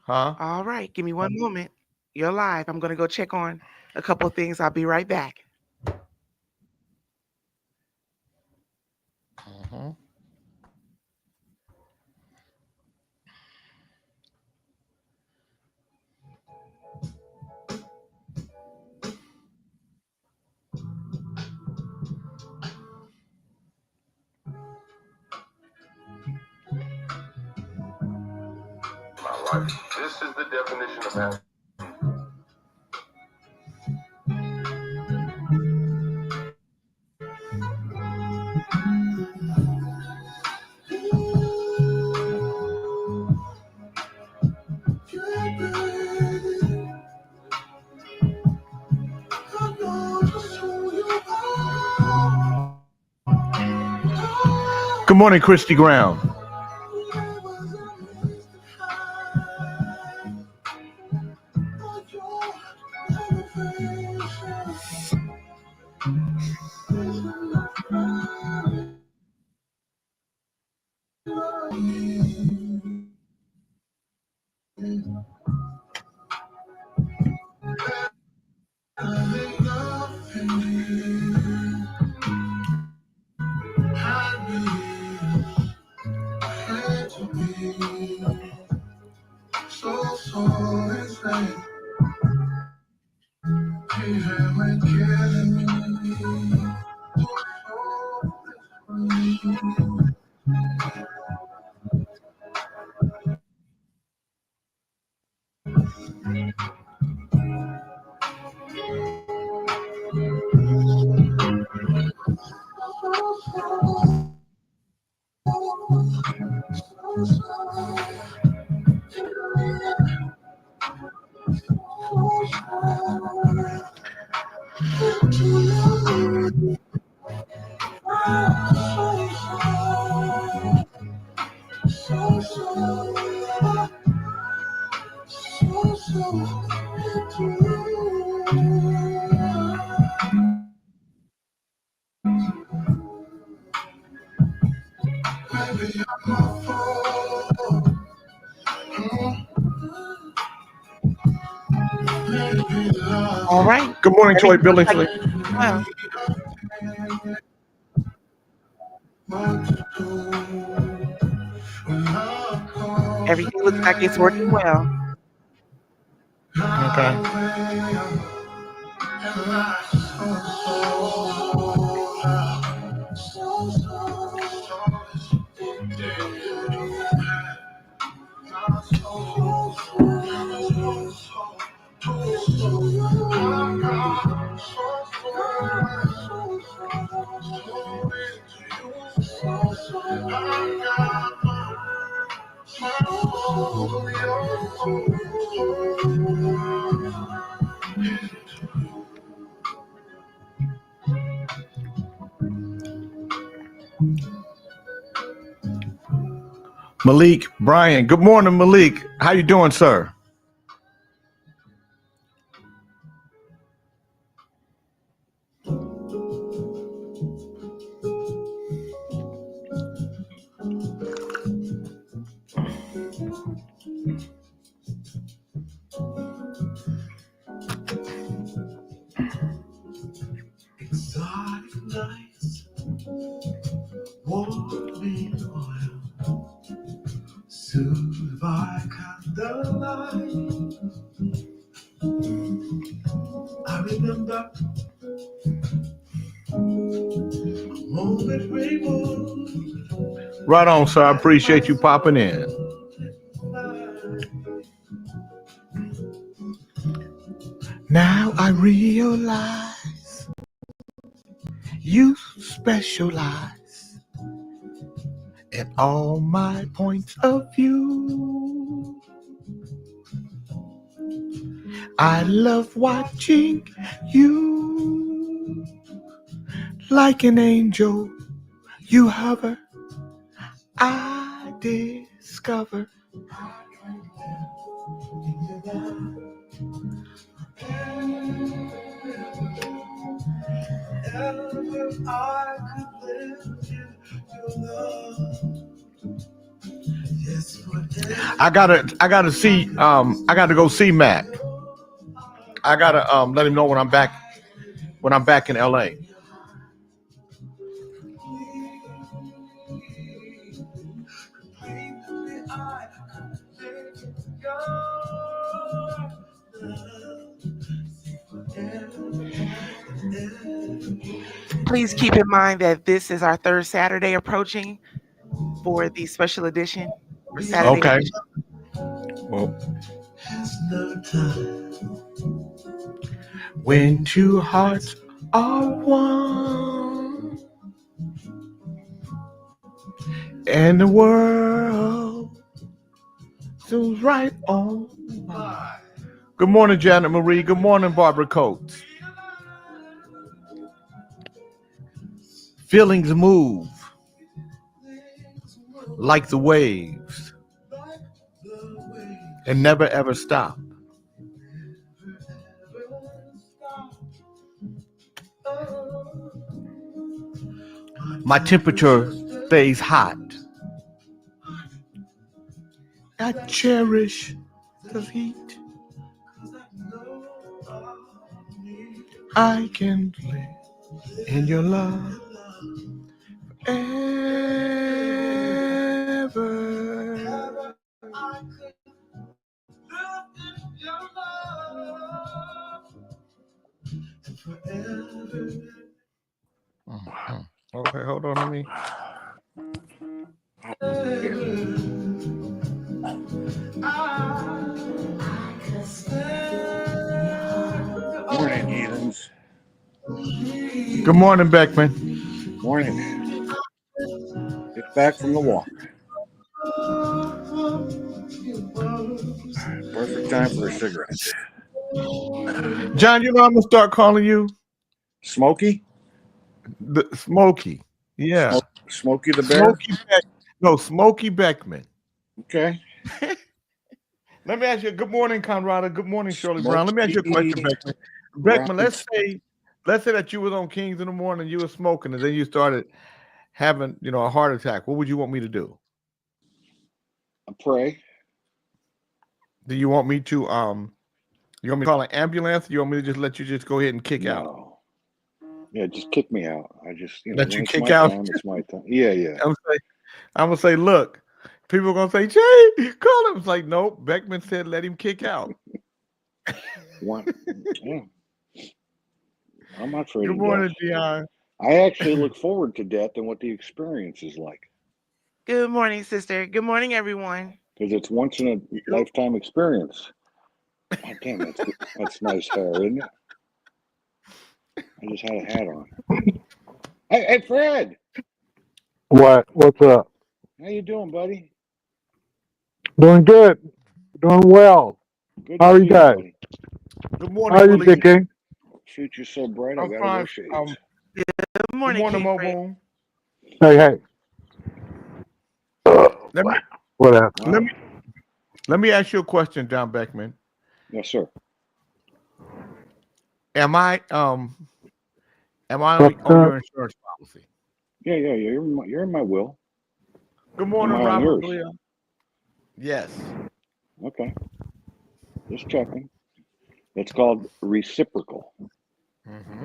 Huh? All right, give me one moment. You're live. I'm going to go check on a couple of things. I'll be right back. Mhm. My life. This is the definition of happiness. Good morning, Christy Brown. All right. Good morning, Toy Everything looks like Billingsley. well. Everything looks like it's working well. Okay. Malik Brian. Good morning, Malik. How you doing, sir? Exotic nights, warming oil, soothed by candlelight. I remember a moment rainbow. Right on, sir. I appreciate you popping in. Now I realize you specialize in all my points of view. I love watching you like an angel. You hover, I discover. Ever I could live in your love. Yes, forever. I gotta see. I gotta go see Mac. I gotta let him know when I'm back. When I'm back in LA. Completely, I could live your love. Please keep in mind that this is our third Saturday approaching for the special edition or Saturday Okay. edition. Well, Has no time. when two hearts are one, and the world feels right on. Good morning, Janet Marie. Good morning, Barbara Coates. Feelings move like the waves and never ever stop. My temperature stays hot. I cherish the heat. I can live in your love ever. Okay, hold on, let me. Morning, heathens. Good morning, Beckman. Morning. Just back from the walk. Perfect time for a cigarette. John, you know I'm gonna start calling you Smokey? the Smokey. Yeah, Smokey the Bear? Smokey Beckman. Okay. Let me ask you. Good morning, Conrada. Good morning, Shirley Brown. Let me ask you a question, Beckman. Beckman, let's say that you was on Kings in the morning, you were smoking, and then you started having, a heart attack. What would you want me to do? I pray. Do you want me to you want me to call an ambulance? Or you want me to just let you just go ahead and kick out? No. Yeah, just kick me out. I just, Let you when it's kick my out? time, it's my time. Yeah. I'm gonna say, look, people are gonna say, Jay, call him. It's like, nope. Beckman said let him kick out. Yeah. I'm not afraid Good of morning, death. Dion. I actually look forward to death and what the experience is like. Good morning, sister. Good morning, everyone. Because it's once in a lifetime experience. God damn, that's nice hair, isn't it? I just had a hat on. Hey, Fred! What's up? How you doing, buddy? Doing good. Doing well. Good How to are see you guys? buddy. Good How morning, are you, Willie. Dick King? Future's so bright, I I'm gotta fine. wear shades. Good Good morning, morning, King Fred. Mobile. Hey. What happened? Let me ask you a question, John Beckman. Yes, sir. Am I on your insurance policy? Yeah. You're in my will. Good morning, Am I on Robert yours? Blair. Yes. Okay. Just checking. It's called reciprocal.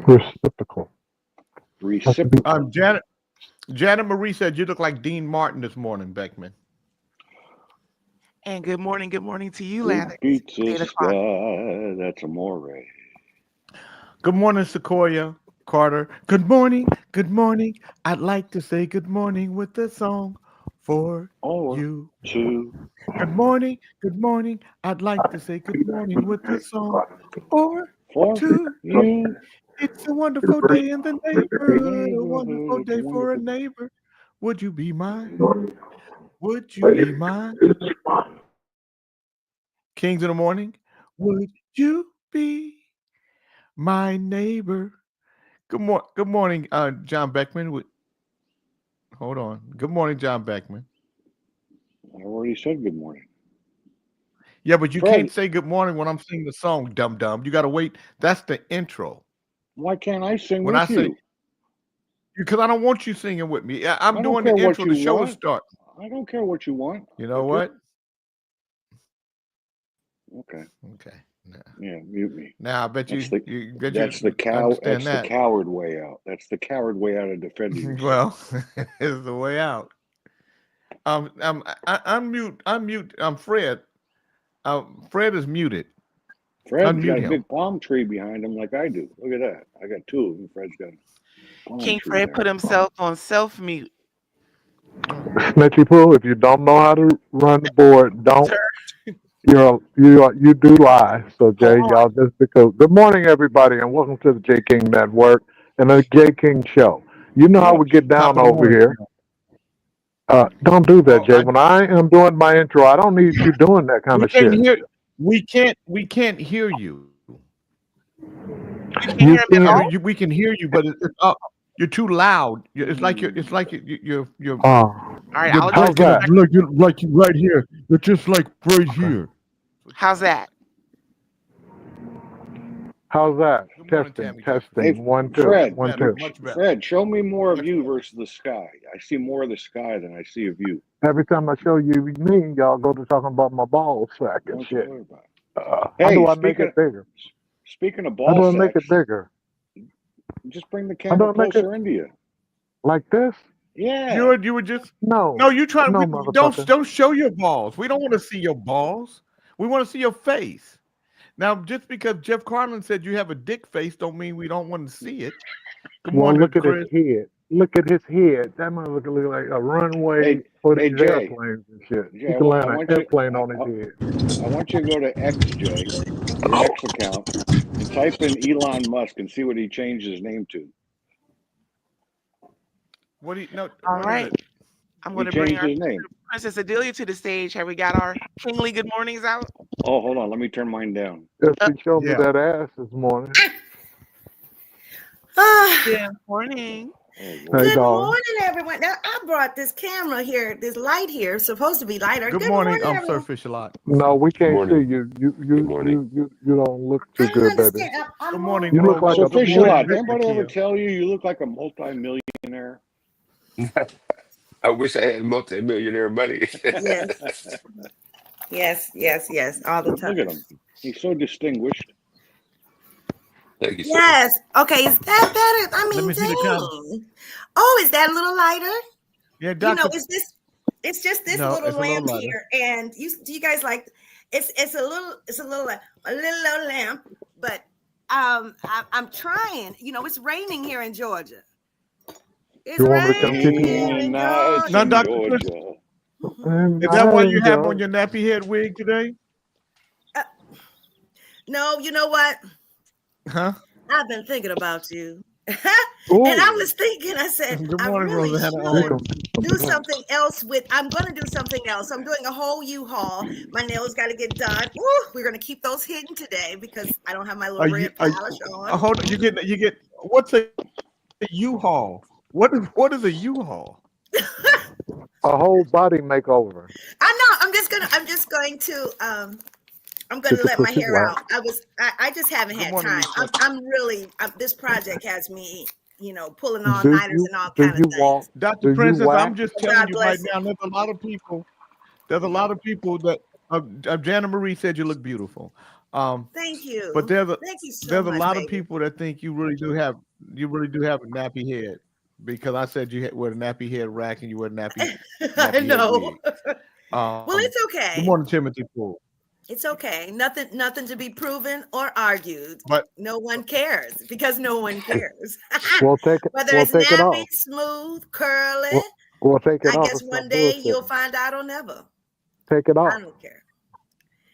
Reciprocal. Reciprocal. Janet Marie said you look like Dean Martin this morning, Beckman. And good morning to you, Who Landon. beats It's 8 this o'clock. guy? That's amore. Good morning, Sequoia Carter. Good morning. Good morning. I'd like to say good morning with a song for you. Two. Good morning. Good morning. I'd like to say good morning with a song for you. It's a wonderful day in the neighborhood. A wonderful day for a neighbor. Would you be mine? Would you be mine? Kings in the morning. Would you be my neighbor? Good morning, John Beckman. Hold on. Good morning, John Beckman. I already said good morning. Yeah, but you Fred, can't say good morning when I'm singing the song, dum dum. You got to wait. That's the intro. Why can't I sing When with I say, you? because I don't want you singing with me. I'm I don't doing the care what intro. The you show want. is starting. I don't care what you want. You know If what? Okay. Okay. Now, Yeah, mute me. now I bet That's you the you bet that's you the understand that's the that. coward way out. That's the coward way out of defending yourself. Well, it's the way out. Unmute. Fred. Fred is muted. Fred's Unmute got a him. big palm tree behind him like I do. Look at that. I got two of them. Fred's got a palm King tree Fred there. put himself on self mute. Snitchy Pooh, if you don't know how to run the board, don't. Sir, You do lie. So Oh, Jay, y'all just because. Good morning, everybody, and welcome to the J King Network and the J King Show. You know how we get top down of the over morning. here. Don't do that, Oh, Jay. When I am doing my intro, I don't need you doing that kind we of can't shit. hear. We can't hear you. you can't You hear him at all. can't. We can hear you, but you're too loud. It's like you're All right, I'll How's just that? like you right here. You're just like right here. how's that? How's that? Good morning, Testing, Tammy. Hey, testing. 1 2 Fred. 1 Better, 2. much better. Fred, show me more of Much you better. versus the sky. I see more of the sky than I see of you. Every time I show you me, y'all go to talking about my ball sack and Don't you shit. worry about it. How Hey, do I make it bigger? speaking of How do ball I make it sacks, bigger? just bring the How do camera I make it closer into you. like this? Yeah. You were just No, you trying no, to motherfucker. don't show your balls. We don't want to see your balls. We want to see your face. Now, just because Jeff Carlin said you have a dick face, don't mean we don't want to see it. Good Well, morning, look at Chris. his head. Look at his head. That motherfucker look like a runway Hey, for hey, these Jay. airplanes and shit. Jay, He I can land want an you. airplane on his head. I want you to go to XJ, your X account, and type in Elon Musk and see what he changed his name to. What do you know? All What is right, it? I'm He going to bring changed our his name. Princess Adelia to the stage. Have we got our kingly good mornings out? Oh, hold on. Let me turn mine down. If he showed me Yeah. that ass this morning. Good morning. Oh, Lord. Hey, Good darling. morning, everyone. Now I brought this camera here, this light here, supposed to be lighter. Good Good morning, morning, Sir everyone. Fish a lot. No, we can't see morning. you. Good morning. You don't look I too don't good, baby. understand. I'm Good morning, You look Glow. like So, a Good Fish a morning, lot. Vic Anybody ever Nakia. tell you you look like a multi-millionaire? I wish I had multi-millionaire money. Yes, all the Look time. at him. He's so distinguished. Thank you, sir. Yes. Okay, is that better? I Let mean, me see the camera. dang. Oh, is that a little lighter? Yeah, You Doctor. know, it's just this No, little it's a little lamp lighter. here, and do you guys like? It's a little lamp, but I'm trying. You know, it's raining here in Georgia. It's You want me to come raining get you here one? in Nights Now, in Dr. Georgia. Chris, Georgia. And is that why you I have enjoy- on your nappy head wig today? No, you know what? Huh? I've been thinking about you. Ooh. And I was thinking, I said, Good I morning, really Rosanna should Owens. do something else I'm going to do something else. I'm doing a whole U-Haul. My nails got to get done. Ooh, we're going to keep those hidden today because I don't have my little red polish on. Hold on, you get what's a U-Haul? What is a U-Haul? A whole body makeover. I know. I'm just going to I'm going to Get the let my pussy hair wet. out. I just haven't Good had morning, time. Miss I'm really this project has me, pulling all Do nighters you and all do kind of you things. walk? Dr. Do you Princess, I'm wax? just God telling you right bless now, there's a lot of people that Jana Marie said you look beautiful. Thank you. But Thank you so there's a much, lot of baby. people that think you really do have a nappy head because I said you wear a nappy head rack and you wear a nappy I head know. wig. Well, it's okay. Good morning, Timothy Poole. It's okay. Nothing to be proven or argued. But No one cares because no one cares. We'll take it. Whether We'll it's take it nappy, off. smooth, curly, We'll take it I off. guess and one stop day you'll bullshitting. find out or never. Take it off. I don't care.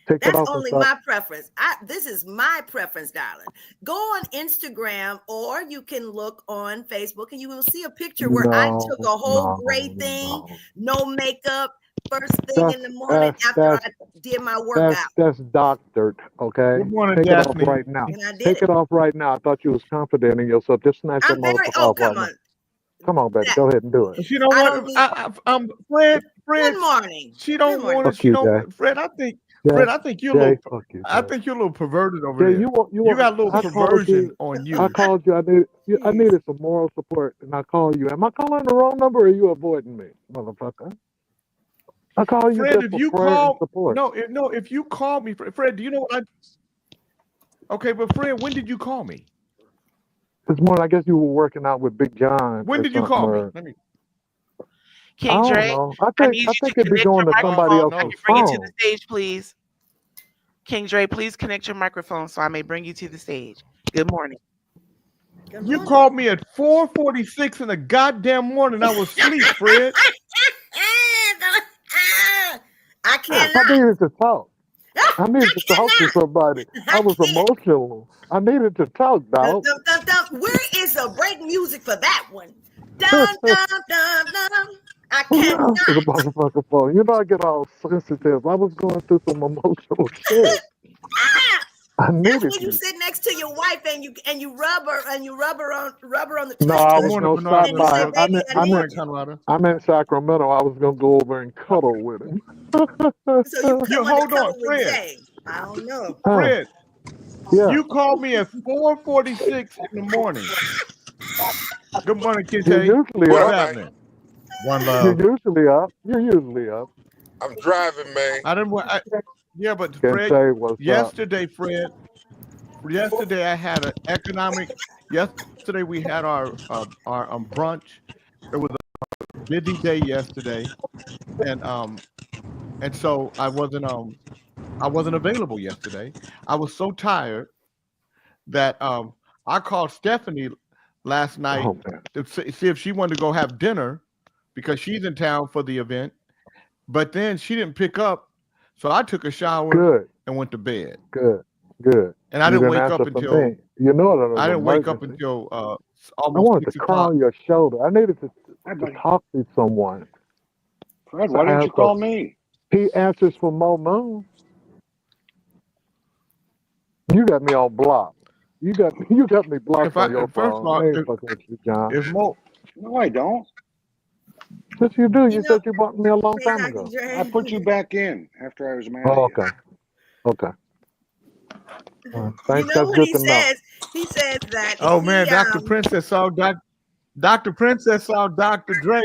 Take it That's off and only stop. my preference. This is my preference, darling. Go on Instagram or you can look on Facebook and you will see a picture where I took a whole gray thing, no makeup, first thing in the morning after I did my workout. That's doctored, okay? Good morning, Take Daphne. it off right now. And I did Take it off right now. I thought you was confident in yourself. Just snatch that I'm very, motherfucker off right come now. on. Come on, baby. That- Go ahead and do it. You know I what? don't need- Fred. Good morning. She don't Good morning. want to. Fuck She you, don't. Jay. Fred, I think you're a Jay, little. fuck you, I Jay. think you're a little perverted over Jay, there. you got a little I called perversion you. on you. I called you. I needed some moral support, and I called you. Am I calling the wrong number, or are you avoiding me, motherfucker? I call you Fred, just if for you prayer and call, support. if you call me, Fred, do you know what I? Okay, but Fred, when did you call me? This morning, I guess you were working out with Big John When or did you something. call me? Or, Let me. I King don't Dre, know. I I need you think to it'd be connect your going to somebody microphone so I else's can bring you to the phone. stage, please. King Dre, please connect your microphone so I may bring you to the stage. Good morning. Good You morning. called me at 4:46 in the goddamn morning. I was asleep, Fred. I I cannot. needed to talk. I needed to talk to cannot. somebody. I I was can't. emotional. I needed to talk, Dun, dog. dun, dun, dun. Where is the break music for that one? Dun, dun, dun, dun. I Who answered the cannot. motherfucking phone? You know I get all sensitive. I was going through some emotional shit. Ah, I that's needed when you you. sit next to your wife and you rub her on the No, tush I Good tush, was morning, gonna Bernard. stop and you by say, him. "Baby, I Good need morning, you." Colorado. I'm in Sacramento. I was gonna go over and cuddle with him. So you You come hold on, undercover with Fred. Jay. I don't know. Huh, Fred, yeah. you called me at 4:46 in the morning. Good morning, You're Kente. usually What What's up, up. man? happening? One You're love. usually up. You're usually up. I'm driving, man. I didn't. Yeah, but Can Fred, say what's up. yesterday I had an economic. Yesterday we had our brunch. It was a busy day yesterday, and so I wasn't available yesterday. I was so tired that I called Stephanie last night Oh man, to see if she wanted to go have dinner because she's in town for the event. But then she didn't pick up, so I took a shower good, and went to bed. good, good. And I You didn't didn't wake answer up for until me. You know it was I an didn't wake up emergency. until I almost wanted to 6 cry o'clock. on your shoulder. I needed Hi, to buddy. talk to someone. Fred, So why I didn't had you call to. me? He answers for Mo Moon. You got me on block. You got me blocked on your First of phone. all, I ain't fucking with you, John. if Mo, No, I don't. Yes, you do. You You know, said you blocked me a long hey, time Dr. ago. I Dre. put you back in after I was mad at Oh, you. okay. Okay. You Thanks. know That's what good he to know. says? He says that oh he man, Dr. Princess saw Dr. Princess saw Dr. Dre,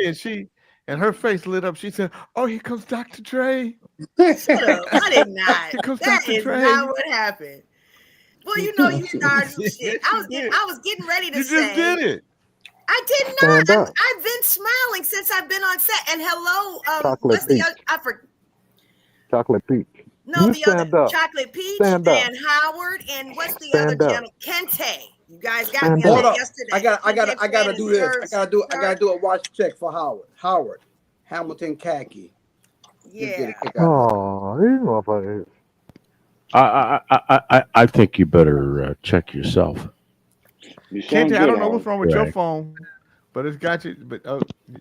and her face lit up. She said, "Oh, here comes Dr. Dre. shut up. I did not. Here comes That Dr. is Dre." not what happened. Well, you know, you started some Yes, shit. you did. I was getting ready to You just say. did it. I did not. Stand up. I've been smiling since I've been on set. And hello, Chocolate what's the peach. other? I forgot. Chocolate peach. No, You the other stand up. Chocolate Peach Stand up. and Howard and what's the other Stand up. gentleman? Kente. You guys got me Stand on Hold up. up. yesterday. I Kente gotta Fred do and this. hers. I gotta do a watch check for Howard. Howard. Hamilton Khaki. Just get Yeah. a kick out of that. Oh, you motherfuckers. I think you better check yourself. You sound Kente, I good, don't know what's Howard. wrong with your Right. phone, but it's got you. But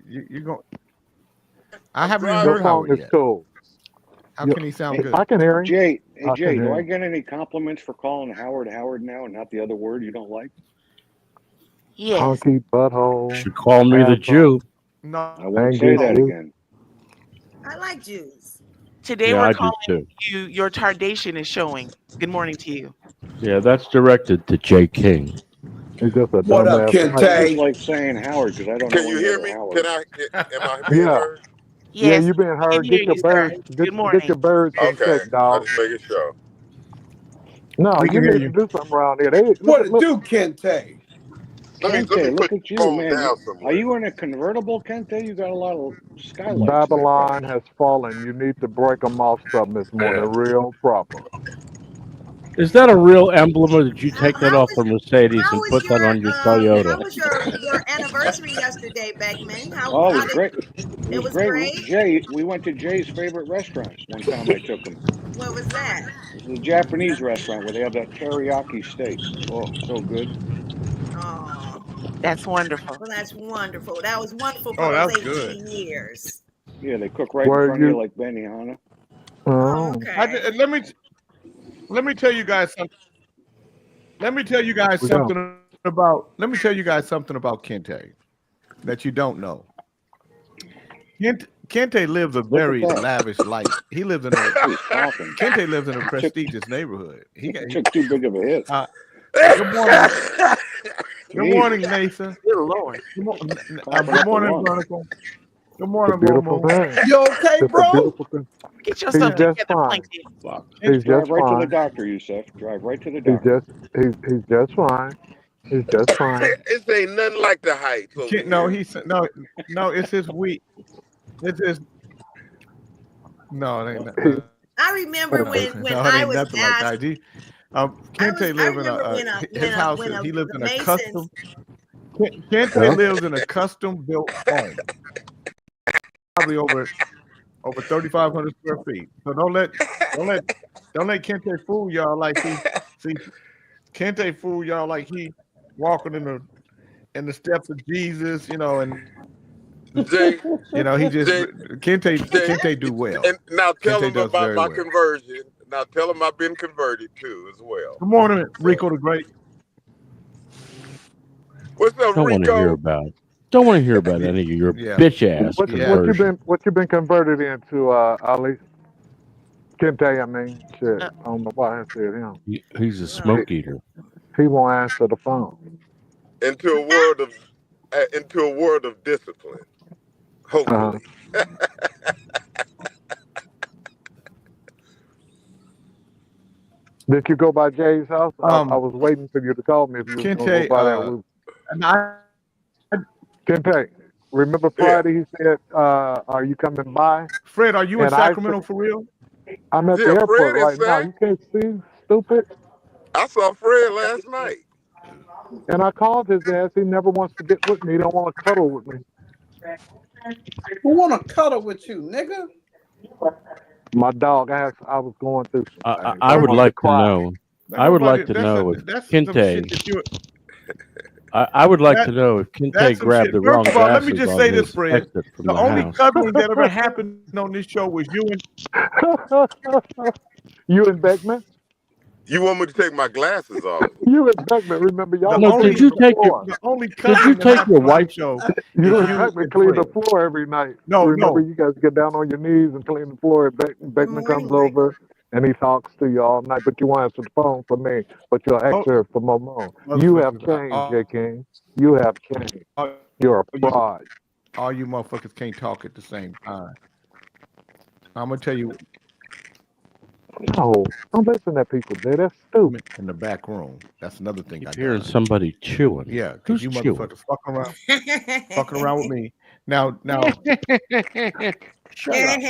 you're going. I I'm haven't even driving. Your heard phone Howard is yet. cool. How You- can he sound Hey, good? I can hear him. Jay, I can Jay, do hear I him. get any compliments for calling Howard Howard now and not the other word you don't like? Yes. Hunky, butthole, Should call me the asshole, Jew. No, I won't say angry that Jew. again. I like Jews. Today Yeah, we're I do calling too. you. Your tardation is showing. Good morning to you. Yeah, that's directed to Jay King. He's just a What up, dumbass. I just Kente? like saying Howard because I don't Can know you any hear other me? Howard. Am I being Yeah. heard? Yeah, Yes, you being we can heard. hear Get your you, birds. sir. Get Good morning. your birds in Okay. check, I dog. just making sure. No, we you can hear need to you. do something around here. They What it look. do, Kente? Let me Kente, put look at the you, phone man. down Are somewhere. you in a convertible, Kente? You got a lot of skylights there. Babylon has fallen. You need to break them off something this morning, real proper. Is that a real emblem, or did you take that How off a Mercedes how and was put that on your how Toyota? was your anniversary yesterday, Beckman? Oh, it How was did great. It was great. great? Jay, we went to Jay's favorite restaurants one time I took him. What was that? It was a Japanese restaurant where they have that teriyaki steak. Oh, so good. Oh, That's wonderful. well, that's wonderful. That was wonderful for Oh, those that's good. 18 years. Yeah, they cook right in Where front of you you? like Benihana. Oh, Oh, okay. Let me tell you guys something. Let me tell you guys we go. something about. Let me tell you guys something about Kente that you don't know. Kente lives a Look at very that. lavish life. He lives in a He's talking. Kente lives in a prestigious neighborhood. He Took too big of a hit. good morning. Good Jesus. morning, Nathan. Good Lord. Good Coughing good up a morning, lung. Vertical. Good morning, beautiful Momo. thing. You okay, It's a bro? beautiful thing. Get He's yourself just together, fine. Plankton. He's Drive just right to the fine. doctor, Yusef. Drive right to the He's doctor. he's just fine. He's just fine. It ain't nothing like the heights over No, here. he's no. It's his week. It's his. No, it ain't. I remember when No, it I ain't was nothing like asked. that. Kente live in remember when his house. He lives the in a Masons. custom. Kente Huh? lives in a custom built home, probably over 3,500 square feet. So don't let Kente fool y'all like he see Kente fool y'all like he walking in the steps of Jesus, you know, and Jay, he just Jay, Kente do well. and now tell Kente him does about very my well. conversion. Now tell him I've been converted too as well. Good morning, Rico the Great. What's up, Don't want to hear Rico? about it. Don't want to hear about any of your Yeah. bitch ass What conversion. you been converted into, Ali? Kente, I mean, shit. I don't know why I said him. He's a smoke eater. He won't answer the phone. Into a world of discipline. Hopefully. Did you go by Jay's house? I was waiting for you to call me if you were going to go by there. Kente, remember Friday he said, are you coming by? Fred, are you in And Sacramento for real? I'm at the Yeah, airport Fred is right now. Sac. You can't see, stupid. I saw Fred last night. And I called his ass. He never wants to get with me. He don't want to cuddle with me. Who want to cuddle with you, nigga? My dog asked. I was going through. I would like to know. I would like to know if Kente. I would like to know if Kente grabbed the wrong First of all, let me glasses just on say this, his Fred. exit from The the only house. cuddling that ever happened on this show was you and you and Beckman. You want me to take my glasses off? You and Beckman. Remember y'all? No, did you take your? The only Did you take your wife's? show? You and Beckman clean the floor every night. No, remember you guys get down on your knees and clean the floor. And Beckman comes over and he talks to you all night, but you won't answer the phone for me, but you'll answer for Momo. You have changed, J. King. You have changed. You're a fraud. All you motherfuckers can't talk at the same time. I'm gonna tell you. No, don't listen to people, dude. That's stupid. In the back room. That's another thing. I Hearing somebody chewing. Yeah, Who's because you chewing? motherfuckers fucking around with me. Now, Shut up.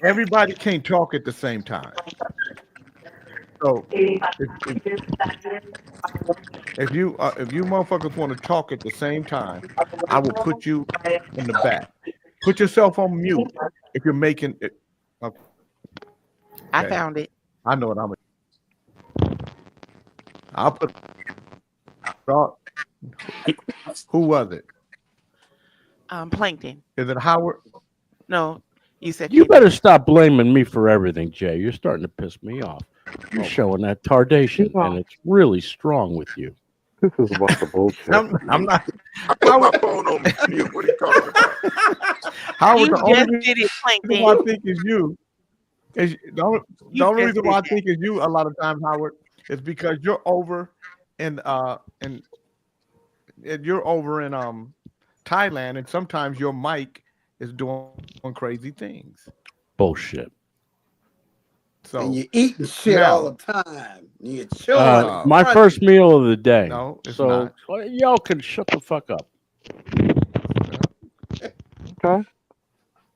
everybody can't talk at the same time. So if you motherfuckers want to talk at the same time, I will put you in the back. Put yourself on mute if you're making it. Okay. I found it. I know what I'll put. Who was it? Plankton. Is it Howard? No, you said You better stop blaming me for everything, Jay. You're starting to piss me off. You're showing that tardation, and it's really strong with you. This is a bunch of bullshit. I'm not. I put my phone on mute. What are you talking about? Howard, You the just only did it, Plankton. reason why I think is you. Is the only reason why I think is you a lot of times, Howard, is because you're over in you're over in Thailand, and sometimes your mic is doing crazy things. Bullshit. So and you eating shit all the time. You're chilling. My first meal of the day. No, it's so not. Y'all can shut the fuck up. Okay.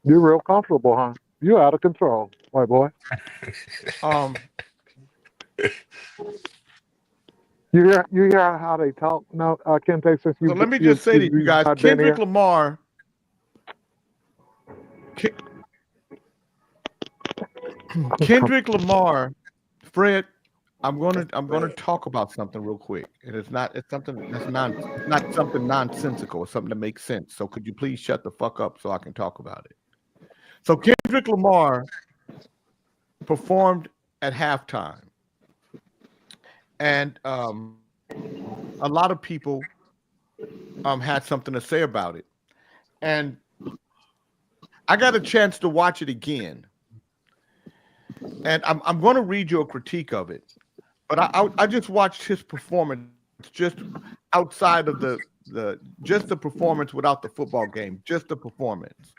You're real comfortable, huh? You're out of control, white boy. You hear how they talk? No, I can't take since you. So let me just say to you guys, Kendrick Lamar. Kendrick Lamar, Fred, I'm gonna talk about something real quick, and it's something that's not something nonsensical. It's something that makes sense. So could you please shut the fuck up so I can talk about it? So Kendrick Lamar performed at halftime, and a lot of people had something to say about it, and I got a chance to watch it again. And I'm going to read you a critique of it, but I just watched his performance just outside of the performance without the football game, just the performance.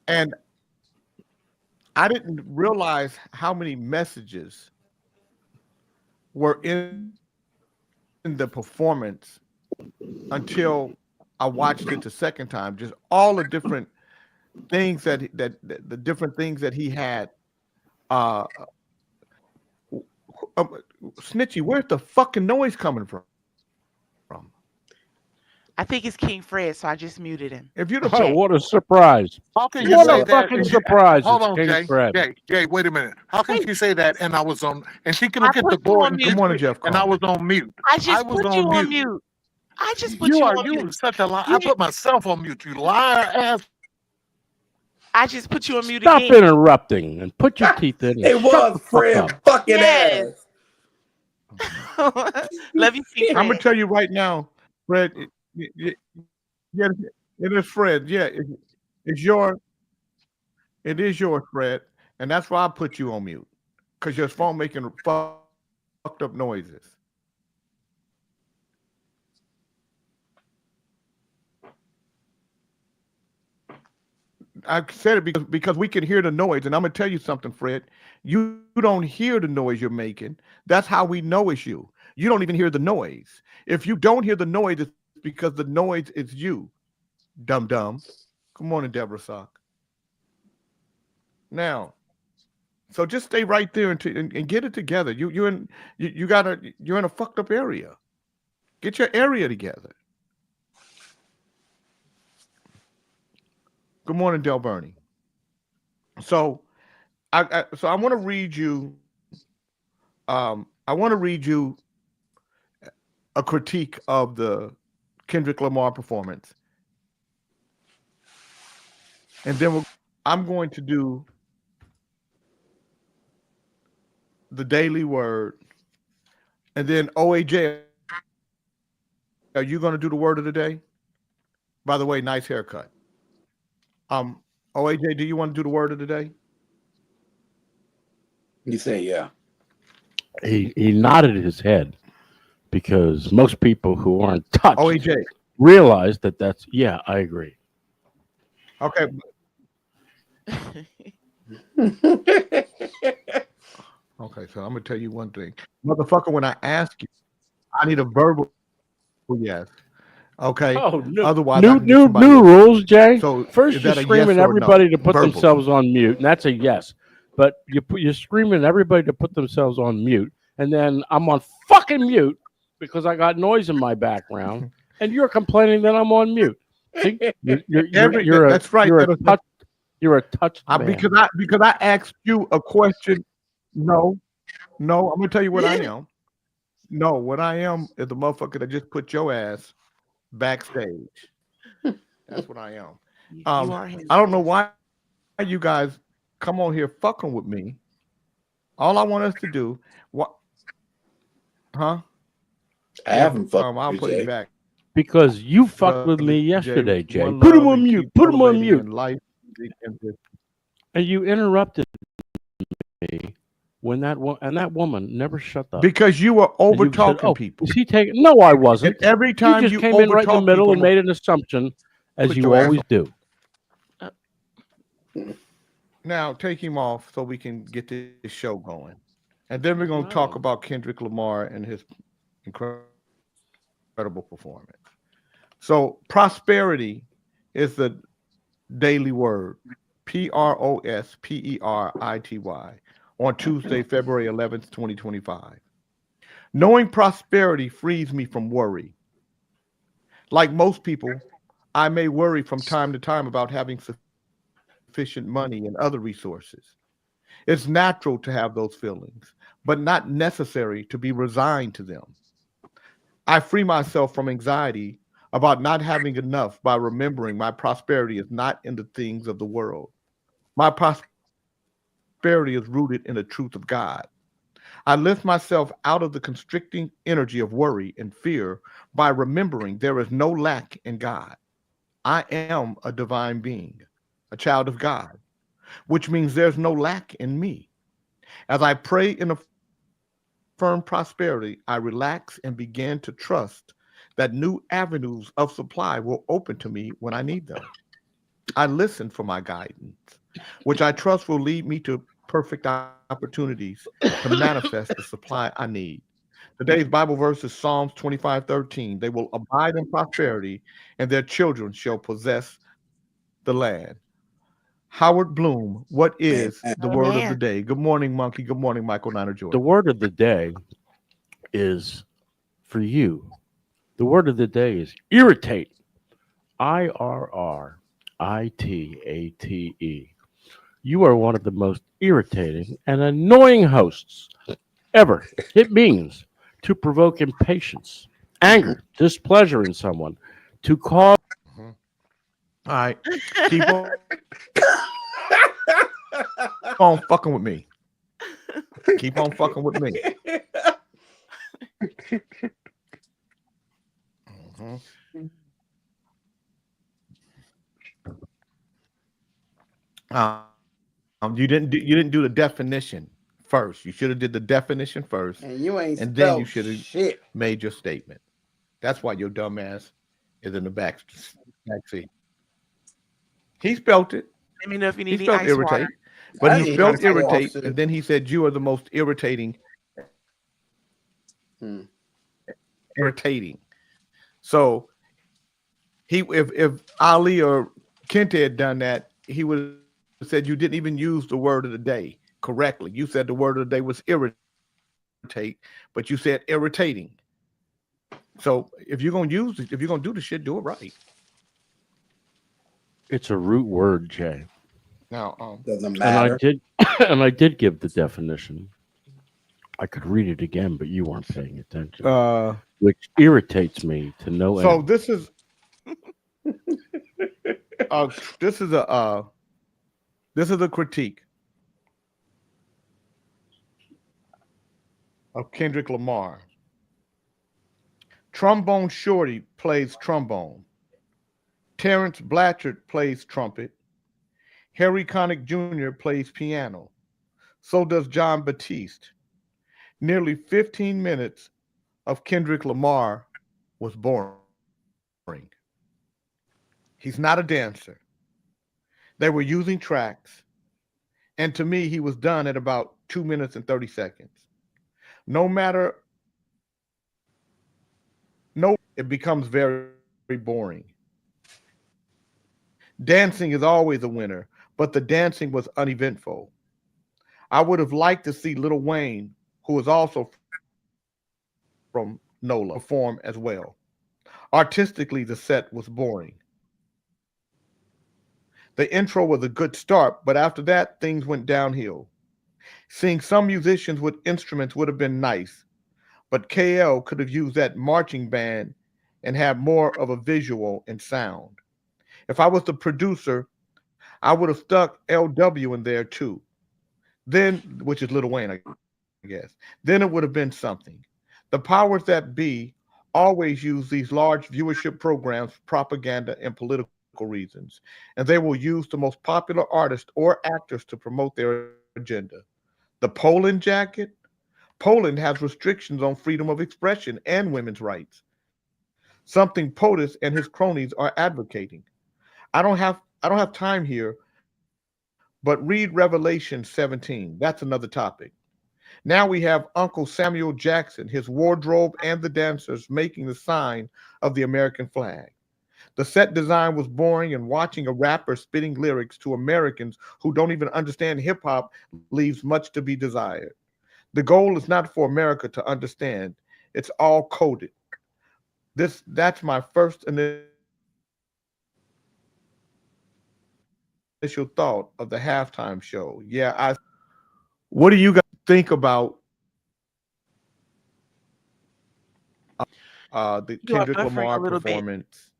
And I didn't realize how many messages were in the performance until I watched it the second time. Just all the different things that the different things that he had. Snitchy, where's the fucking noise coming from? I think it's King Fred, so I just muted him. If you'd have Oh, what a surprise! How can you What say a that? fucking surprise! Hold It's on, King Jay. Fred. Jay, wait a minute. How can you say that? And I was on, and she can I look at the put you board on and mute. Good morning, Jeff. and I was on mute. I just was put you on mute. I just put You you are on you mute. such a lie. You I put myself on mute. You liar ass. I just put you on mute Stop again. interrupting and put your teeth in. It and shut was the fuck Fred up. fucking Yes. ass. Love you, King I'm gonna Fred. tell you right now, Fred. Yeah, it is Fred. Yeah, it's your. It is yours, Fred, and that's why I put you on mute because your phone making fucked up noises. I said it because we can hear the noise, and I'm gonna tell you something, Fred. You don't hear the noise you're making. That's how we know it's you. You don't even hear the noise. If you don't hear the noise, it's because the noise is you, dum dum. Good morning, Deborah Sock. Now, so just stay right there and get it together. You're in a fucked up area. Get your area together. Good morning, Del Bernie. So, I want to read you. I want to read you a critique of the Kendrick Lamar performance, and then I'm going to do the Daily Word, and then OAJ. Are you going to do the word of the day? By the way, nice haircut. OAJ, do you want to do the word of the day? You say yeah. He nodded his head because most people who aren't touched OAJ realize that's yeah, I agree. Okay. Okay, so I'm gonna tell you one thing, motherfucker. When I ask you, I need a verbal yes. Okay. Oh, Otherwise, new rules, Jay. So first you're screaming everybody to put themselves on mute, and that's a yes. But you're screaming everybody to put themselves on mute, and then I'm on fucking mute because I got noise in my background, and you're complaining that I'm on mute. See? That's right. You're a touched man. Because I asked you a question. No, I'm gonna tell you what I am. No, what I am is the motherfucker that just put your ass backstage. That's what I am. I don't know why you guys come on here fucking with me. All I want us to do, what? Huh? I haven't fucked I'll with put you, it Jay. back. Because you fucked with me yesterday, Jay. One Put him love on and mute. keep Put him on elevating mute. in life. And you interrupted me when that woman never shut up. Because you were over And you said, talking "Oh, people. is he taking?" No, I wasn't. And every time you just came in right in the middle and made an assumption, as Put you your ass always on. do. Now take him off so we can get this show going, and then we're going to talk about Kendrick Lamar and his incredible performance. So prosperity is the daily word, prosperity, on Tuesday, February 11th, 2025. Knowing prosperity frees me from worry. Like most people, I may worry from time to time about having sufficient money and other resources. It's natural to have those feelings, but not necessary to be resigned to them. I free myself from anxiety about not having enough by remembering my prosperity is not in the things of the world. My prosperity is rooted in the truth of God. I lift myself out of the constricting energy of worry and fear by remembering there is no lack in God. I am a divine being, a child of God, which means there's no lack in me. As I pray in a firm prosperity, I relax and begin to trust that new avenues of supply will open to me when I need them. I listen for my guidance, which I trust will lead me to perfect opportunities to manifest the supply I need. Today's Bible verse is Psalms 25:13. They will abide in prosperity, and their children shall possess the land. Howard Bloom, what is the word of the Amen. day? Good morning, Monkey. Good morning, Michael Niner The Jordan. word of the day is for you. The word of the day is irritate. IRRITATE. You are one of the most irritating and annoying hosts ever. It means to provoke impatience, anger, displeasure in someone, to cause. All right. Keep on fucking with me. Keep on fucking with me. Mhm. You didn't do the definition first. You should have did the definition first, And you ain't and then you spelled should have shit. made your statement. That's why your dumb ass is in the back seat. He spelt it. Let me know if you He need any spelled ice irritate, water. but I he need spelled ice water, irritate, sis. and then he said you are the most irritating. Irritating. So if Ali or Kente had done that, he would have said you didn't even use the word of the day correctly. You said the word of the day was irritate, but you said irritating. So if you're gonna use it, if you're gonna do the shit, do it right. It's a root word, Jay. Now, Doesn't And I matter. did, and I did give the definition. I could read it again, but you weren't paying attention, which irritates me to no so end. this is this is a critique of Kendrick Lamar. Trombone Shorty plays trombone. Terrence Blatchard plays trumpet. Harry Connick Jr. plays piano. So does John Batiste. Nearly 15 minutes of Kendrick Lamar was boring. He's not a dancer. They were using tracks. And to me, he was done at about 2 minutes and 30 seconds. It becomes very, very boring. Dancing is always a winner, but the dancing was uneventful. I would have liked to see Lil Wayne, who is also from NOLA, perform as well. Artistically, the set was boring. The intro was a good start, but after that, things went downhill. Seeing some musicians with instruments would have been nice, but KL could have used that marching band and had more of a visual and sound. If I was the producer, I would have stuck LW in there too. Then, which is Lil Wayne, I guess. Then it would have been something. The powers that be always use these large viewership programs for propaganda and political reasons, and they will use the most popular artists or actors to promote their agenda. The Poland jacket? Poland has restrictions on freedom of expression and women's rights, something POTUS and his cronies are advocating. I don't have time here, but read Revelation 17. That's another topic. Now we have Uncle Samuel Jackson, his wardrobe, and the dancers making the sign of the American flag. The set design was boring, and watching a rapper spitting lyrics to Americans who don't even understand hip hop leaves much to be desired. The goal is not for America to understand. It's all coded. That's my first initial thought of the halftime show. Yeah, what do you guys think about the You are Kendrick buffering Lamar a little bit. performance?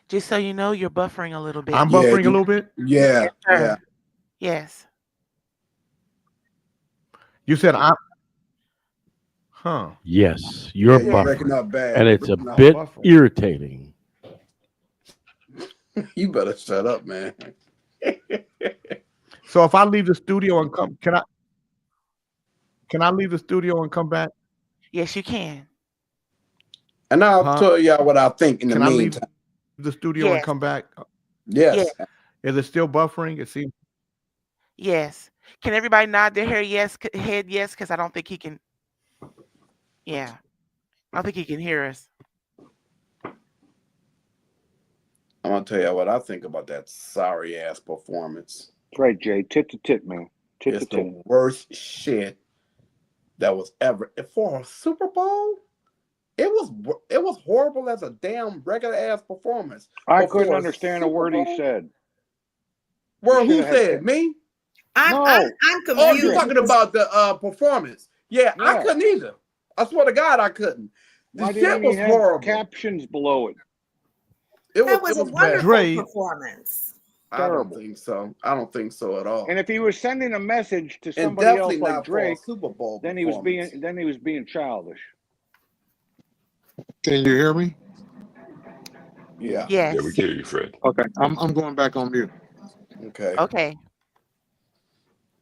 Just so you know, you're buffering a little bit. I'm buffering a little bit. Yeah, Yes, yeah. sir. Yes. You said I'm. Huh. Yes, you're Yeah, you're breaking buffering, up bad. and You're it's a breaking up. bit Buffering. irritating. You better shut up, man. So if I leave the studio and come, can I? Can I leave the studio and come back? Yes, you can. And I'll Huh? tell y'all what I think in the Can I leave meantime. the studio and Yes. come back? Yes. Yes. Is it still buffering? It seems. Yes. Can everybody nod their head yes? Because I don't think he can. Yeah. I don't think he can hear us. I'm gonna tell you what I think about that sorry ass performance. That's right, Jay. Tit to tit, man. Tit It's to tit. the worst shit that was ever for a Super Bowl. It was horrible as a damn regular ass performance. I But couldn't for understand a Super word he Bowl- said. Well, He who should have had said me? I'm Oh, confused. you're talking about the performance? Yeah, I Yeah. couldn't either. I swear to God, I couldn't. The Why shit didn't he was have horrible. captions below it? That was a bad. wonderful Dre- performance. I don't Terrible. think so. I don't think so at all. And if he was sending a message to And somebody definitely else like not Drake, for a Super Bowl then he was performance. being childish. Can you hear me? Yeah. Yes. Yeah, we can hear you, Fred. Okay, I'm going back on mute. Okay. Okay.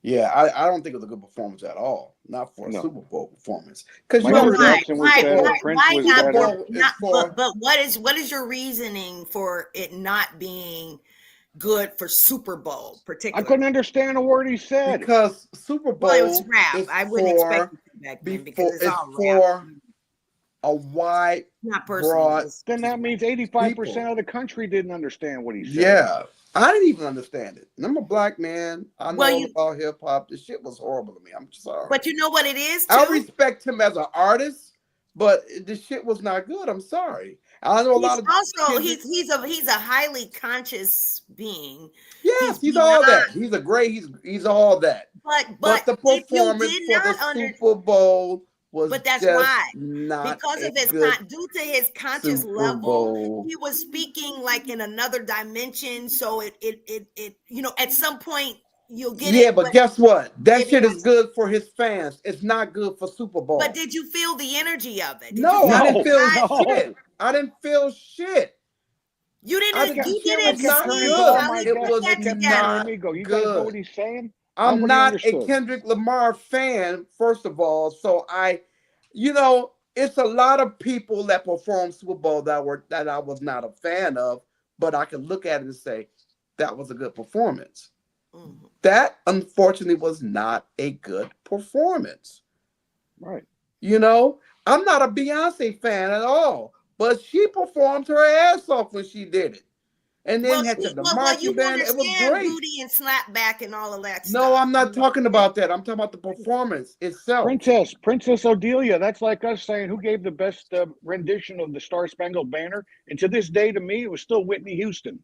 Yeah, I don't think it was a good performance at all. Not for a No. Super Bowl performance. Because you Michael already Jackson was better. Prince was not better. Bowl is not for- but what is your reasoning for it not being good for Super Bowl I particularly? couldn't understand a word he said. because Super Bowl Well, it was rap. is I wouldn't for expect it to back then because before it's it's all rap. for a wide Not personal. broad. Just Then that means 85% people. of the country didn't understand what he said. Yeah, I didn't even understand it. And I'm a black man. I know Well, all you- about hip hop. This shit was horrible to me. I'm sorry. but you know what it is too? I respect him as an artist, but this shit was not good. I'm sorry. I know a lot of also kids- he's a highly conscious being. yes, he's beyond- all that. He's a great. He's all that. But the if you performance did for not the under, Super Bowl was but that's just why not because a of his good due to his conscious Super level, Bowl. he was speaking like in another dimension. So it at some point you'll get Yeah, it. but guess what? That it shit is was- good for his fans. It's not good for Super Bowl. But did you feel the energy of it? Did No, you I feel didn't feel the vibe? shit. I didn't feel shit. You I didn't. didn't- You it didn't was not see good. how he It put was that Kept together. telling me, go, you guys know good. what he's saying? I'm Nobody not a understood. Kendrick Lamar fan, first of all. So it's a lot of people that perform Super Bowl that I was not a fan of, but I can look at it and say that was a good performance. Mhm. That unfortunately was not a good performance. Right. I'm not a Beyonce fan at all, but she performed her ass off when she did it. And then had the marching you band. It was understand great. booty and slap back and all of that stuff. No, I'm not talking about that. I'm talking about the performance itself. Princess Odelia. That's like us saying who gave the best rendition of the Star Spangled Banner. And to this day, to me, it was still Whitney Houston.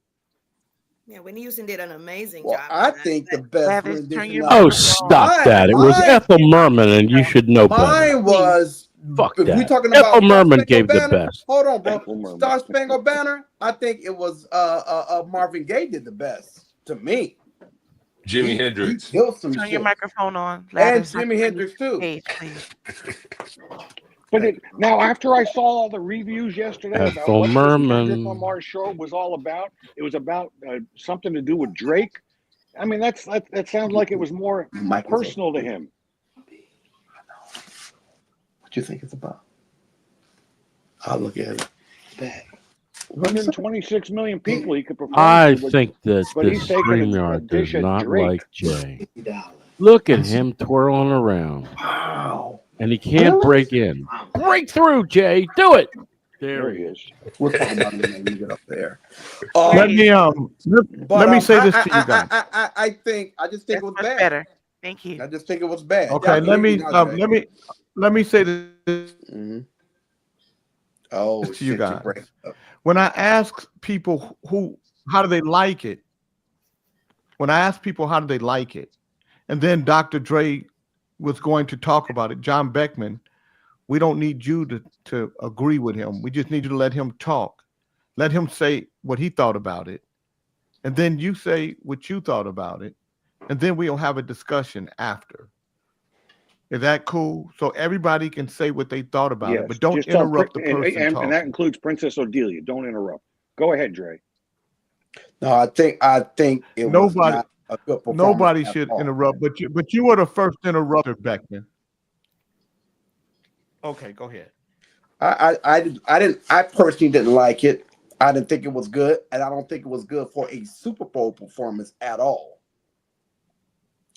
Yeah, Whitney Houston did an amazing Well, job. I on that. think the best Travis, turn rendition. your of- Oh, stop that. It was Mine- Ethel Merman, and you should know better. Mine was. Fuck If we that. talking Ethel about Star Merman Spangled gave the Banner, best. Hold on, bro. Ethel Merman. Star Spangled Banner. I think it was Marvin Gaye did the best to me. Jimi Hendrix. He killed some Turn shit. your microphone on. And Jimi Hendrix too. Page, please. But now, after I saw all the reviews yesterday about Ethel what this Merman. Kendrick Lamar show was all about, it was about something to do with Drake. I mean, that sounds like it was more Mike is personal to him. What you think it's about? I'll look at it. 126 million people he could perform. I to, think that but the he's taking a StreamYard does dish at not Drake. like Jay. Look at him twirling around. Wow. And he can't break in. Break through, Jay. Do it. There he is. We'll talk about it when we get up there. Let me let me say this to you guys. I just think it was Much bad. better. Thank you. I just think it was bad. Okay, Y'all let me can hear now, Jay. let me say this Mhm. Oh, to shit, you you guys. break up. When I ask people how do they like it, when I ask people how do they like it, and then Dr. Dre was going to talk about it, John Beckman, we don't need you to agree with him. We just need you to let him talk. Let him say what he thought about it. And then you say what you thought about it. And then we'll have a discussion after. Is that cool? So everybody can say what they thought about it, but don't just tell interrupt the Prin- person and talking. that includes Princess Odelia. Don't interrupt. Go ahead, Dre. No, I think it was Nobody- not a good performance Nobody at should all. interrupt, but you were the first interrupter, Beckman. Okay, go ahead. I personally didn't like it. I didn't think it was good, and I don't think it was good for a Super Bowl performance at all.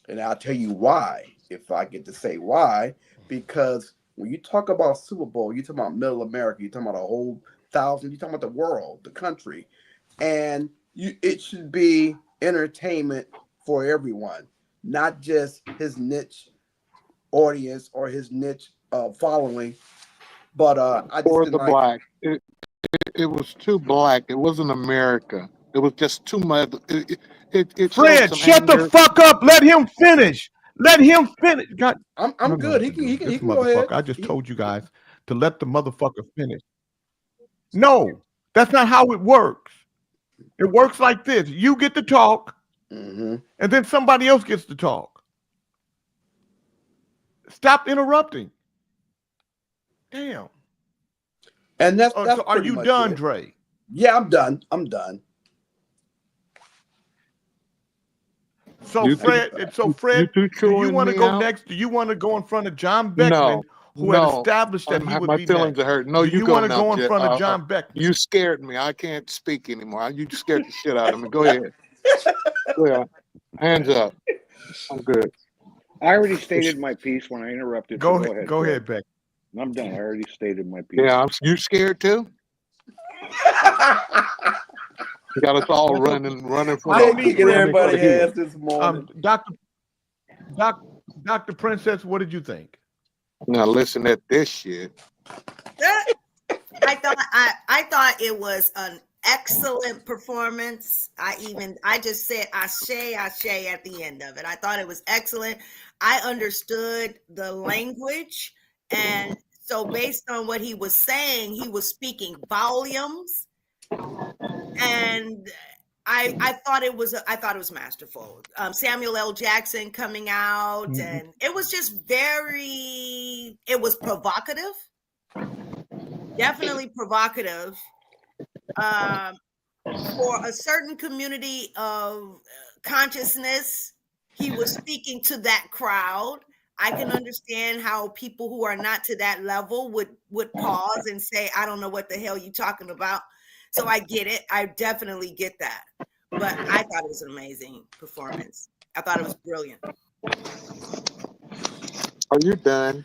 And I'll tell you why, if I get to say why, because when you talk about Super Bowl, you're talking about middle America, you're talking about a whole thousand, you're talking about the world, the country, and it should be entertainment for everyone, not just his niche audience or his niche following. But I just For didn't the like black, it was too black. It wasn't America. It was just too much. It showed Fred, some shut the anger. fuck up. Let him finish. Let him finish. God, I'm no, good. no, He can this go ahead. motherfucker. I just told you guys to let the motherfucker finish. No, that's not how it works. It works like this. You get to talk, and then somebody else gets to talk. Stop interrupting. Damn. And that's so are pretty you much done, it. Dre? Yeah, I'm done. I'm done. So You Fred, two do you chewing want to me go out? next? Do you want to go in front of John Beckman, who had No. established that he would My be feelings next? are hurt. No, Do you go want to now, go in Jet. front of John Beckman? You scared me. I can't speak anymore. You scared the shit out of me. Go ahead. Yeah. Hands up. I'm good. I already stated my piece when I interrupted. So go ahead. Go Fred. ahead, Beck. I'm done. I already stated my piece. Yeah, you scared too? You got us all running from I don't need kicking everybody Fred. ass this morning. Dr. Princess, what did you think? Now listen at this shit. I thought it was an excellent performance. I just said ashe at the end of it. I thought it was excellent. I understood the language, and so based on what he was saying, he was speaking volumes, and I thought it was masterful. Samuel L. Jackson coming out, and it was just it was provocative. Definitely provocative for a certain community of consciousness. He was speaking to that crowd. I can understand how people who are not to that level would pause and say, I don't know what the hell you're talking about. So I get it. I definitely get that. But I thought it was an amazing performance. I thought it was brilliant. Are you done?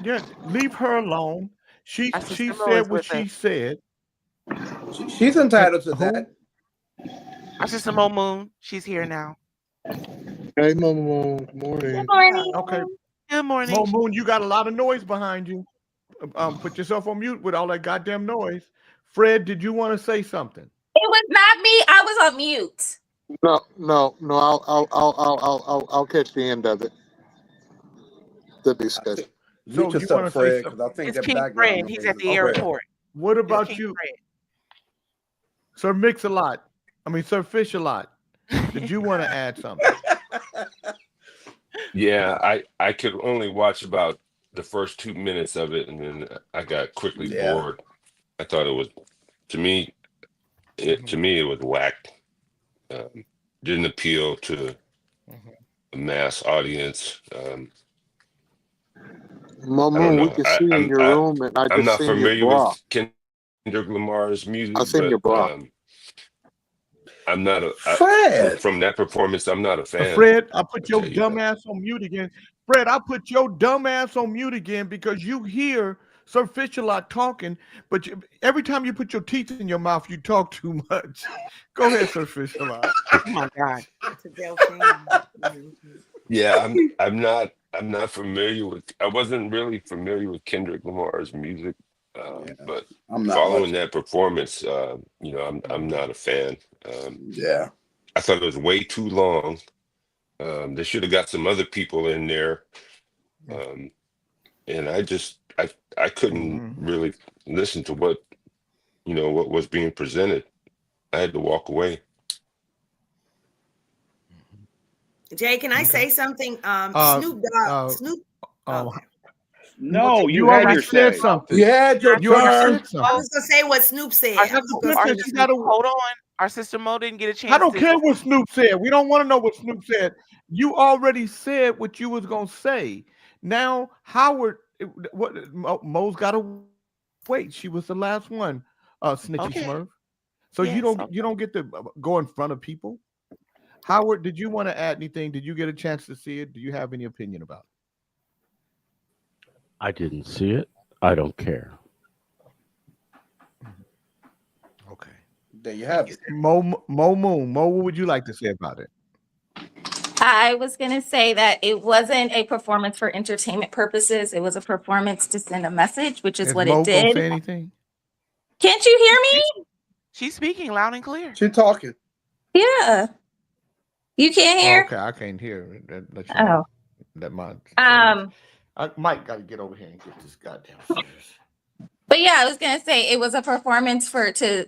Yeah, leave her alone. She said what she said. She's entitled to that. Our sister Mo Moon, she's here now. Hey, Mo Moon. Good morning. Good morning. Okay. Good morning. Mo Moon, you got a lot of noise behind you. Put yourself on mute with all that goddamn noise. Fred, did you want to say something? It was not me. I was on mute. No. I'll catch the end of it. The discussion. So you want to Fred, because I think it's that King background Fred. noise He's is at the okay. airport. What about you, Fred. Sir Mix-a-Lot? Sir Fish-a-Lot. Did you want to add something? Yeah, I could only watch about the first 2 minutes of it, and then I got quickly bored. I thought it was, to me, it was whack. Didn't appeal to a mass audience. Mo Moon, we can see in your room, and I I'm just not seen your familiar bra. with Kendrick Lamar's music. I seen your bra. I'm not Fred. from that performance. I'm not a fan. Fred, I put your dumb ass on mute again. Fred, I put your dumb ass on mute again because you hear Sir Fish-a-Lot talking, but every time you put your teeth in your mouth, you talk too much. Go ahead, Sir Fish-a-Lot. Oh my God. Yeah, I'm not familiar with. I wasn't really familiar with Kendrick Lamar's music, but I'm not following that performance, I'm not a fan. I thought it was way too long. They should have got some other people in there, and I couldn't really listen to what was being presented. I had to walk away. Jay, can I say something? Snoop Dogg. No, you already said something. You had your turn. I was gonna say what Snoop said. Hold on. Our sister Mo didn't get a chance. I don't care what Snoop said. We don't want to know what Snoop said. You already said what you was gonna say. Now Howard, Mo's got to wait. She was the last one, Snitchy Okay. Smurf. So Yes. you don't get to go in front of people. Howard, did you want to add anything? Did you get a chance to see it? Do you have any opinion about it? I didn't see it. I don't care. Okay. There you have it. Mo Moon. Mo, what would you like to say about it? I was going to say that it wasn't a performance for entertainment purposes. It was a performance to send a message, which is what Mo it gonna did. say anything? Can't you hear me? She's speaking loud and clear. She's talking. Yeah. You can't Oh, hear? okay, I can't hear. Let you know. Oh. That my Mike got to get over here and get this goddamn serious. But yeah, I was gonna say it was a performance for to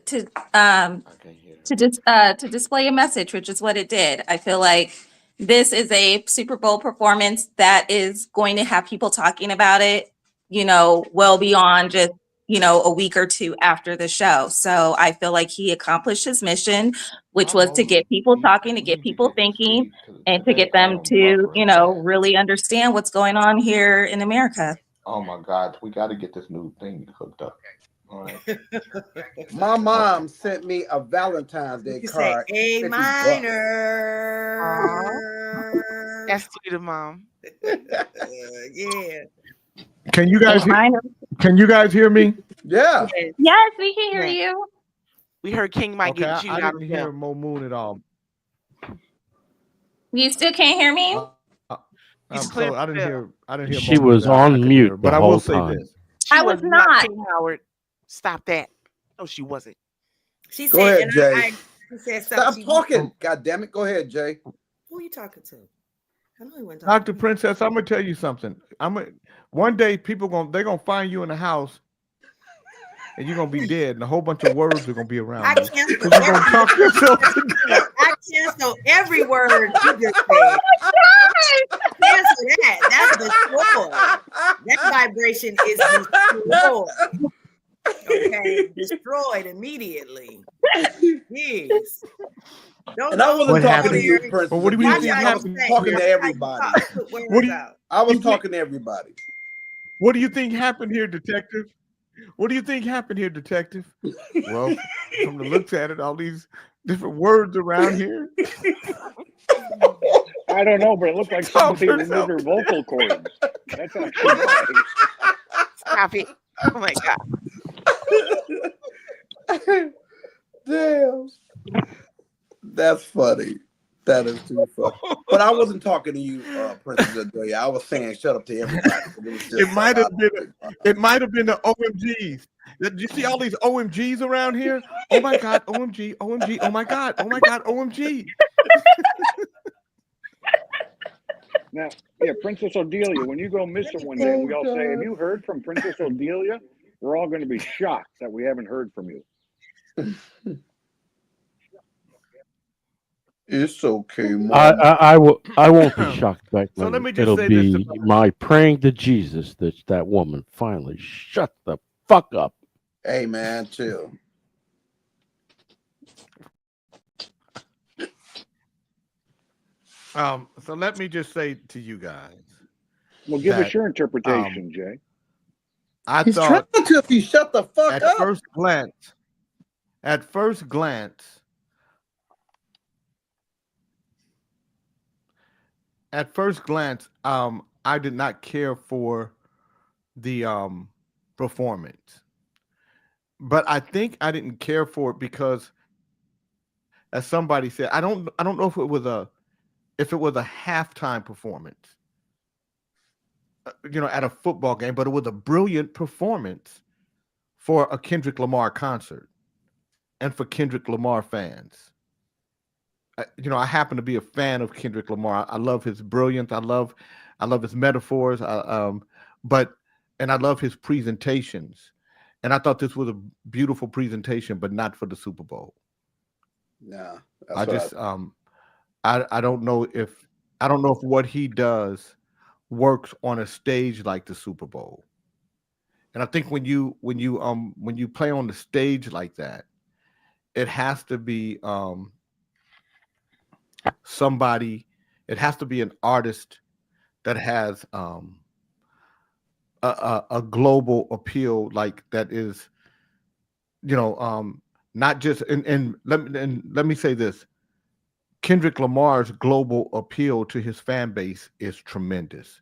display a message, which is what it did. I feel like this is a Super Bowl performance that is going to have people talking about it, well beyond just, a week or two after the show. So I feel like he accomplished his mission, which was to get people talking, to get people thinking, and to get them to, really understand what's going on here in America. Oh my God, we got to get this new thing hooked up. All right. My mom sent me a Valentine's Day You say card. A 50 minor. That's sweet of Mom. Yeah. Can you guys hear me? Yeah. Yes, we can hear Yeah. you. We heard King might Okay, get I chewed out of didn't hear jail. Mo Moon at all. You still can't hear me? He's clear So I didn't still. hear. I didn't hear. She Mo Moon was at all. I on couldn't mute hear her. But the I whole will say time. this. She I was not not. King Howard. Stop that. No, she wasn't. She Go said, ahead, and Jay. she said Stop something. talking. God damn it. Go ahead, Jay. Who are you talking to? I know you weren't talking Dr. Princess, I'm gonna tell you something. One day people they're gonna find you in the house and you're gonna be dead, and a whole bunch of words are gonna be around I you. cancel Because you're gonna talk yourself to death. I cancel every word you just said. Cancel that. That's destroyed. That vibration is destroyed. Okay, destroyed immediately. Jeez. And I wasn't What talking to you, happened? Princess. Well, what do you Watch think how I you was happened? say. talking Watch to how you everybody. talk. Put What words do out. I was you think? talking to everybody. What do you think happened here, detective? What do you think happened here, detective? Well, from the looks at it, all these different words around here. I don't know, but it looked like Talk somebody removed yourself her to vocal cords. That's actually nice. Stop it. Oh my God. Damn. That's funny. That is too funny. But I wasn't talking to you, Princess Adelia. I was saying shut up to everybody. It was just It might a have lot been. It might have been the OMGs. Did you see all these OMGs around here? Oh my God, OMG, OMG, oh my God, OMG. Now, yeah, Princess Odelia, when you go missing one day and we all say, have you heard from Princess Odelia? We're all going to be shocked that we haven't heard from you. It's okay, Mom. I won't be shocked, Beckman. So let me just It'll say this be about my praying to Jesus that that woman finally shut the fuck up. Hey, man, chill. So let me just say to you guys. Well, give us that, your interpretation, Jay. I He's thought trying to if you shut the fuck at up. first glance, I did not care for the performance. But I think I didn't care for it because, as somebody said, I don't know if it was a halftime performance, at a football game, but it was a brilliant performance for a Kendrick Lamar concert and for Kendrick Lamar fans. I happen to be a fan of Kendrick Lamar. I love his brilliance. I love his metaphors. But I love his presentations. And I thought this was a beautiful presentation, but not for the Super Bowl. Nah, I don't know if what he does works on a stage like the Super Bowl. And I think when you play on the stage like that, it has to be somebody. It has to be an artist that has a global appeal like that is, not just and let me say this. Kendrick Lamar's global appeal to his fan base is tremendous.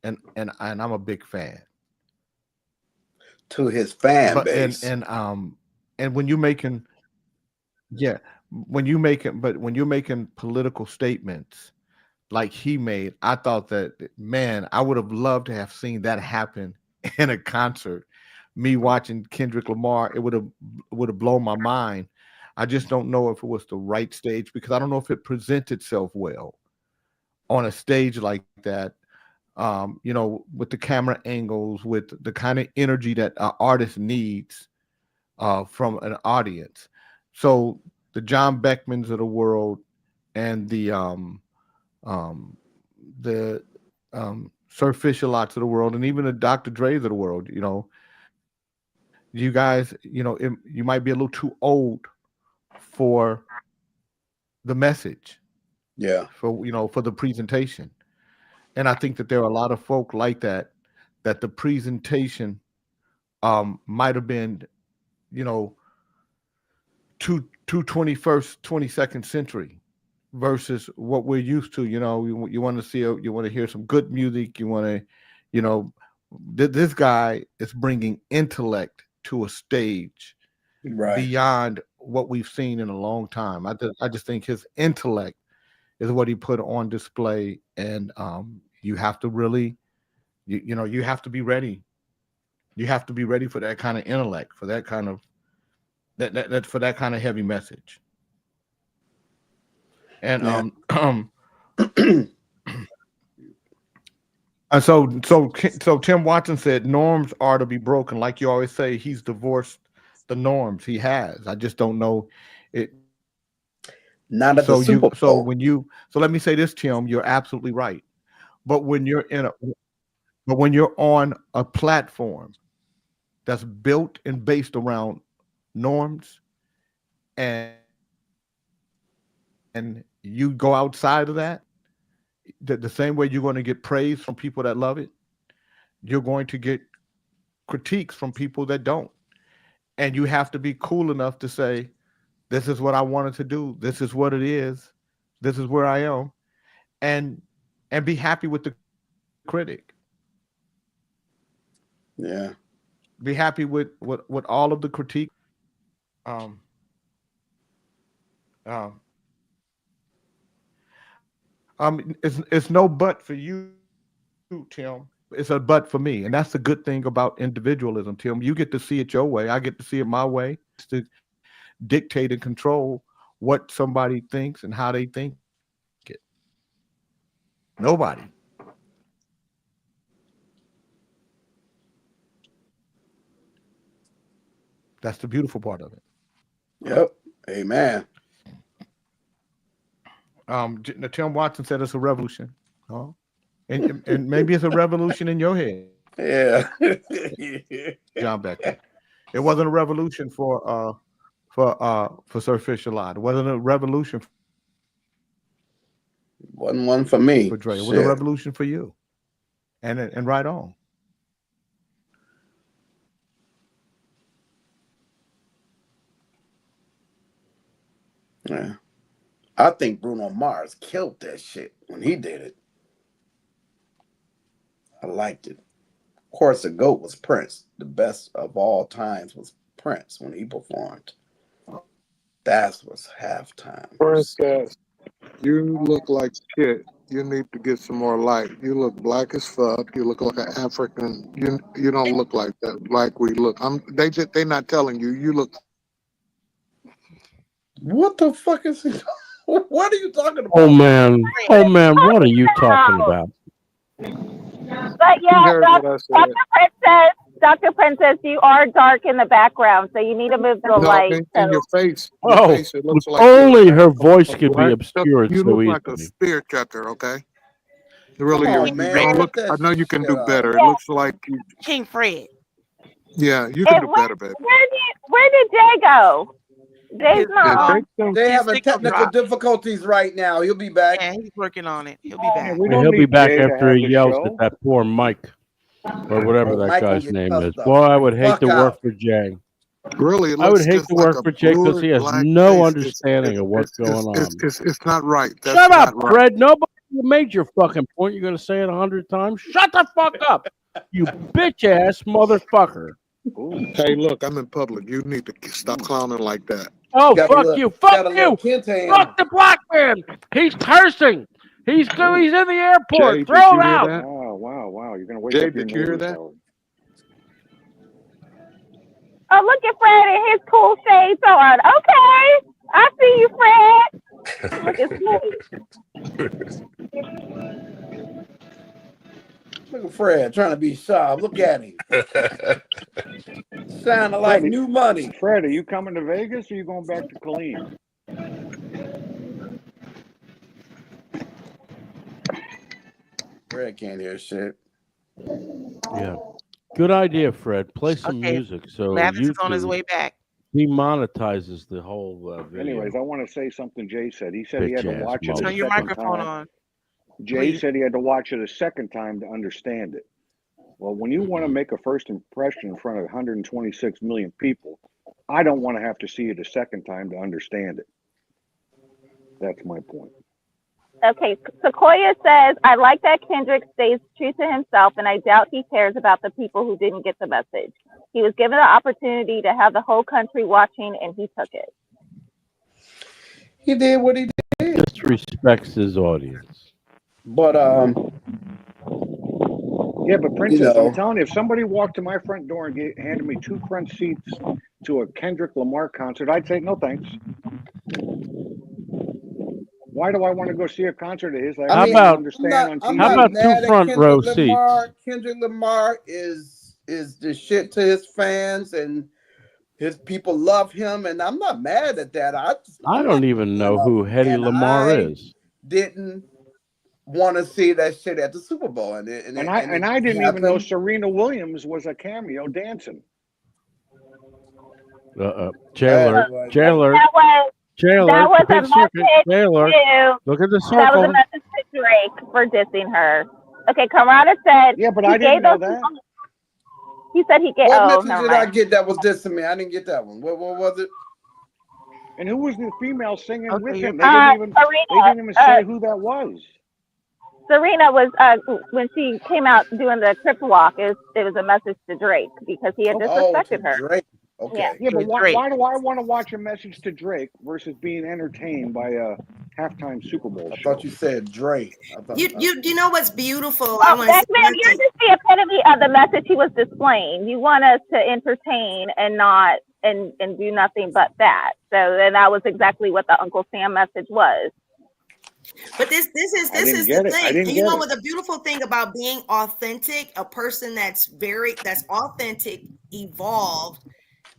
And I'm a big fan. To his fan base. And when you're making when you're making political statements like he made, I thought that, man, I would have loved to have seen that happen in a concert. Me watching Kendrick Lamar, it would have blown my mind. I just don't know if it was the right stage, because I don't know if it presents itself well on a stage like that. With the camera angles, with the kind of energy that an artist needs from an audience. So the John Beckmans of the world and the Sir Fisher-Lots of the world, and even the Dr. Dre's of the world, you guys, you might be a little too old for the message. Yeah. For the presentation. And I think that there are a lot of folk like that the presentation might have been, to 21st, 22nd century versus what we're used to. You want to hear some good music. You want to, this guy is bringing intellect to a stage beyond what we've seen in a long time. I just think his intellect is what he put on display, and you have to really, you have to be ready. You have to be ready for that kind of intellect, for that kind of for that kind of heavy message. And and so Tim Watson said norms are to be broken. Like you always say, he's divorced the norms. He has. I just don't know it. Not at the Super Bowl. So let me say this, Tim, you're absolutely right. But when you're on a platform that's built and based around norms, and you go outside of that, the same way you're going to get praise from people that love it, you're going to get critiques from people that don't. And you have to be cool enough to say, this is what I wanted to do. This is what it is. This is where I am. And be happy with the critic. Yeah. Be happy with all of the critique. It's no but for you, Tim. It's a but for me. And that's the good thing about individualism, Tim. You get to see it your way. I get to see it my way. It's to dictate and control what somebody thinks and how they think it. Nobody. That's the beautiful part of it. Yep. Amen. Tim Watson said it's a revolution. Huh? And maybe it's a revolution in your head. Yeah. John Beckman. It wasn't a revolution for Sir Fisher-Lot. It wasn't a revolution. Wasn't one for me. For Dre. It was a revolution for you. And right on. Yeah. I think Bruno Mars killed that shit when he did it. I liked it. Of course, the GOAT was Prince. The best of all times was Prince when he performed. That was halftime. Princess, you look like shit. You need to get some more light. You look black as fuck. You look like an African. You don't look like that. Like we look. They not telling you. You look. What the fuck is he? What are you talking about? Oh man, what are you talking about? But yeah, Dr. Princess, you are dark in the background, so you need to move the light. In your face. Oh, face, it looks like only her voice could be obscured. You so look like a easily. spear catcher, okay? Really, Come on, man. don't look, I know you can do better. It looks like you. King Fred. Yeah, you can do better, baby. Where did Jay go? Jay's not on. They having technical difficulties right now. He'll be back. Yeah, he's working on it. He'll be back. He'll be back after he yells at that poor Mike. or whatever Oh, that Mike gonna guy's get name is. cussed up. Boy, I would hate Fuck to work out. for Jay. Really, it I would looks hate just to like work a for Jay because fluid he has black no face. understanding of what's going on. It's not right. That's Shut up, not right. Fred. Nobody made your fucking point. You're going to say it 100 times? Shut the fuck up, you bitch ass motherfucker. Hey, look, I'm in public. You need to stop clowning like that. Oh, Got a fuck little- you. got Fuck a little you. Kente in him. Fuck the black man. He's cursing. He's in the airport. Jay, did Throw you him hear out. that? Wow. You're gonna wake Jay, up your did you hear neighbors, that? Howard. Oh, look at Fred in his cool shades on. Okay, I see you, Fred. Look at Look at Fred trying to be sharp. Look at him. Sounding like Fred, new money. Fred, are you coming to Vegas or are you going back to Killeen? Fred can't hear shit. Yeah. Good idea, Fred. Play some Okay. music so Mathis is on his YouTube way back. demonetizes the whole video. Anyways, I want to say something Jay said. He said he had to Bitch-ass watch it a Turn your second microphone time. on. Jay Please. said he had to watch it a second time to understand it. Well, when you want to make a first impression in front of 126 million people, I don't want to have to see it a second time to understand it. That's my point. Okay, Sequoia says, I like that Kendrick stays true to himself, and I doubt he cares about the people who didn't get the message. He was given the opportunity to have the whole country watching, and he took it. He did what he did. Disrespects his audience. But Yeah, but Princess, know. I'm telling you, if somebody walked to my front door and handed me 2 front seats to a Kendrick Lamar concert, I'd say no thanks. Why do I want to go see a concert of his? How about- understand on TV? How about 2 front row Lamar, Kendrick Lamar is the shit to his fans, and his people love him, and I'm not mad at that. I don't even know who Hedy Lamar is. Didn't want to see that shit at the Super Bowl, and I didn't even know Serena Williams was a cameo dancing. Chandler. That was a big circuit. message Taylor. to, Look at the that was a circle. message to Drake for dissing her. Okay, Karada said, yeah, but he I didn't gave know those that. people- He said he gave. What Oh, message never did I mind. get that was dissing me? I didn't get that one. What was it? And who was the female singing with you're- him? They didn't Serena, even say who that was. Serena was when she came out doing the Crip Walk. It was a message to Drake because he had disrespected her. Drake. Okay. Yeah. Yeah, but why Drake. do I want to watch a message to Drake versus being entertained by a halftime Super Bowl show? I thought you said Drake. You know what's beautiful? Oh, Beckman, you're just the epitome of the message he was displaying. You want us to entertain and not and do nothing but that. So then that was exactly what the Uncle Sam message was. But this is I didn't the get it. I thing. didn't And you get know it. what the beautiful thing about being authentic, a person that's authentic, evolved,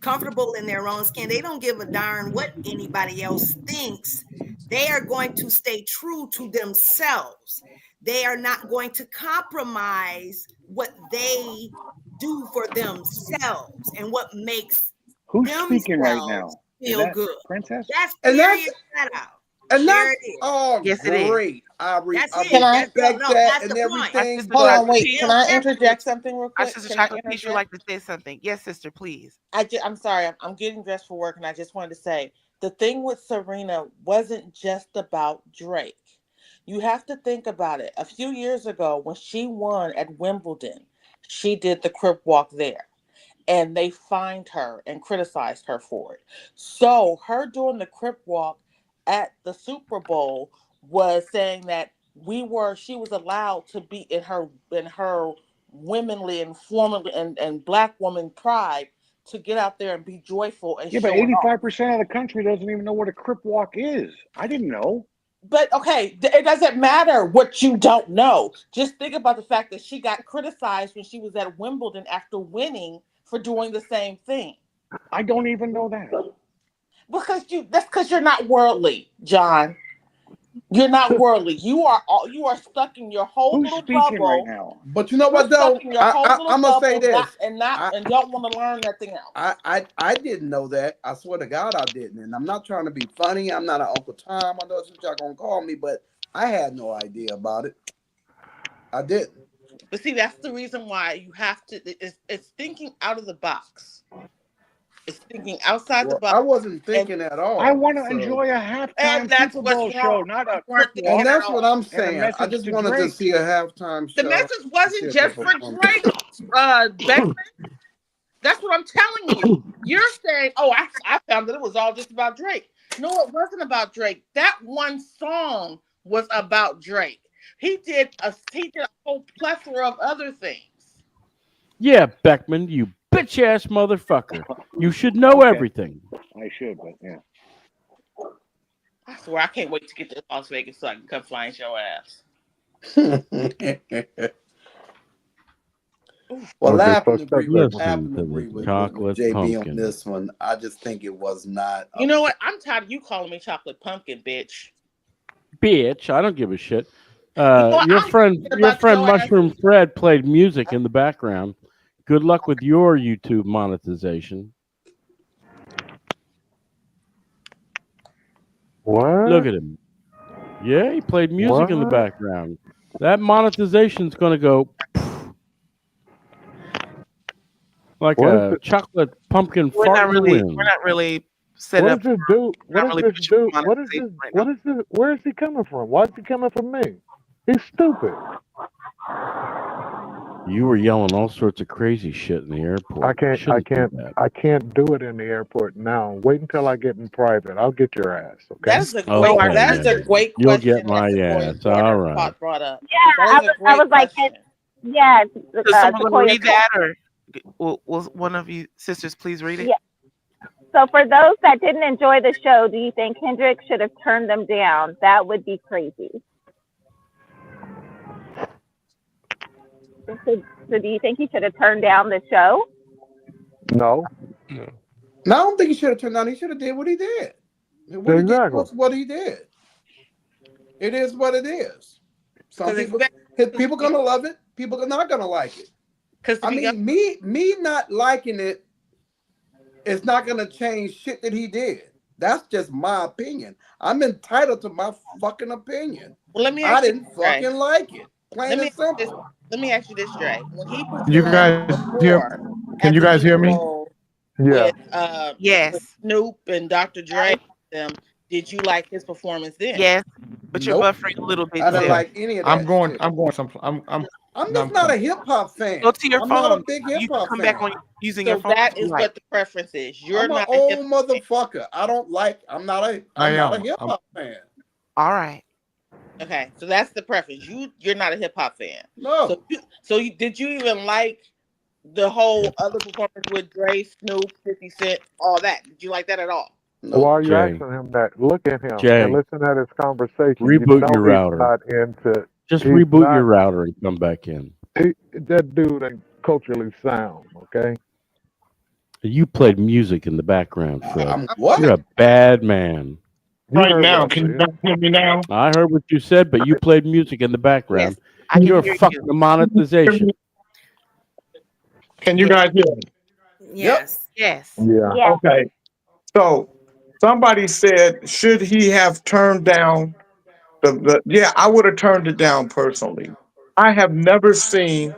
comfortable in their own skin. They don't give a darn what anybody else thinks. They are going to stay true to themselves. They are not going to compromise what they do for themselves and what makes Who's speaking right now? themselves Is feel that good. Princess? That's And that's- period. Flat out. And There that's it is. all Yes, it is. great. I That's it. Can I- respect No, that that's and the point. everything. Sister Hold on, Chocolate wait. Peach- Can I interject something real Our quick? sister Can I Chocolate Peach would interject? like to say something. Yes, sister, please. I'm sorry. I'm getting dressed for work, and I just wanted to say the thing with Serena wasn't just about Drake. You have to think about it. A few years ago, when she won at Wimbledon, she did the Crip Walk there, and they fined her and criticized her for it. So her doing the Crip Walk at the Super Bowl was saying that she was allowed to be in her womanly and formerly and black woman pride to get out there and be joyful and Yeah, but show it off. 85% of the country doesn't even know what a Crip Walk is. I didn't know. But okay, it doesn't matter what you don't know. Just think about the fact that she got criticized when she was at Wimbledon after winning for doing the same thing. I don't even know that. That's because you're not worldly, John. You're not worldly. You are stuck in your whole Who's little speaking bubble. right now? But you know You're what though? stuck in your whole little I'm gonna say bubble this. and don't want to learn nothing else. I didn't know that. I swear to God I didn't. And I'm not trying to be funny. I'm not an Uncle Tom. I know that's what y'all gonna call me, but I had no idea about it. I didn't. But see, that's the reason why you have to. It's thinking out of the box. It's thinking outside the box. I wasn't thinking at all. I want to so- enjoy a halftime And that's Super what's Bowl wrong. show, not a You weren't thinking walk. And that's at what all. I'm saying. I message just to wanted to Drake. see a halftime show. The message wasn't See a just for different Drake, Beckman. That's what I'm telling you. You're saying, "Oh, I found that it was all just about Drake." No, it wasn't about Drake. That one song was about Drake. He did a whole plethora of other things. Yeah, Beckman, you bitch ass motherfucker. You should know Okay. everything. I should, but yeah. I swear, I can't wait to get to Las Vegas so I can come flying your ass. Well, Okay, I happen fucked to up, agree, Listen with, to the chocolate JB on pumpkin. this one. I just think it was not. You know what? I'm tired of you calling me chocolate pumpkin, bitch. Bitch, I don't give a shit. what? Your I'm friend, thinking your about friend your ass. Mushroom Fred played music in the background. Good luck with your YouTube monetization. What? Look at him. Yeah, he played music in the What? background. That monetization's going to go like What is a it? chocolate pumpkin We're fart not in the really. wind. We're not really set What up. is this dude? We're not What is really this pushing dude? What is monetization this? right now. What is this? Where is he coming from? Why is he coming from me? He's stupid. You were yelling all sorts of crazy shit in the airport. I can't. I Shouldn't do can't. that. I can't do it in the airport now. Wait until I get in private. I'll get your ass. Okay. That is a great. Okay, That is a then. great You'll question. get my that ass. All right. Brought up. Yeah, That is a I great was like, question. yeah, Does someone Sequoia read that, or will one of you sisters please read it? Yeah. So for those that didn't enjoy the show, do you think Kendrick should have turned them down? That would be crazy. So do you think he should have turned down the show? No. No, I don't think he should have turned down. He should have did what he did. What he did Exactly. was what he did. It is what it is. Some Because people gonna love it. People are not gonna like it. Because I mean, me not liking it is not gonna change shit that he did. That's just my opinion. I'm entitled to my fucking opinion. Well, let me I ask didn't you, Dre. fucking like it. Plain and simple. Let me ask you this, Dre. When he You performed guys hear? before Can at you the guys hear Super me? Bowl Yeah. with Yes. with Snoop and Dr. Dre, them, did you like his performance then? Yes. But you're Nope. buffering a little bit. I didn't too. like any of that. I'm going. shit. I'm going. I'm just not a hip hop fan. Go to your I'm phone. not a big You hip can hop come fan. back on using So your phone. that if you is like. what the preference is. You're I'm an not a old hip motherfucker. I'm not a I I'm not a am. hip hop fan. All right. Okay, so that's the preference. You're not a hip hop fan. No. Did you even like the whole other performance with Dre, Snoop, 50 Cent, all that? Did you like that at all? Why are you Jay. asking him that? Look at him Jay. and listen at his conversation. Reboot you know your he's router. Not into. Just he's reboot not- your router and come back in. That dude ain't culturally sound. Okay. You played music in the background, Fred. What? You're a bad man. You Right heard now, what I can you said. guys hear me now? I heard what you said, but you played music in the background. Yes, I can You're hear fucking you. the monetization. Can you guys hear me? Yes. Yes. Yeah. Yeah. Okay. So somebody said, should he have turned down the yeah, I would have turned it down personally. I have never seen.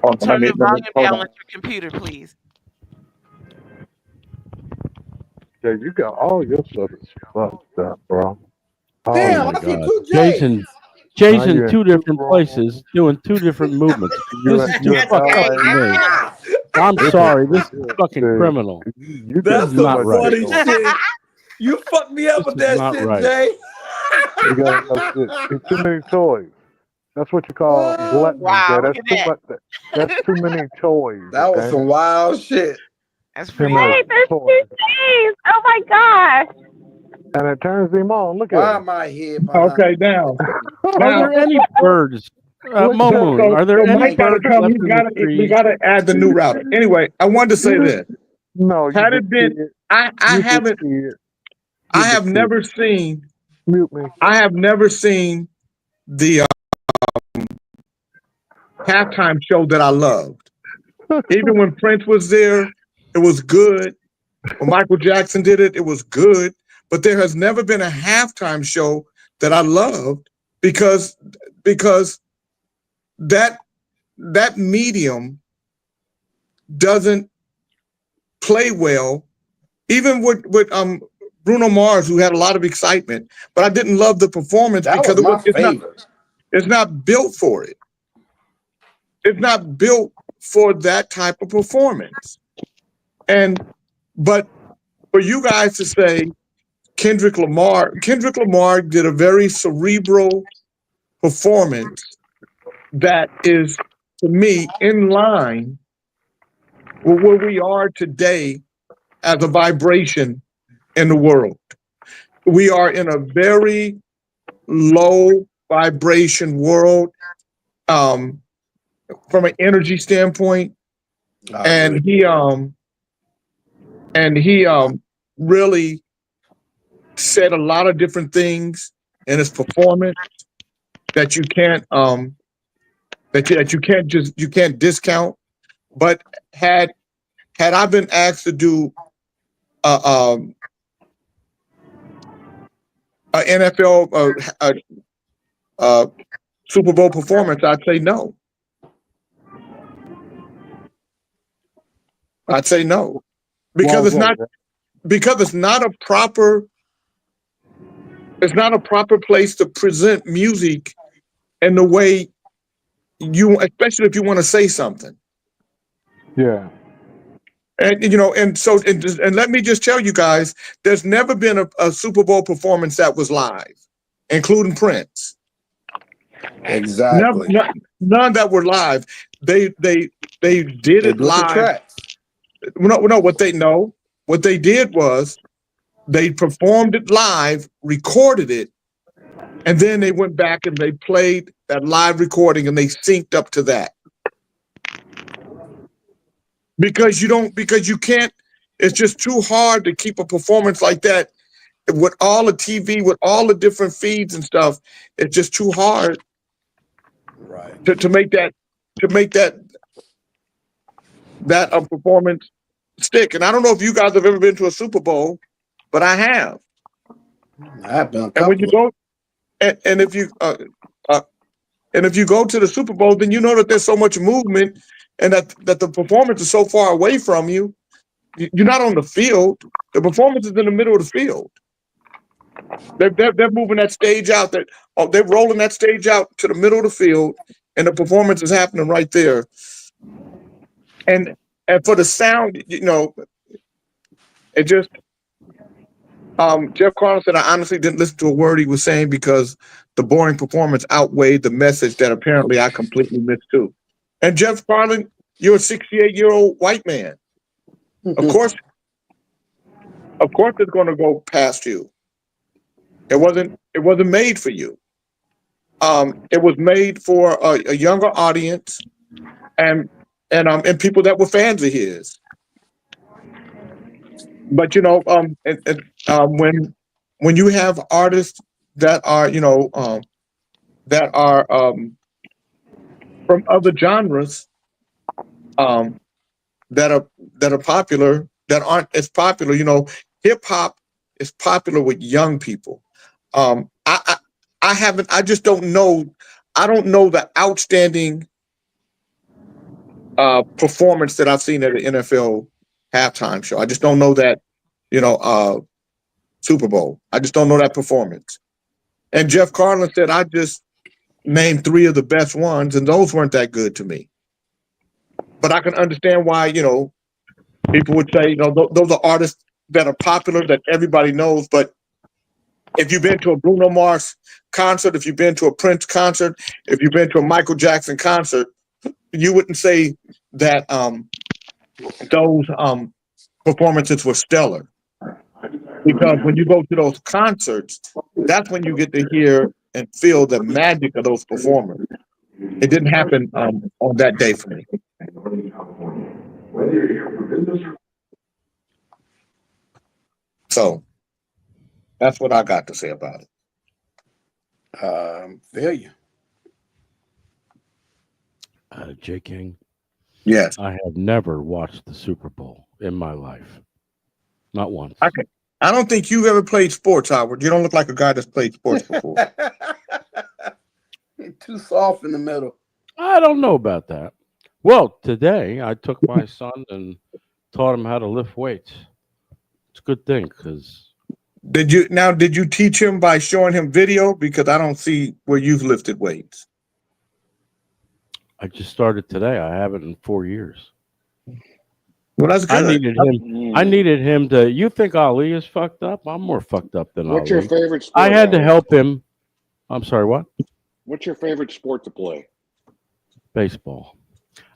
Oh, Turn the volume hold down on. on your computer, please. Yeah, you got all your stuff is fucked up, bro. Oh Damn, my I see God. two J's. Jason, Now Jason, you're in two two different wrong- places, doing two different movements. You This in- is you just in fucked up LA. to me. I'm sorry. This is fucking Dude, criminal. You This got is too not much right. shit going on. shit. You fucked me up This with is that not shit, right. Jay. You got enough shit. It's too many toys. That's what you call gluttony. Wow, Jay. look That's at too that. much. That's too many toys. That was okay? some wild shit. That's Too pretty many Hey, there's toys. 2 days. Oh my gosh. And it turns him on. Look Why at him. am I here behind? Okay, now. Are Now, there any birds? Mo Moon, so are there any Mike got to birds come. left He's in got the to. We trees? got to add the new router. Anyway, I wanted to say this. No, you Had big it been, kid. I You big haven't. kid. I You have big never seen. kid. Mute me. I have never seen the halftime show that I loved. Even when Prince was there, it was good. When Michael Jackson did it, it was good. But there has never been a halftime show that I loved because that medium doesn't play well, even with Bruno Mars, who had a lot of excitement, but I didn't love the performance because it's not built for it. It's not built for that type of performance. But for you guys to say Kendrick Lamar did a very cerebral performance that is, to me, in line with where we are today as a vibration in the world. We are in a very low vibration world from an energy standpoint. And he really said a lot of different things in his performance that you can't you can't discount. But had I been asked to do an NFL Super Bowl performance, I'd say no. I'd say no, because it's not a proper place to present music in the way especially if you want to say something. Yeah. And and let me just tell you guys, there's never been a Super Bowl performance that was live, including Prince. Exactly. None that were live. They did it live. What they did was they performed it live, recorded it, and then they went back and they played that live recording and they synced up to that. Because you can't, it's just too hard to keep a performance like that with all the TV, with all the different feeds and stuff. It's just too hard to make that performance stick. And I don't know if you guys have ever been to a Super Bowl, but I have. I've been. And when you go, and if you go to the Super Bowl, then you know that there's so much movement, and that the performance is so far away from you. You're not on the field. The performance is in the middle of the field. They're moving that stage out. They're rolling that stage out to the middle of the field, and the performance is happening right there. And for the sound, it just. Jeff Carlin said, I honestly didn't listen to a word he was saying because the boring performance outweighed the message that apparently I completely missed too. And Jeff Carlin, you're a 68-year-old white man. Of course it's going to go past you. It wasn't made for you. It was made for a younger audience and people that were fans of his. But when you have artists that are from other genres that are popular, that aren't as popular, hip hop is popular with young people. I just don't know. I don't know the outstanding performance that I've seen at the NFL halftime show. I just don't know that, Super Bowl. I just don't know that performance. And Jeff Carlin said, I just named 3 of the best ones, and those weren't that good to me. But I can understand why, people would say, those are artists that are popular, that everybody knows. But if you've been to a Bruno Mars concert, if you've been to a Prince concert, if you've been to a Michael Jackson concert, you wouldn't say that those performances were stellar. Because when you go to those concerts, that's when you get to hear and feel the magic of those performers. It didn't happen on that day for me. So that's what I got to say about it. Feel you. J. King. Yes. I have never watched the Super Bowl in my life. Not once. I don't think you've ever played sports, Howard. You don't look like a guy that's played sports before. Too soft in the middle. I don't know about that. Well, today I took my son and taught him how to lift weights. It's a good thing because Did you teach him by showing him video? Because I don't see where you've lifted weights. I just started today. I haven't in 4 years. Well, that's I good. needed him to. You think Ali is fucked up? I'm more fucked up than What's Ali. your favorite sport? I had to Ali? help him. I'm sorry, what? What's your favorite sport to play? Baseball.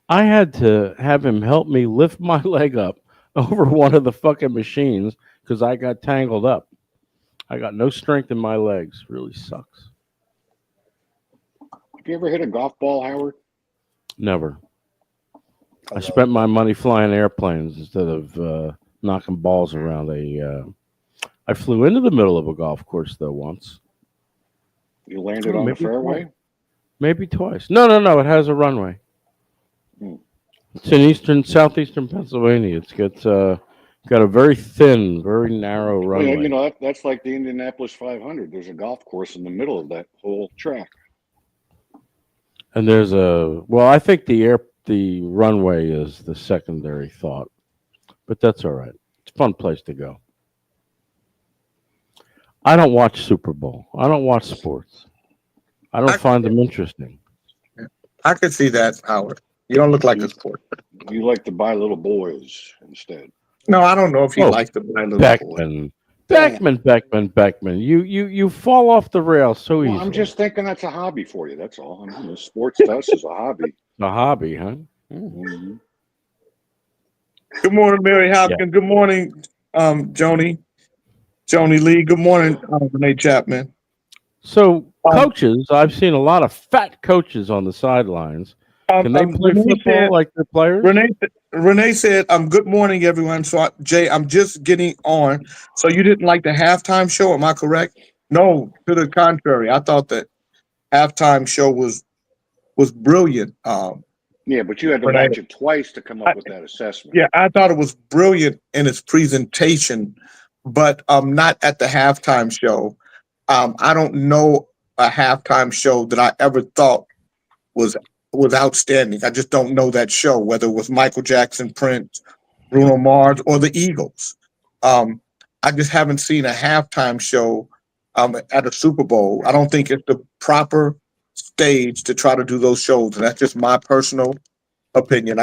I had to have him help me lift my leg up over one of the fucking machines because I got tangled up. I got no strength in my legs. Really sucks. Have you ever hit a golf ball, Howard? Never. I spent my money flying airplanes instead of knocking balls around. I flew into the middle of a golf course though once. You landed on the fairway? Maybe twice. No. It has a runway. It's in southeastern Pennsylvania. It's got a very thin, very narrow Well, runway. you know, that's like the Indianapolis 500. There's a golf course in the middle of that whole track. And there's I think the runway is the secondary thought, but that's all right. It's a fun place to go. I don't watch Super Bowl. I don't watch sports. I don't find them interesting. I could see that, Howard. You don't look like a sport. You like to buy little boys instead. No, I don't know if he likes to buy little boys. Beckman. You fall off the rails so easily. Well, I'm just thinking that's a hobby for you. That's all. I mean, sports to us is a hobby. A hobby, huh? Mm-hmm. Good morning, Mary Hopkins. Yeah. Good morning, Joni Lee. Good morning, Renee Chapman. So coaches, I've seen a lot of fat coaches on the sidelines. Can they play football like their players? Renee said, good morning, everyone. So, Jay, I'm just getting on. So you didn't like the halftime show, am I correct? No, to the contrary. I thought that halftime show was brilliant. Yeah, but you had to Renee, watch it twice to come up with that assessment. yeah, I thought it was brilliant in its presentation, but not at the halftime show. I don't know a halftime show that I ever thought was outstanding. I just don't know that show, whether it was Michael Jackson, Prince, Bruno Mars, or the Eagles. I just haven't seen a halftime show at a Super Bowl. I don't think it's the proper stage to try to do those shows, and that's just my personal opinion.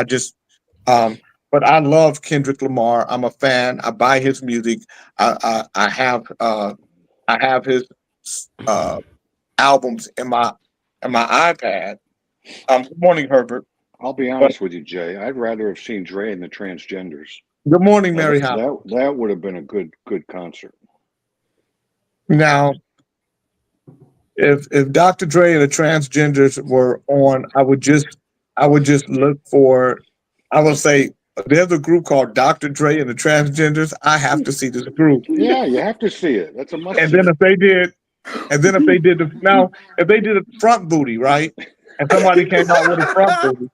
But I love Kendrick Lamar. I'm a fan. I buy his music. I have his albums in my iPad. Good morning, Herbert. I'll be honest with you, Jay. I'd rather have seen Dre and the Transgenders. Good morning, Mary Howard. That would have been a good concert. Now, if Dr. Dre and the Transgenders were on, I would just look for. I would say there's a group called Dr. Dre and the Transgenders. I have to see this group. Yeah, you have to see it. That's a must. And then if they did a front booty, right? And somebody came out with a front booty,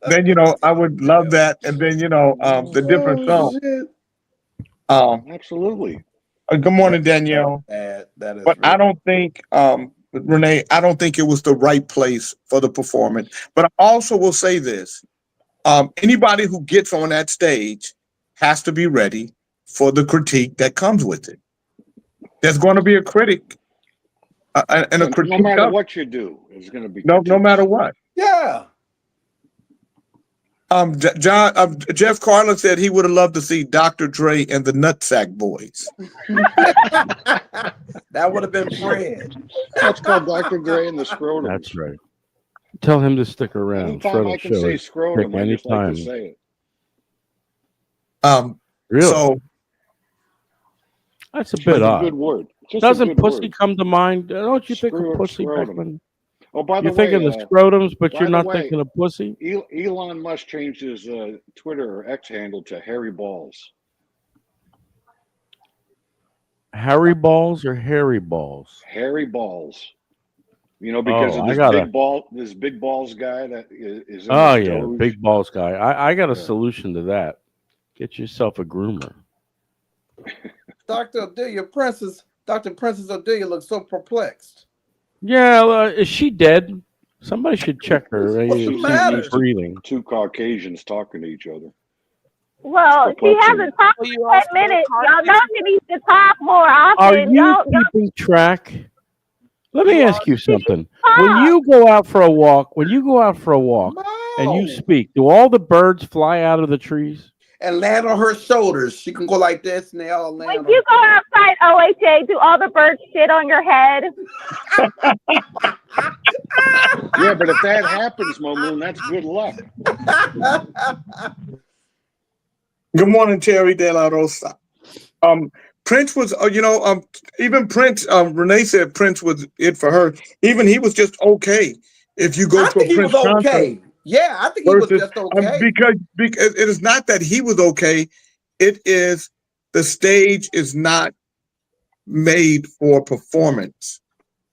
then I would love that. And then the different songs. Absolutely. Good morning, Danielle. That is. But I don't think, Renee, I don't think it was the right place for the performance. But I also will say this: anybody who gets on that stage has to be ready for the critique that comes with it. There's going to be a critic. And a critique. No matter what you do, it's going to be no matter what. Yeah. Jeff Carlin said he would have loved to see Dr. Dre and the Nutsack Boys. That would have been Fred. That's called Dr. Dre and the Scrotum. That's right. Tell him to stick around. Anytime I can say scrotum, I just like to say it. Really? So that's a bit odd. A good word. Doesn't pussy come to mind? Don't you think of pussy, scrotum. Beckman? Oh, by the You're way, thinking of scrotums, but you're not thinking of pussy? Elon Musk changed his Twitter or X handle to Harry Balls. Harry Balls or Hairy Balls? Harry Balls. Because of this big balls guy that is. Big balls guy. I got a solution to that. Get yourself a groomer. Dr. Princess Odelia looks so perplexed. Yeah, is she dead? Somebody should check her. What's the See if matter? she's breathing. Two Caucasians talking to each other. Well, she hasn't talked Well, you for 10 also minutes. hard Y'all to know she needs to talk more Are often. you Y'all keeping track? Let me You ask you something. talk. When you go out for a walk, and you No. speak, do all the birds fly out of the trees? And land on her shoulders. She can go like this, and they all When land you on. go outside, OHA, do all the birds shit on your head? Yeah, but if that happens, Mo Moon, that's good luck. Good morning, Terry De La Rosa. Prince was, even Prince, Renee said Prince was it for her. Even he was just okay. If you go I to a think he Prince was concert, okay. Yeah, I think he was versus just okay. because it is not that he was okay. It is the stage is not made for performance.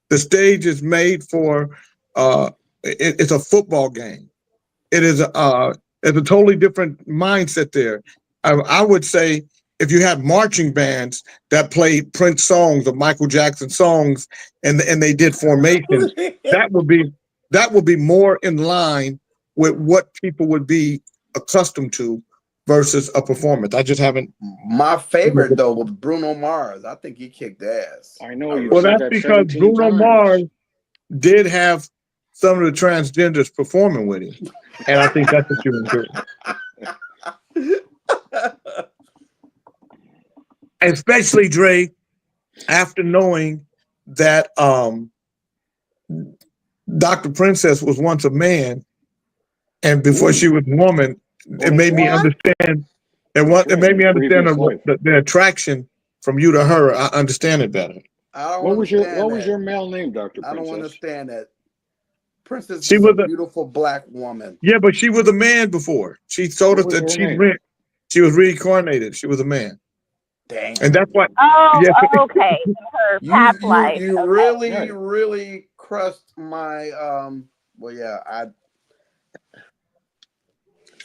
The stage is made for it's a football game. It is it's a totally different mindset there. I would say if you had marching bands that played Prince songs or Michael Jackson songs and they did formations, that would be more in line with what people would be accustomed to versus a performance. I just haven't. My favorite though was Bruno Mars. I think he kicked ass. I know you Well, said that's that because 17 Bruno times. Mars did have some of the transgenders performing with him, and I think that's what you were doing. Especially Dre, after knowing that Dr. Princess was once a man, and before she was a woman, it made me understand. It made me understand the attraction from you to her. I understand it better. What was your male name, Dr. Princess? I don't understand that. Princess She is was a a- beautiful black woman. Yeah, but she was a man before. She told us What was that her name? she was reincarnated. She was a man. Damn. And that's why. Oh, Yes. okay. Her past life. You Okay. really, really crushed my well yeah,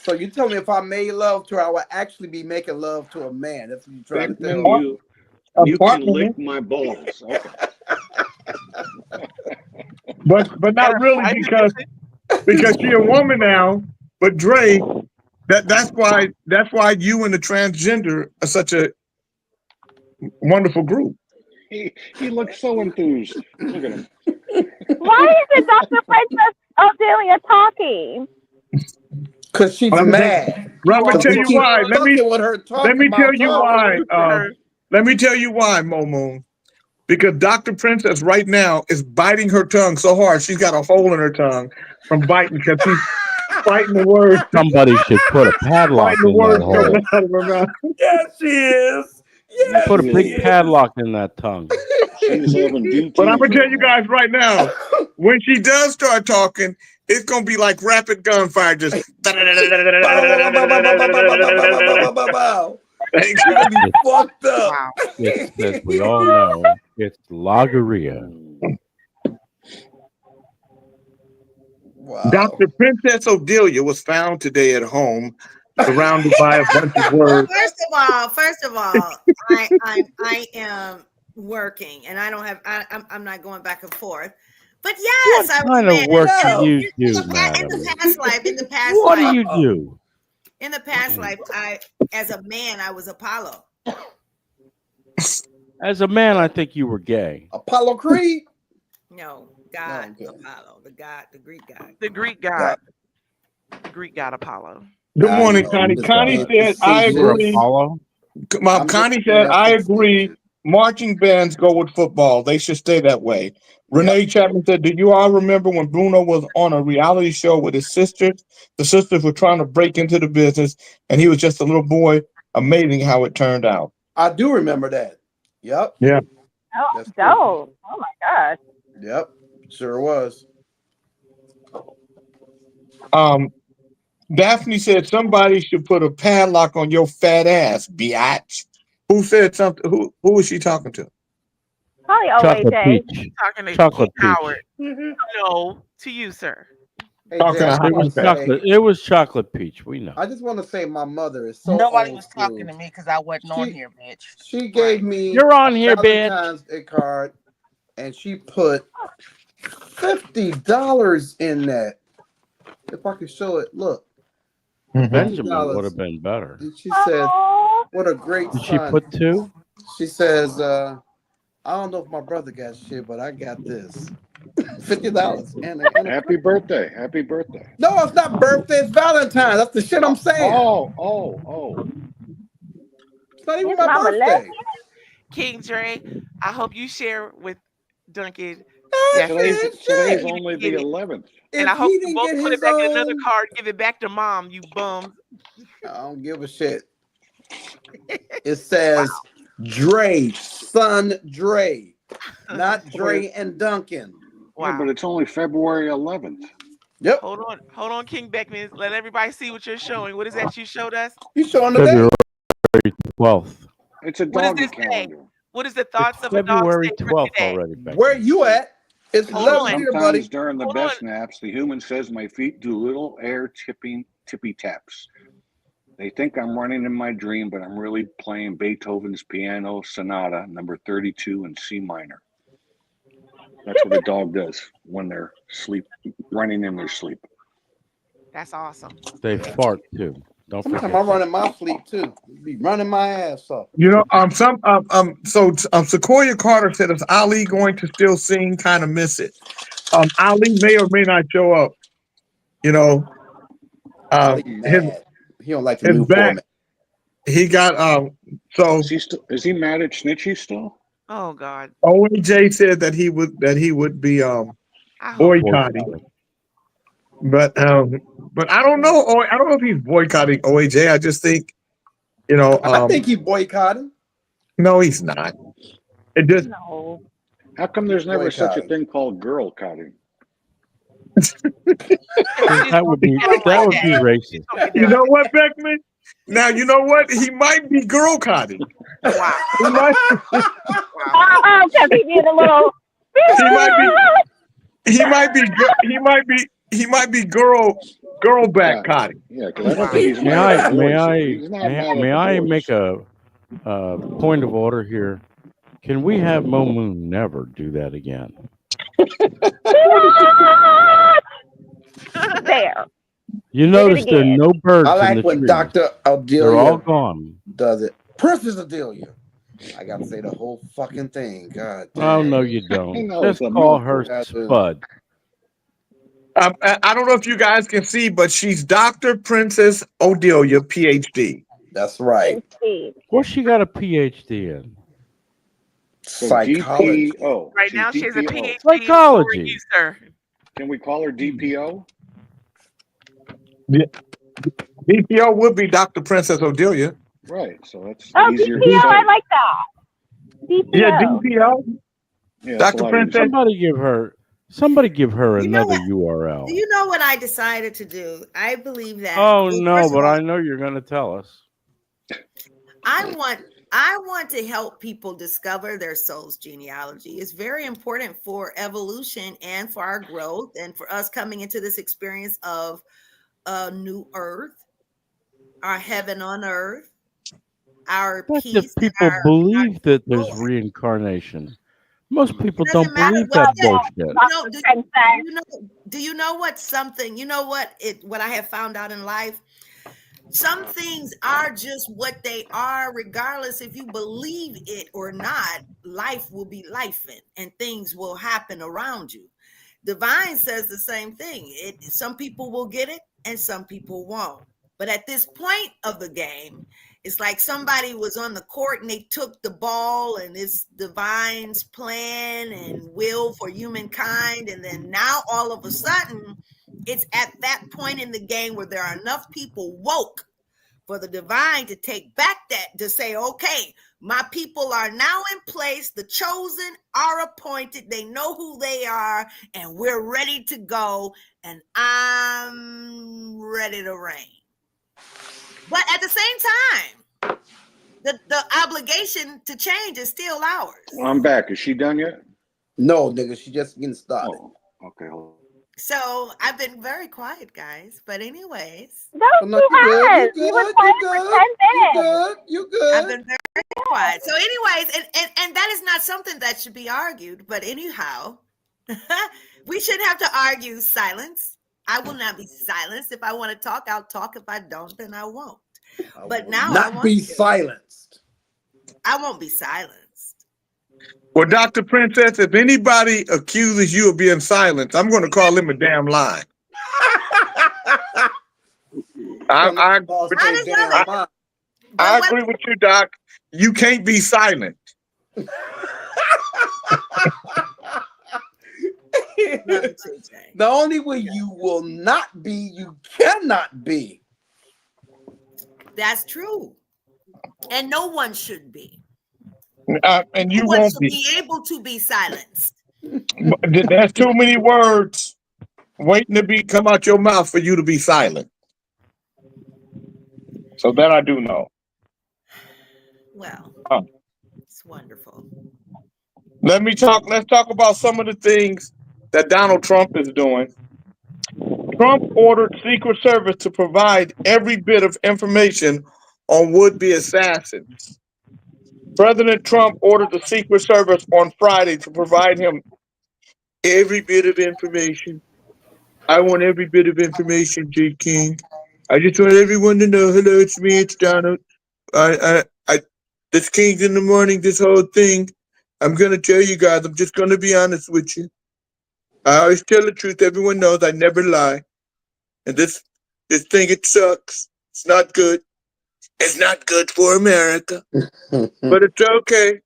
so you tell me if I made love to her, I would actually be making love to a man. That's what you're trying to tell me. You can lick my balls. Okay. But not really because she's a woman now. But Dre, that's why you and the transgender are such a wonderful group. He looks so enthused. Look at him. Why isn't Dr. Princess Odelia talking? Because she's mad. Let me tell you why. Let me with her let me tell you why. talking. Let me tell you why, Mo Moon. Because Dr. Princess right now is biting her tongue so hard she's got a hole in her tongue from biting because she's fighting the words. Somebody should put a padlock Fighting the in that words hole. coming out of her mouth. Yes, she is. Yes, Put a she big is. padlock in that tongue. She's having DT. But I'm gonna tell you guys right now, when she does start talking, it's gonna be like rapid gunfire. Just She's gonna be fucked up. It's, as we all know, it's Logorrhea. Wow. Dr. Princess Odelia was found today at home, surrounded by a bunch of words. First of all, I am working, and I don't have. I'm not going back and forth. But yes, I was What kind of work do you do, in madam? the past life. In the past What life, do you do? in the past life, as a man, I was Apollo. As a man, I think you were gay. Apollo Creed? No, God, Apollo, the Greek God. The Greek god. The Greek god Apollo. Good morning, Connie. Connie said, I agree. Connie said, I agree. Marching bands go with football. They should stay that way. Renee Chapman said, do you all remember when Bruno was on a reality show with his sisters? The sisters were trying to break into the business, and he was just a little boy. Amazing how it turned out. I do remember that. Yep. Yeah. Oh, That's dope. Oh my gosh. Yep. Sure was. Daphne said somebody should put a padlock on your fat ass, biatch. Who said something? Who was she talking to? Probably Chocolate OHA. peach. Talking to Chocolate King peach. Howard. No, to you, sir. Hey, Talking Jay, I to just her. wanna say- It was chocolate peach. We know. I just want to say my mother is so Nobody old was talking school. to me because I wasn't on here, bitch. She gave me You're on here, a bitch. Valentine's Day card, and she put $50 in that. If I could show it, look. Benjamin would have been better. She says, "What a great Did she son." put 2? She says, "I don't know if my brother got shit, but I got this." $50 and Happy birthday! Happy birthday! No, it's not birthday. It's Valentine's. That's the shit I'm saying. Oh! It's not even It's my Mama birthday. Leslie? King Dre, I hope you share with Duncan. Today's only the 11th. And I hope you both put it back in another card, give it back to mom, you bums. I don't give a shit. It says Dre, son Dre, not Dre and Duncan. Wow. Yeah, but it's only February 11th. Yep. Hold on, King Beckman. Let everybody see what you're showing. What is that you showed us? You showing the February 12th. It's a What does doggy this say? calendar. What is the thoughts of a dog February state for 12th today? already, Becky. Where you at? It's Hold 11 on. here, buddy. Sometimes during the Hold best on. naps, the human says my feet do little air tippy taps. They think I'm running in my dream, but I'm really playing Beethoven's Piano Sonata number 32 in C minor. That's what a dog does when they're running in their sleep. That's awesome. They fart too. Don't Sometimes forget. I run in my sleep too. Be running my ass off. You know, Sequoia Carter said, "Is Ali going to still sing? Kind of miss it." Ali may or may not show up. You know, He don't like the his new back. format. He got so. Is he mad at Snitchy still? Oh God. OAJ said that he would be boycotting. But I don't know. I don't know if he's boycotting OAJ. I just think, you know. I think he boycotted. No, he's not. It just. No. How come there's never such a Boycotting. thing called girl cotting? That would be racist. You know what, Beckman? Now you know what? He might be girl cotting. Wow. He might. Oh, because he did a little. He might be girl back cotting. Yeah, because I don't think he's mad at divorce. He's not mad at May I divorce. make a point of order here? Can we have Mo Moon never do that again? There. You notice there are again. no birds I in like the when tree. Dr. They're all Aldelia gone. does it. Princess Adelia. I gotta say the whole fucking thing. God damn. Oh no, you don't. He knows Just the call milk. her I do. Spud. I don't know if you guys can see, but she's Dr. Princess Odelia, PhD. That's right. What's she got a PhD in? So Psychology. DPO. Right She's now, she has a DPO. PhD Psychology. in you, sir. Can we call her DPO? DPO would be Dr. Princess Odelia. Right. So that's Oh, easier DPO, to say. I like that. DPO. Yeah, DPO. Yeah, that's a Dr. lot Princess. easier. Somebody give her You know another what? URL. Do you know what I decided to do? I believe that. Oh well, no, first of but all, I know you're going to tell us. I want to help people discover their soul's genealogy. It's very important for evolution and for our growth and for us coming into this experience of a new earth, our heaven on earth, our But peace. if people believe that there's reincarnation, most people don't believe that bullshit. Do you know what something? You know what I have found out in life. Some things are just what they are, regardless if you believe it or not. Life will be lifing, and things will happen around you. Divine says the same thing. Some people will get it, and some people won't. But at this point of the game, it's like somebody was on the court and they took the ball, and it's Divine's plan and will for humankind. And then now all of a sudden, it's at that point in the game where there are enough people woke for the Divine to take back that, to say, okay, my people are now in place. The chosen are appointed. They know who they are, and we're ready to go. And I'm ready to reign. But at the same time, the obligation to change is still ours. Well, I'm back. Is she done yet? No, nigga, she just getting started. Oh, okay. Hold on. So I've been very quiet, guys. But anyways, No, you good. You good. You good. You good. I've been very quiet. So anyways, and that is not something that should be argued. But anyhow, We shouldn't have to argue silence. I will not be silenced. If I want to talk, I'll talk. If I don't, then I won't. But now I Not want be to. silenced. I won't be silenced. Well, Dr. Princess, if anybody accuses you of being silent, I'm going to call him a damn lie. I agree with you, Doc. You can't be silent. The only way you will not be, you cannot be. That's true. And no one should be. And you No one won't should be. be able to be silenced. There's too many words waiting to come out your mouth for you to be silent. So that I do know. Well, it's wonderful. Let's talk about some of the things that Donald Trump is doing. Trump ordered Secret Service to provide every bit of information on would-be assassins. President Trump ordered the Secret Service on Friday to provide him every bit of information. I want every bit of information, J. King. I just want everyone to know, hello, it's me, it's Donald. This King's in the morning, this whole thing. I'm going to tell you guys, I'm just going to be honest with you. I always tell the truth. Everyone knows I never lie. And this thing, it sucks. It's not good. It's not good for America. But it's okay.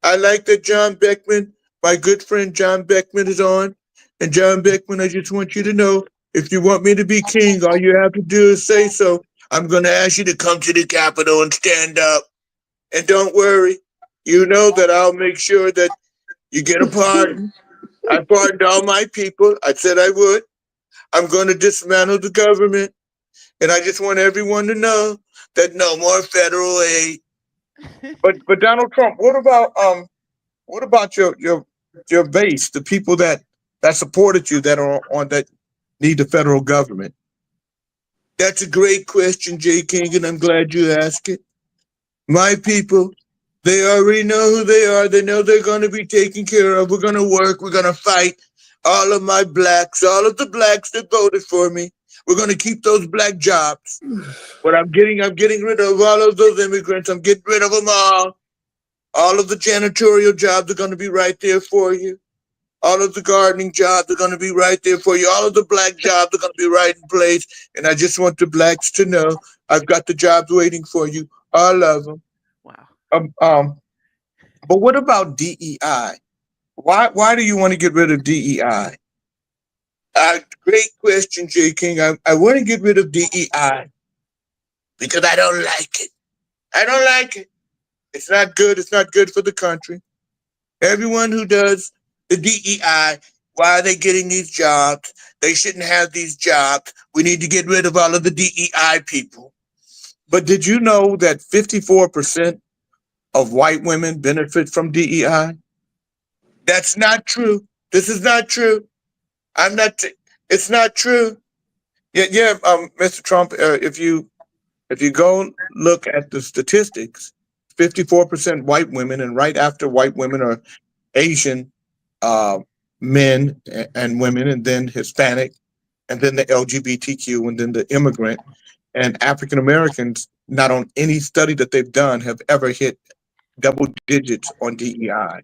I like that John Beckman, my good friend John Beckman, is on. And John Beckman, I just want you to know, if you want me to be king, all you have to do is say so. I'm going to ask you to come to the Capitol and stand up. And don't worry. You know that I'll make sure that you get a pardon. I pardoned all my people. I said I would. I'm going to dismantle the government. And I just want everyone to know that no more federal aid. But Donald Trump, what about your base, the people that supported you that are on that need the federal government? That's a great question, J. King, and I'm glad you asked it. My people, they already know who they are. They know they're going to be taken care of. We're going to work. We're going to fight. All of my blacks, all of the blacks that voted for me. We're going to keep those black jobs. But I'm getting rid of all of those immigrants. I'm getting rid of them all. All of the janitorial jobs are going to be right there for you. All of the gardening jobs are going to be right there for you. All of the black jobs are going to be right in place. And I just want the blacks to know I've got the jobs waiting for you. All of them. Wow. But what about DEI? Why do you want to get rid of DEI? Great question, J. King. I want to get rid of DEI because I don't like it. I don't like it. It's not good. It's not good for the country. Everyone who does the DEI, why are they getting these jobs? They shouldn't have these jobs. We need to get rid of all of the DEI people. But did you know that 54% of white women benefit from DEI? That's not true. This is not true. It's not true. Yeah, Mr. Trump, if you go look at the statistics, 54% white women, and right after white women are Asian men and women, and then Hispanic, and then the LGBTQ, and then the immigrant, and African Americans, not on any study that they've done have ever hit double digits on DEI.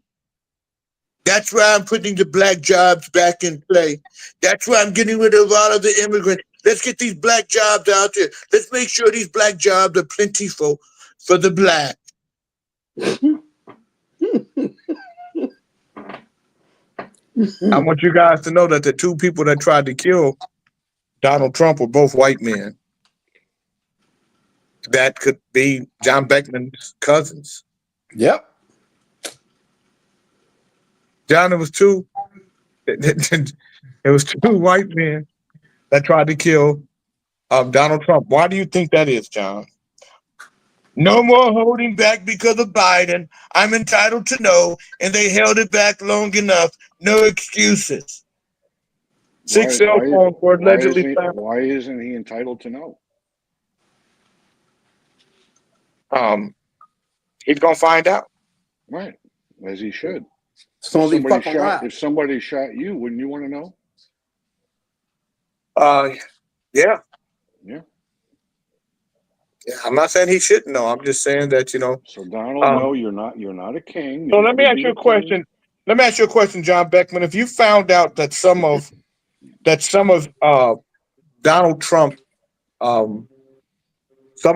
That's why I'm putting the black jobs back in play. That's why I'm getting rid of all of the immigrants. Let's get these black jobs out there. Let's make sure these black jobs are plentiful for the black. I want you guys to know that the two people that tried to kill Donald Trump were both white men. That could be John Beckman's cousins. Yep. John, it was two white men that tried to kill Donald Trump. Why do you think that is, John? No more holding back because of Biden. I'm entitled to know, and they held it back long enough. No excuses. Six cell phones were allegedly found. Why isn't he entitled to know? He's gonna find out. Right, as he should. If somebody shot you, wouldn't you want to know? Yeah. Yeah. Yeah. I'm not saying he shouldn't know. I'm just saying that, So Donald, no, you're not a king. So You let me never ask you a be question. Let me ask you a question, John Beckman. If you found out that some of Donald Trump, some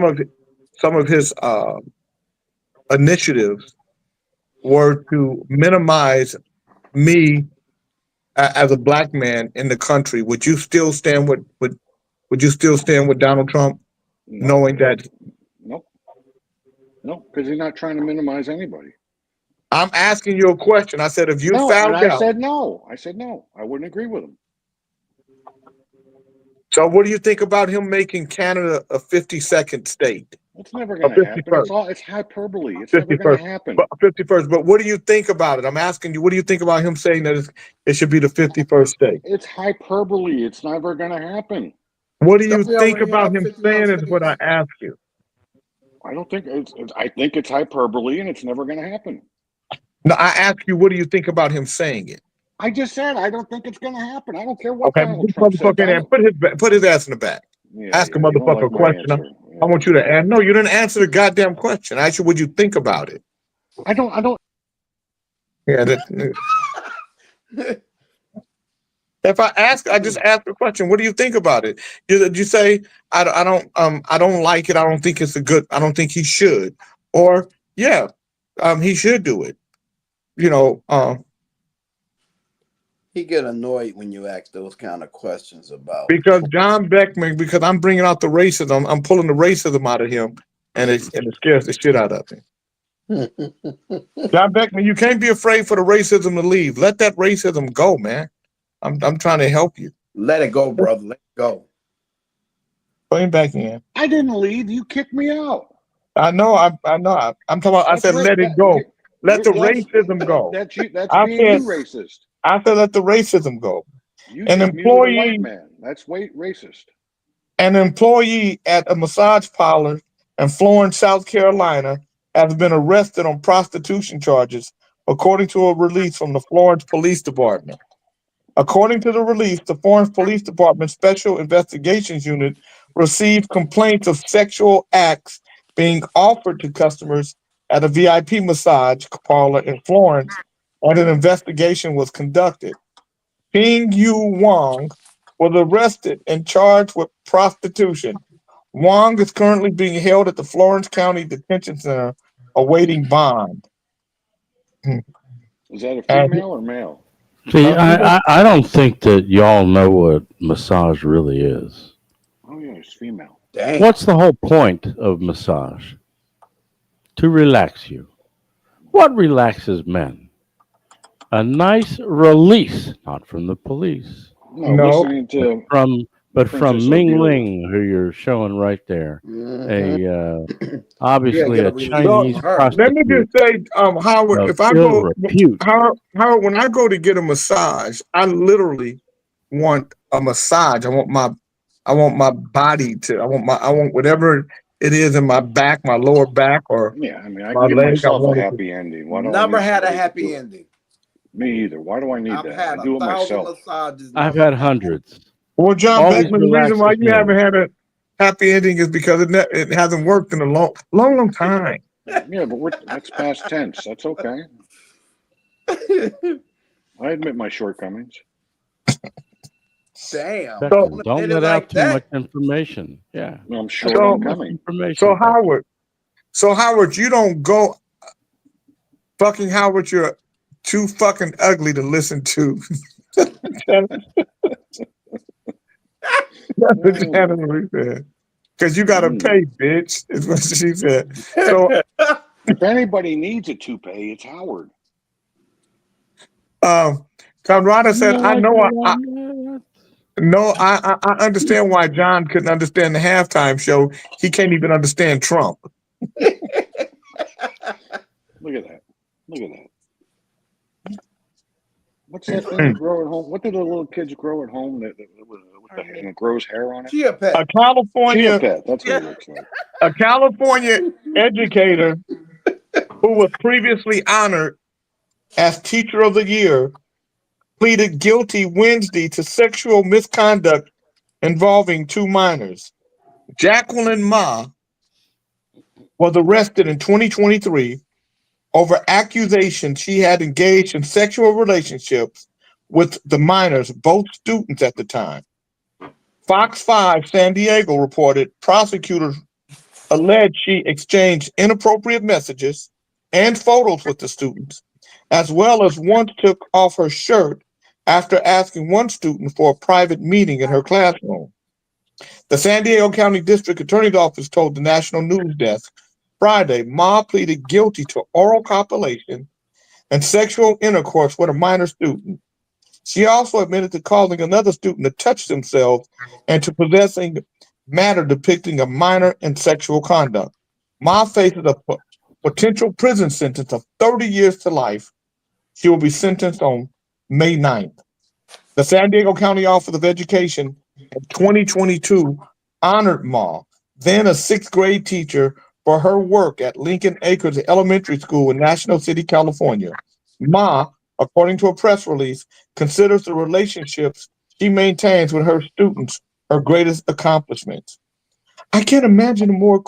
of his initiatives were to minimize me as a black man in the country, would you still stand with Donald Trump, knowing that? Nope. No, because he's not trying to minimize anybody. I'm asking you a question. I said, if you No, found and out. I said no. I wouldn't agree with him. So what do you think about him making Canada a 52nd state? It's never going to happen. It's hyperbole. It's never going to happen. 51st. But what do you think about it? I'm asking you, what do you think about him saying that it should be the 51st state? It's hyperbole. It's never going to happen. What do you think about him saying is what I ask you. I don't think I think it's hyperbole and it's never going to happen. No, I ask you, what do you think about him saying it? I just said I don't think it's going to happen. I don't care what Okay, Donald Trump said. Put his ass in the back. Ask a motherfucker a question. I want you to answer. No, you didn't answer the goddamn question. I asked you, what you think about it? I don't. Yeah. If I ask, I just ask the question. What do you think about it? You say I don't like it. I don't think it's I don't think he should. Or he should do it. He get annoyed when you ask those kind of questions about. Because John Beckman, because I'm bringing out the racism, I'm pulling the racism out of him, and it scares the shit out of him. John Beckman, you can't be afraid for the racism to leave. Let that racism go, man. I'm trying to help you. Let it go, brother. Let it go. Put him back in. I didn't leave. You kicked me out. I know. I'm talking about. I said let it go. Let the racism go. That's being racist. I said let the racism go. You an just muted a white man. That's racist. An employee at a massage parlor in Florence, South Carolina, has been arrested on prostitution charges, according to a release from the Florence Police Department. According to the release, the Florence Police Department Special Investigations Unit received complaints of sexual acts being offered to customers at a VIP massage parlor in Florence, and an investigation was conducted. Ping Yu Wang was arrested and charged with prostitution. Wang is currently being held at the Florence County Detention Center awaiting bond. Is that a female or male? See, I don't think that y'all know what massage really is. Oh yeah, it's female. Dang. What's the whole point of massage? To relax you. What relaxes men? A nice release, not from the police. No. But from Princess Ming Ophelia. Ling, who you're showing right there. Obviously Yeah, a get a Chinese prostitute. Let me just say, Howard, if I ill go, repute. Howard, when I go to get a massage, I literally want a massage. I want my body to. I want whatever it is in my back, my lower back, or Yeah, I mean, I my can give leg. myself a happy ending. Why do I Never need had a somebody to happy do it? ending. Me either. Why do I need I've that? had I do it 1,000 myself. massages. I've had hundreds. Well, John Always Beckman, the reason why relaxes you me. haven't had a happy ending is because it hasn't worked in a long time. Yeah, but that's past tense. That's okay. I admit my shortcomings. Damn. Don't Did it let like out too that. much information. Yeah. No, I'm sure So- I'm coming. Information. So Howard, you don't go. Fucking Howard, you're too fucking ugly to listen to. That's what Janet Marie said. Because you gotta pay, bitch. Is what she said. So If anybody needs a toupee, it's Howard. Conrada said, I understand why John couldn't understand the halftime show. He can't even understand Trump. Look at that. Look at that. What's that thing you grow at home? What do the little kids grow at home that and it grows hair on it? Chia pet. A California Chia pet. That's what it looks like. a California educator who was previously honored as Teacher of the Year, pleaded guilty Wednesday to sexual misconduct involving 2 minors. Jacqueline Ma was arrested in 2023 over accusations she had engaged in sexual relationships with the minors, both students at the time. Fox 5 San Diego reported prosecutors alleged she exchanged inappropriate messages and photos with the students, as well as once took off her shirt after asking one student for a private meeting in her classroom. The San Diego County District Attorney's Office told the National News Desk Friday Ma pleaded guilty to oral copulation and sexual intercourse with a minor student. She also admitted to causing another student to touch themselves and to possessing matter depicting a minor in sexual conduct. Ma faces a potential prison sentence of 30 years to life. She will be sentenced on May 9th. The San Diego County Office of Education in 2022 honored Ma, then a 6th grade teacher, for her work at Lincoln Acres Elementary School in National City, California. Ma, according to a press release, considers the relationships she maintains with her students her greatest accomplishments. I can't imagine a more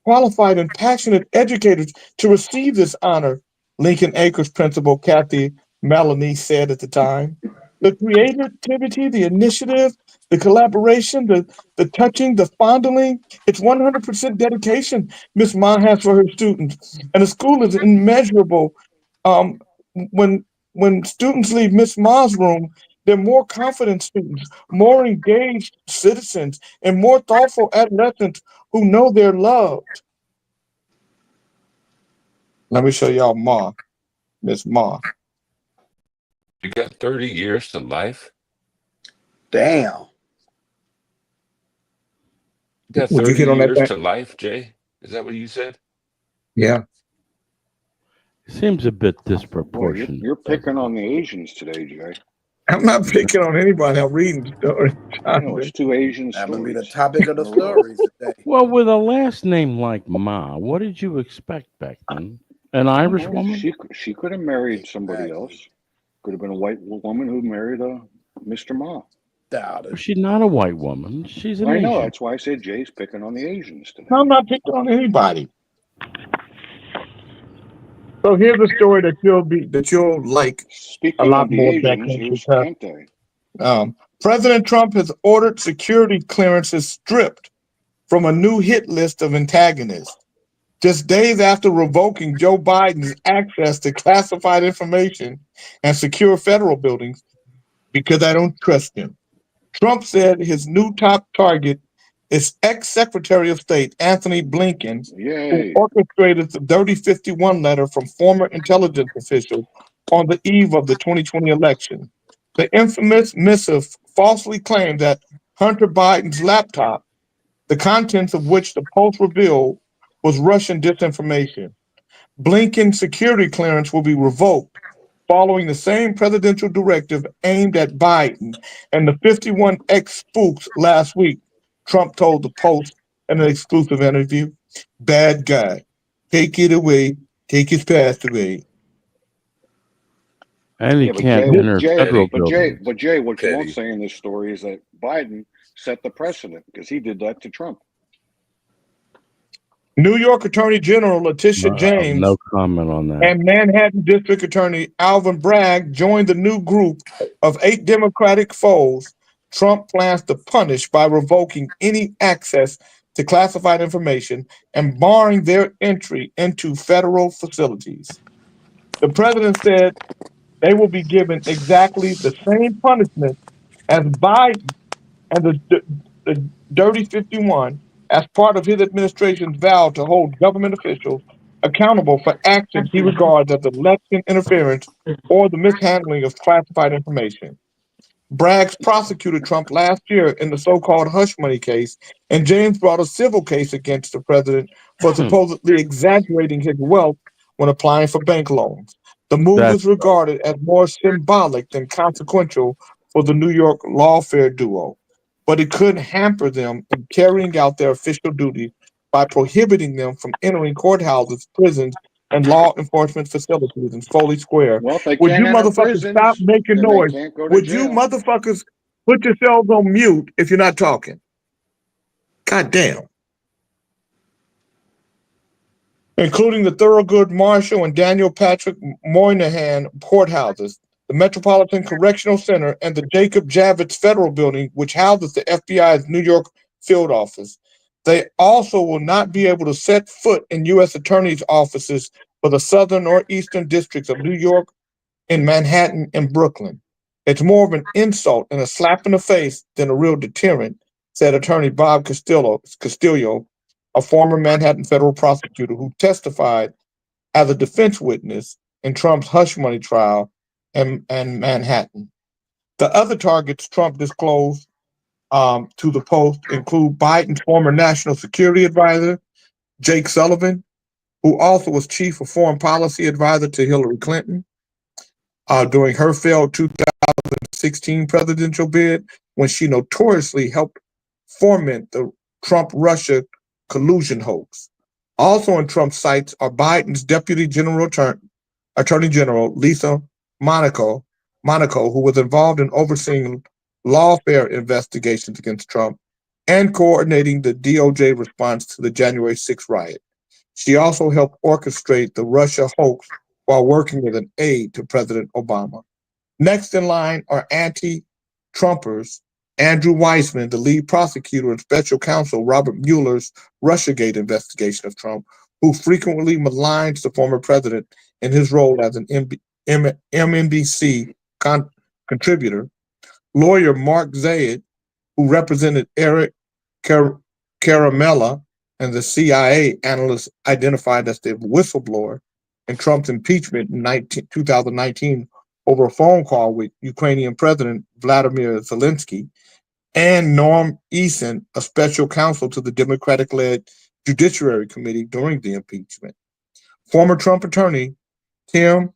qualified and passionate educators to receive this honor, Lincoln Acres principal Kathy Melanie said at the time. The creativity, the initiative, the collaboration, the touching, the fondling, it's 100% dedication Miss Ma has for her students. And the school is immeasurable. When students leave Miss Ma's room, they're more confident students, more engaged citizens, and more thoughtful adolescents who know they're loved. Let me show y'all Ma, Miss Ma. You got 30 years to life? Damn. You got Would you 30 hit on that years back? to life, Jay? Is that what you said? Yeah. Seems a bit Boy, disproportionate. you're picking on the Asians today, Jay. I'm not picking on anybody. I'm reading the story. I know it's 2 Asian That would be stories. the topic of the stories today. Well, with a last name like Ma, what did you expect back then? An Irish Well, woman? she could have married somebody else. Could have been a white woman who married Mr. Ma. Doubt it. She's not a white woman. She's an I Asian. know. That's why I said Jay's picking on the Asians today. I'm not picking on anybody. So here's a story that you'll like Speaking a lot of the more. Asians, here's Kente. President Trump has ordered security clearances stripped from a new hit list of antagonists, just days after revoking Joe Biden's access to classified information and secure federal buildings because I don't trust him. Trump said his new top target is ex-Secretary of State Anthony Blinken, Yay. who orchestrated the Dirty 51 letter from former intelligence officials on the eve of the 2020 election. The infamous missive falsely claimed that Hunter Biden's laptop, the contents of which the Post revealed, was Russian disinformation. Blinken's security clearance will be revoked following the same presidential directive aimed at Biden and the 51 ex-spooks last week, Trump told the Post in an exclusive interview. Bad guy. Take it away. Take his past away. And he Yeah, but can't Jay, enter federal but buildings. Jay, what you Petty. won't say in this story is that Biden set the precedent because he did that to Trump. New York Attorney General Letitia James No comment on that. and Manhattan District Attorney Alvin Bragg joined the new group of 8 Democratic foes Trump plans to punish by revoking any access to classified information and barring their entry into federal facilities. The president said they will be given exactly the same punishment as Biden and the Dirty 51 as part of his administration's vow to hold government officials accountable for actions he regards as election interference or the mishandling of classified information. Braggs prosecuted Trump last year in the so-called hush money case, and James brought a civil case against the president for supposedly exaggerating his wealth when applying for bank loans. The move is regarded as more symbolic than consequential for the New York lawfare duo, but it could hamper them in carrying out their official duties by prohibiting them from entering courthouses, prisons, and law enforcement facilities in Foley Square. Well, if they Would you can't enter motherfuckers stop prisons, making then they noise? can't go to Would you jail. motherfuckers put yourselves on mute if you're not talking? God damn. Including the Thurgood Marshall and Daniel Patrick Moynihan courthouses, the Metropolitan Correctional Center, and the Jacob Javits Federal Building, which houses the FBI's New York field office. They also will not be able to set foot in U.S. attorneys' offices for the southern or eastern districts of New York, in Manhattan, and Brooklyn. It's more of an insult and a slap in the face than a real deterrent, said attorney Bob Castillo, a former Manhattan federal prosecutor who testified as a defense witness in Trump's hush money trial in Manhattan. The other targets Trump disclosed to the Post include Biden's former national security advisor, Jake Sullivan, who also was chief of foreign policy advisor to Hillary Clinton during her failed 2016 presidential bid, when she notoriously helped foment the Trump-Russia collusion hoax. Also in Trump's sights are Biden's Deputy Attorney General Lisa Monaco, who was involved in overseeing lawfare investigations against Trump and coordinating the DOJ response to the January 6th riot. She also helped orchestrate the Russia hoax while working as an aide to President Obama. Next in line are anti-Trumpers Andrew Weissman, the lead prosecutor and special counsel Robert Mueller's Russiagate investigation of Trump, who frequently maligns the former president in his role as an MSNBC contributor. Lawyer Mark Zaid, who represented Eric Caramella and the CIA analyst identified as the whistleblower in Trump's impeachment in 2019 over a phone call with Ukrainian President Vladimir Zelensky, and Norm Eason, a special counsel to the Democratic-led Judiciary Committee during the impeachment. Former Trump attorney Tim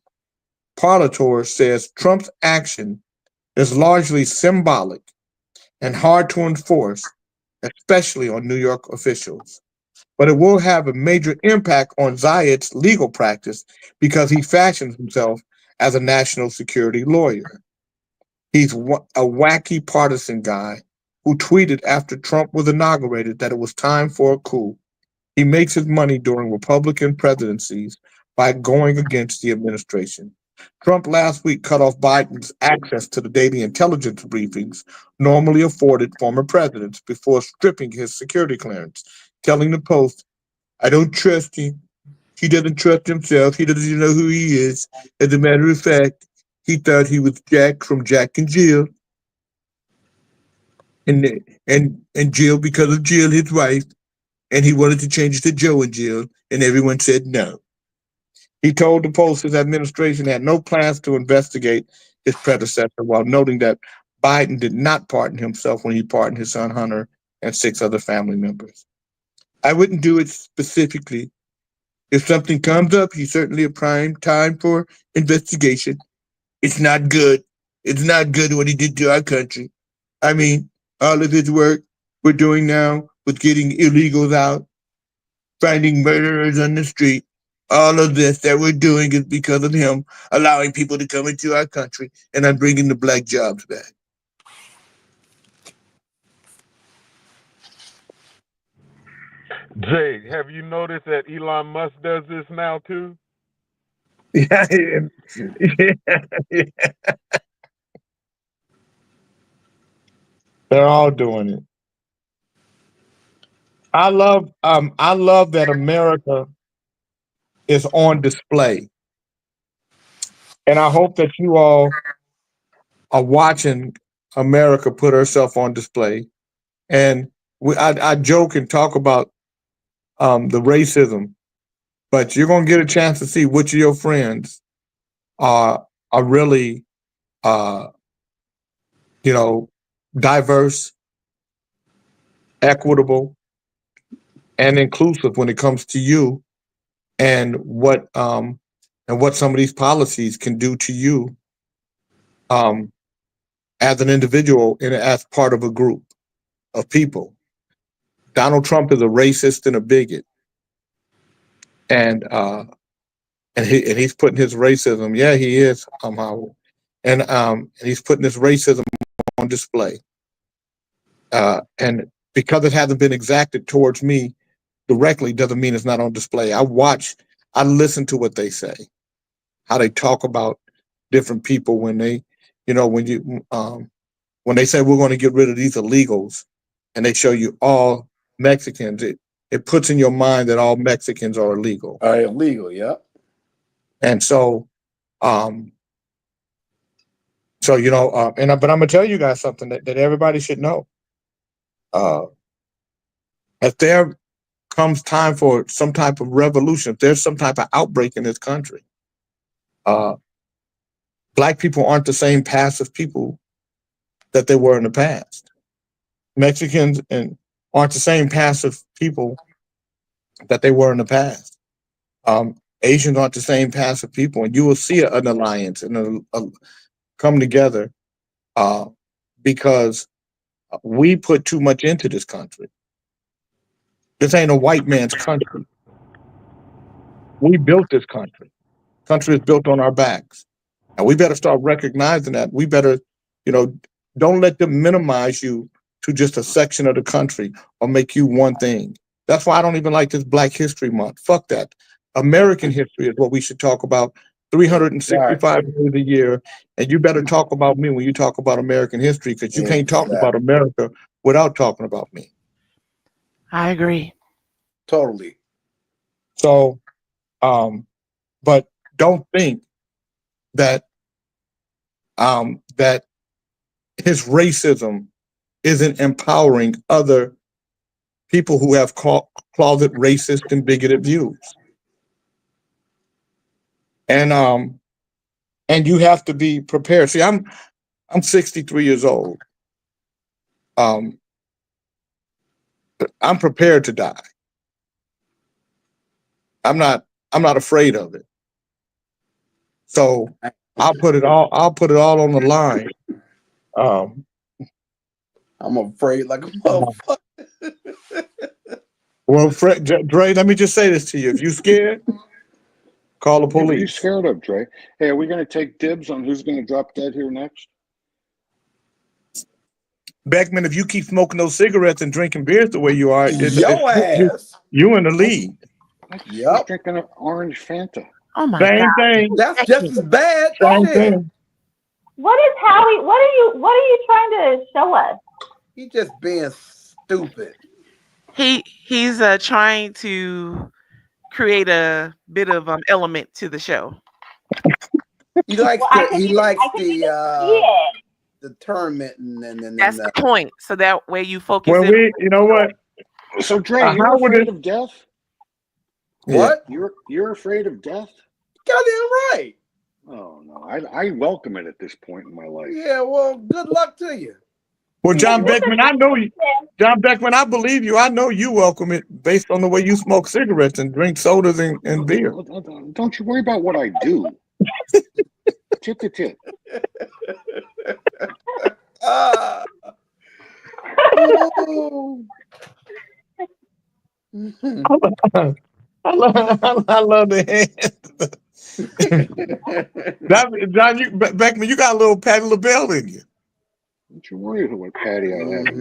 Parlatore says Trump's action is largely symbolic and hard to enforce, especially on New York officials. But it will have a major impact on Zayed's legal practice because he fashions himself as a national security lawyer. He's a wacky partisan guy who tweeted after Trump was inaugurated that it was time for a coup. He makes his money during Republican presidencies by going against the administration. Trump last week cut off Biden's access to the daily intelligence briefings normally afforded former presidents before stripping his security clearance, telling the Post, "I don't trust him. He doesn't trust himself. He doesn't even know who he is. As a matter of fact, he thought he was Jack from Jack and Jill. And Jill, because of Jill, his wife, and he wanted to change it to Joe and Jill, and everyone said no." He told the Post his administration had no plans to investigate his predecessor, while noting that Biden did not pardon himself when he pardoned his son Hunter and 6 other family members. "I wouldn't do it specifically. If something comes up, he's certainly a prime time for investigation. It's not good. It's not good what he did to our country. I mean, all of his work we're doing now with getting illegals out, finding murderers on the street, all of this that we're doing is because of him allowing people to come into our country, and I'm bringing the black jobs back." Jay, have you noticed that Elon Musk does this now too? Yeah. They're all doing it. I love that America is on display. And I hope that you all are watching America put herself on display. And I joke and talk about the racism, but you're going to get a chance to see which of your friends are really, diverse, equitable, and inclusive when it comes to you, and what some of these policies can do to you as an individual and as part of a group of people. Donald Trump is a racist and a bigot. And and he's putting his racism. Yeah, he is, Howard, and he's putting his racism on display. And because it hasn't been exacted towards me directly, doesn't mean it's not on display. I listen to what they say, how they talk about different people when they, when they say we're going to get rid of these illegals, and they show you all Mexicans, it puts in your mind that all Mexicans are illegal. Illegal, yeah. And so, but I'm gonna tell you guys something that everybody should know. If there comes time for some type of revolution, if there's some type of outbreak in this country, Black people aren't the same passive people that they were in the past. Mexicans aren't the same passive people that they were in the past. Asians aren't the same passive people, and you will see an alliance and a come together because we put too much into this country. This ain't a white man's country. We built this country. Country is built on our backs, and we better start recognizing that. We better, don't let them minimize you to just a section of the country or make you one thing. That's why I don't even like this Black History Month. Fuck that. American history is what we should talk about 365 days a year. And you better talk about me when you talk about American history, because you can't talk about America without talking about me. I agree. Totally. So, but don't think that that his racism isn't empowering other people who have closet racist and bigoted views. And you have to be prepared. See, I'm 63 years old. I'm prepared to die. I'm not afraid of it. So I'll put it all on the line. I'm afraid like a motherfucker. Well, Dre, let me just say this to you. If you're scared, call the What are you police. scared of, Dre? Hey, are we going to take dibs on who's going to drop dead here next? Beckman, if you keep smoking those cigarettes and drinking beers the way you are, Your ass. You in the lead. Yep. Drinking an orange Fanta. Oh my Same God. thing. That's just as bad. Same Shit. thing. What is Howie? What are you trying to show us? He just being stupid. He's trying to create a bit of element to the show. He likes the tournament and That's the point. So that way you focus. Well, you know what? So Dre, how you're would afraid it- of death? What? You're afraid of death? Goddamn right. Oh no, I welcome it at this point in my life. Yeah, well, good luck to you. Well, John Beckman, I know you. John Beckman, I believe you. I know you welcome it based on the way you smoke cigarettes and drink sodas and beer. Don't you worry about what I do. Tip to tip. I love the hand. John, Beckman, you got a little Patti LaBelle in you. Don't you worry about what Patty I have.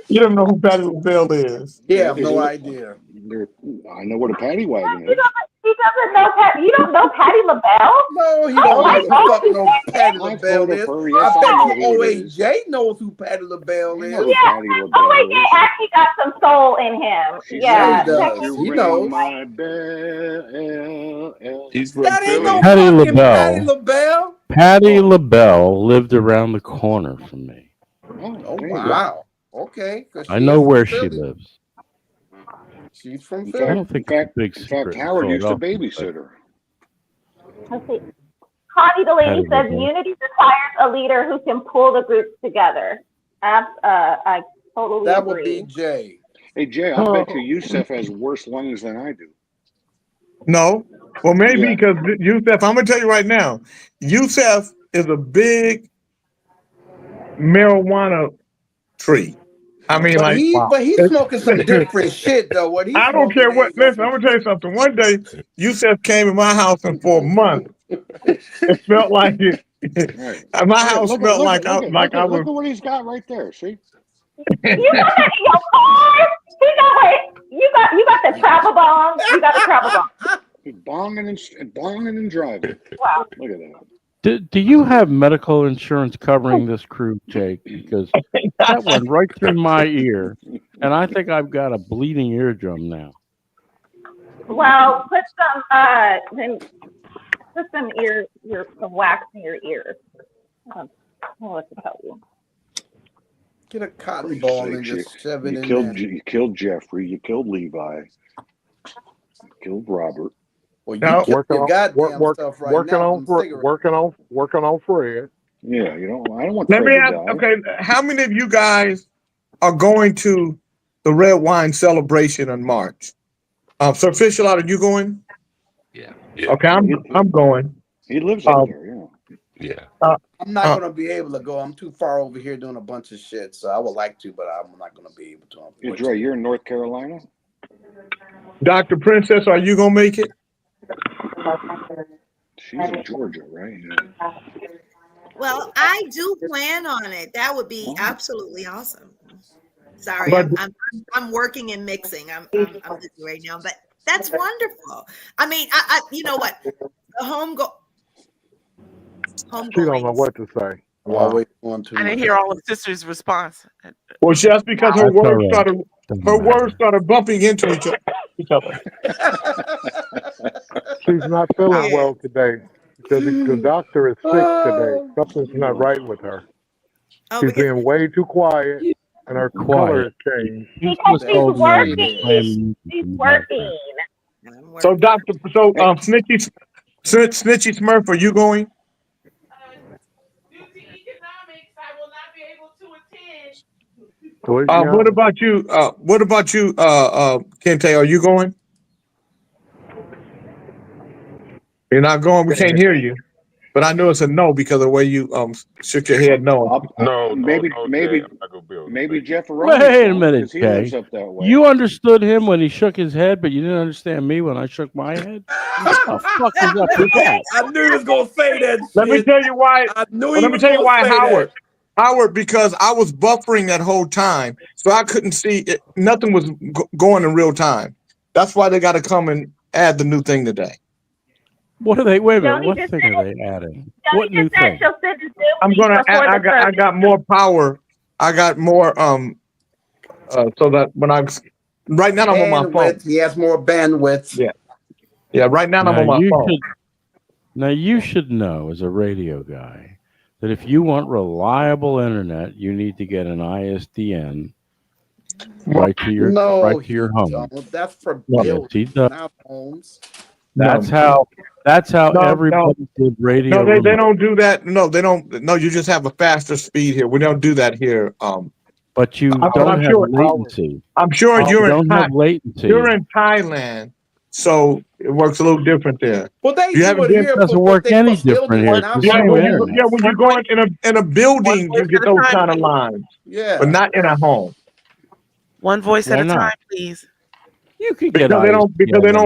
You don't know who Patti LaBelle is. Yeah, I have no idea. I know what a paddy wagon is. He doesn't know Patty. You don't know Patty LaBelle? No, he Oh don't my know who God. fucking know Patti I've LaBelle heard of is. her, yes, I I know bet you who it is. OAJ knows who Patti LaBelle is. know Yeah. Patti Oh LaBelle wait, is. he actually got some soul in him. She Yeah. does. check You He ring knows. my bell. He's from That ain't Philly. no Patti fucking Patti LaBelle. LaBelle. Patti LaBelle lived around the corner from me. Oh there you go. wow. Okay. 'Cause I she know is from where she Philly. lives. She's from In Philly. I don't think it's a big in secret fact, in Howard used to Philadelphia, babysit her. Let's see. Connie the lady Patti says LaBelle. unity requires a leader who can pull the group together. I totally That would agree. be Jay. Hey Jay, I bet you Yusef has worse lungs than I do. No. Well, maybe Yeah. because Yusef, I'm going to tell you right now, Yusef is a big marijuana tree. I mean, But like, he's smoking some different shit though. What he's I don't care smoking what. ain't Listen, I'm gonna tell you something. One day, Yusef came in my house, and for a month, it felt like it. Right. My Hey, house smelled like I was. look at what he's got right there. See? You got that in your car? You got the travel bomb. You got the travel bomb. He's bonging and driving. Wow. Look at that. Do you have medical insurance covering this crew, Jake? Because that went right through my ear, and I think I've got a bleeding eardrum now. Well, put some wax in your ears. I don't know what to tell you. Get a cotton ball and just shove it in there. You killed Jeffrey. You killed Levi. You killed Robert. Well, you killed your goddamn stuff right working now. on Fred. Yeah, I don't want Let Fred me to ask. die. Okay, how many of you guys are going to the red wine celebration in March? Sir Fisher, are you going? Yeah. Okay, I'm going. He lives out there. Yeah. Yeah. I'm not gonna be able to go. I'm too far over here doing a bunch of shit. So I would like to, but I'm not gonna be able to. Yeah, Dre, you're in North Carolina? Dr. Princess, are you gonna make it? She's in Georgia, right? Well, I do plan on it. That would be absolutely awesome. Sorry, But- I'm working and mixing. I'm busy right now, but that's wonderful. I mean, I you know what? The She don't know what to say. Wow. I didn't hear all of Sister's response. Well, that's because her That's all words right. started bumping into each other. She's not feeling well today because the doctor is sick today. Something's not right with her. She's being way too quiet, and her color has changed. Because she's working. She's working. So, Snitchy Smurf, are you going? What about you? Kente? Are you going? You're not going. We can't hear you. But I know it's a no because of the way you shook your head. No. Maybe Jeff Wait a minute, Jay. You understood him when he shook his head, but you didn't understand me when I shook my head. What the fuck is up with that? I knew he was gonna say that. Let me tell you why. I knew Let me tell you why, Howard. Howard, because I was buffering that whole time, so I couldn't see it. Nothing was going in real time. That's why they got to come and add the new thing today. What are they? Wait a minute. Joni What just thing are they adding? Joni What new just said thing? she'll send the Zoom I'm link gonna. before I the got. I service. got more power. I got more. So that when I'm right now, I'm on my phone. He has more bandwidth. Yeah. Yeah. Right now, I'm on my phone. Now you should know, as a radio guy, that if you want reliable internet, you need to get an ISDN right to your home. Don't. That's for Yes, buildings, he does. not homes. That's No. how No, everybody did radio. No, they remote. don't do that. No, they don't. No, you just have a faster speed here. We don't do that here. But you I'm don't have sure- latency. I'm sure You you're don't in have latency. You're in Thailand, so it works a little different there. Well, they You do haven't it been- here. doesn't but work they any for buildings, different here. not It's the for same homes. internet. Yeah, when you go in a building, you get those kind of lines, Yeah. but not in a home. One voice Why at a not? time, please. You can get Because they don't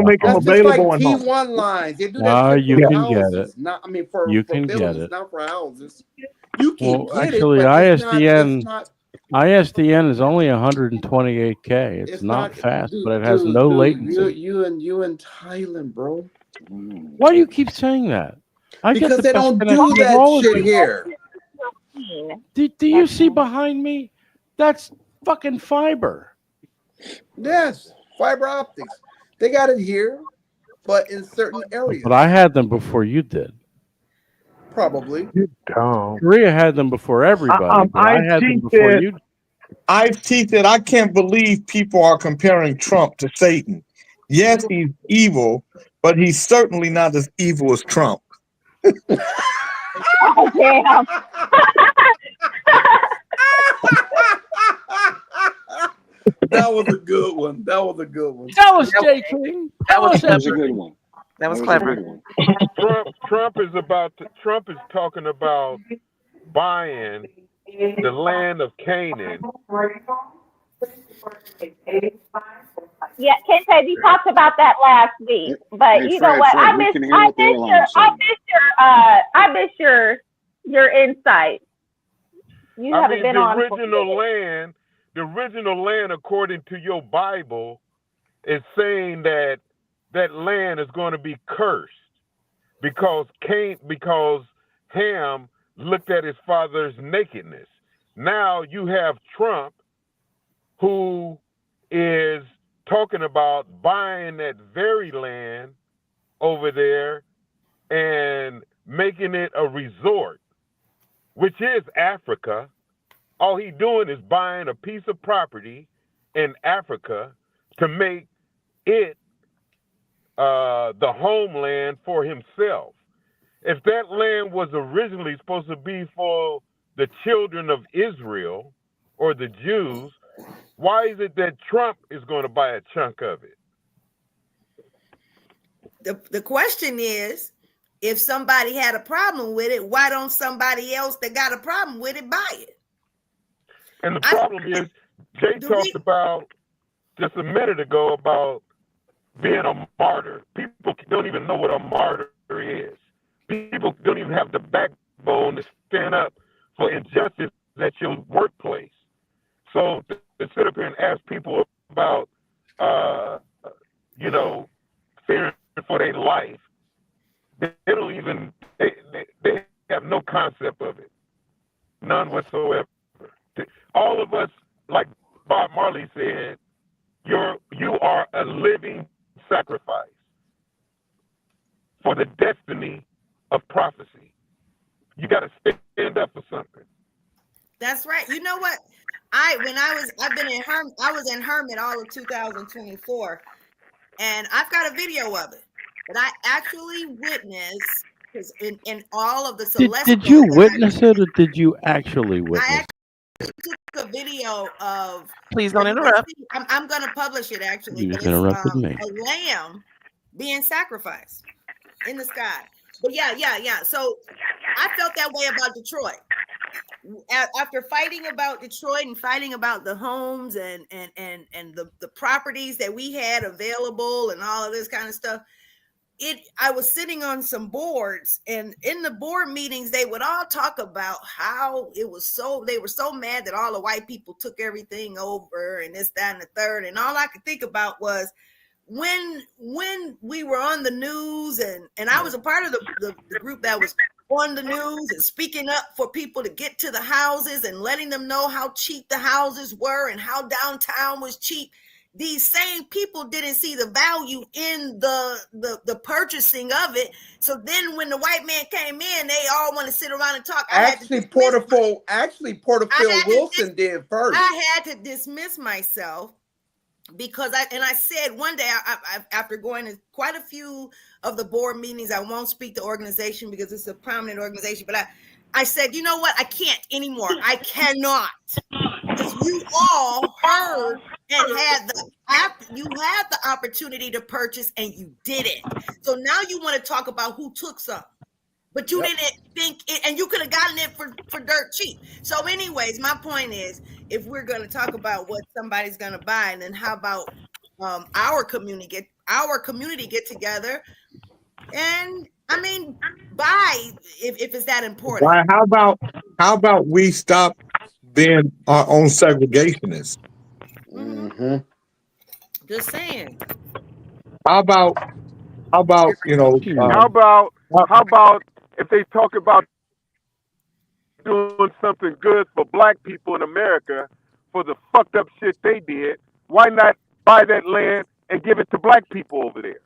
make them That's just like available in homes. T1 lines. They do Ah, that shit you for can get houses. it. Not, I mean, for You can get buildings, it. not for houses. You can Well, get actually, it, but ISDN it's not, ISDN is only 128K. It's not fast, but it has no latency. You in Thailand, bro. Why do you keep saying that? I get Because the they best don't do connection of that all of shit you. here. Do you see behind me? That's fucking fiber. Yes, fiber optics. They got it here, but in certain areas, But I had them before you did. probably. Korea had them before everybody. But I had them before you. Ice-T said, I can't believe people are comparing Trump to Satan. Yes, he's evil, but he's certainly not as evil as Trump. Oh, damn. That was a good one. That was a good one. That was Jay King. That was a good one. That was clever. Trump is talking about buying the land of Canaan Yeah, Kente, we talked about that last week, but Hey, you know Fred, what? Fred, we can hear what the airline's saying. Your insight. You I haven't mean, been the on for original land, according to your Bible, is saying that that land is going to be cursed because Ham looked at his father's nakedness. Now you have Trump, who is talking about buying that very land over there and making it a resort, which is Africa. All he's doing is buying a piece of property in Africa to make it the homeland for himself. If that land was originally supposed to be for the children of Israel or the Jews, why is it that Trump is going to buy a chunk of it? The question is, if somebody had a problem with it, why don't somebody else that got a problem with it buy it? And the problem is, Jay talked about just a minute ago about being a martyr. People don't even know what a martyr is. People don't even have the backbone to stand up for injustice at your workplace. So to sit up here and ask people about, fearing for their life, they don't even, they have no concept of it. None whatsoever. All of us, like Bob Marley said, you are a living sacrifice for the destiny of prophecy. You got to stand up for something. That's right. You know what? I was in Hermit all of 2024, and I've got a video of it. But I actually witnessed, because in all of the celestial. Did you witness it, or did you actually witness it? I took a video of. Please don't interrupt. I'm going to publish it actually. You just interrupted me. A lamb being sacrificed in the sky. But yeah. So I felt that way about Detroit. After fighting about Detroit and fighting about the homes and the properties that we had available and all of this kind of stuff, I was sitting on some boards, and in the board meetings, they would all talk about how they were so mad that all the white people took everything over and this, that, and the third. And all I could think about was when we were on the news, and I was a part of the group that was on the news and speaking up for people to get to the houses and letting them know how cheap the houses were and how downtown was cheap. These same people didn't see the value in the purchasing of it. So then when the white man came in, they all want to sit around and talk. Porterfield Wilson did first. I had to dismiss myself because I said one day, I after going to quite a few of the board meetings, I won't speak to organization because it's a prominent organization, but I said, you know what? I can't anymore. I cannot. Because you all heard and had the opportunity to purchase and you didn't. So now you want to talk about who took some, but you didn't think it, and you could have gotten it for dirt cheap. So anyways, my point is, if we're going to talk about what somebody's going to buy, then how about our community get together and buy if it's that important. Why? How about we stop being our own segregationists? Mm-hmm. Just saying. How about how about if they talk about doing something good for black people in America for the fucked up shit they did? Why not buy that land and give it to black people over there?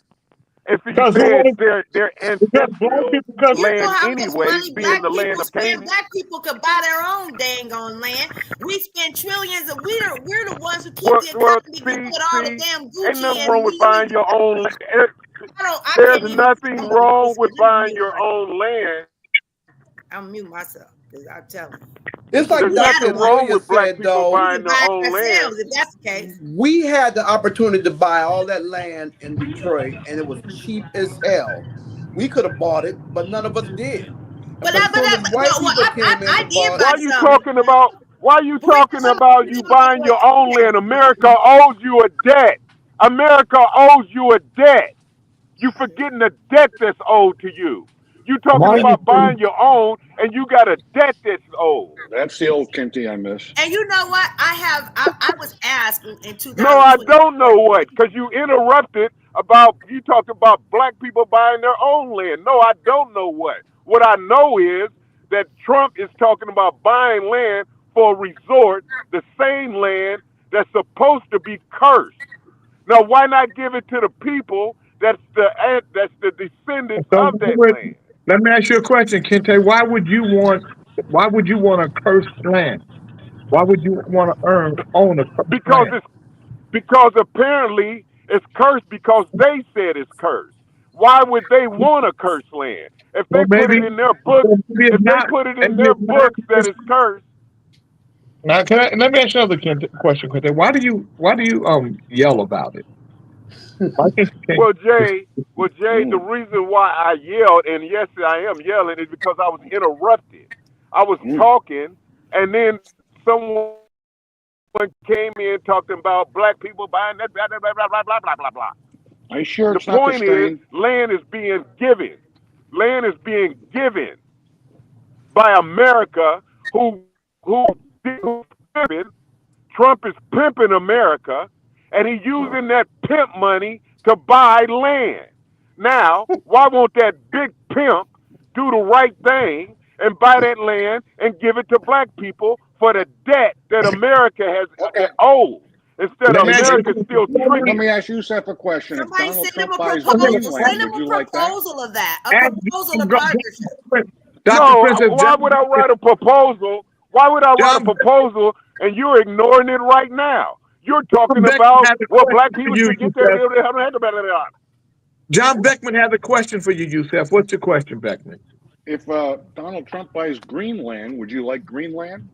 If you said their ancestral land anyway, being the land of Canaan. Black people could buy their own dang on land. We spend trillions, and we're the ones who keep the economy with all the damn Gucci. Ain't nothing wrong with buying your own land. There's nothing wrong with buying your own land. I'm mute myself because I'm telling you. It's like There's nothing wrong with black people buying their own land. If that's the case. We had the opportunity to buy all that land in Detroit, and it was cheap as hell. We could have bought it, but none of us did. Why Why are you But we talking talking about you buying your own land? America owes you a debt. America owes you a debt. You forgetting the debt that's owed to you. You talking Why about you buying your own, and you got a debt that's owed. That's the old Kenty I miss. And you know what? I was asked in No, I 2020. don't know what, because you interrupted about, you talked about black people buying their own land. No, I don't know what. What I know is that Trump is talking about buying land for a resort, the same land that's supposed to be cursed. Now, why not give it to the people that's the descendants So of that land? let me ask you a question, Kente. Why would you want a cursed land? Why would you want to own a cursed land? Because apparently it's cursed because they said it's cursed. Why would they want a cursed land? If they put it in their book, that it's cursed. Now, let me ask you another question, Kente. Why do you yell about it? Well, Jay, the reason why I yelled, and yes, I am yelling, is because I was interrupted. I was talking, and then someone came in talking about black people buying that, blah, blah, blah, blah, blah, blah, blah, blah. Are you sure The it's not the point is, strain? land is being given. Land is being given by America, who pimping. Trump is pimping America, and he's using that pimp money to buy land. Now, why won't that big pimp do the right thing and buy that land and give it to black people for the debt that America has owed? Instead of America still Let tricking. me ask you a separate question. If Somebody Donald send them Trump a buys proposal. Greenland, Send them would you a like that? proposal of that. A proposal of partnership. No, why would I write a proposal? Why would I write a proposal and you're ignoring it right now? You're talking about what black people should get there. John Beckman has a question for you, Yusef. What's your question, Beckman? If Donald Trump buys Greenland, would you like Greenland?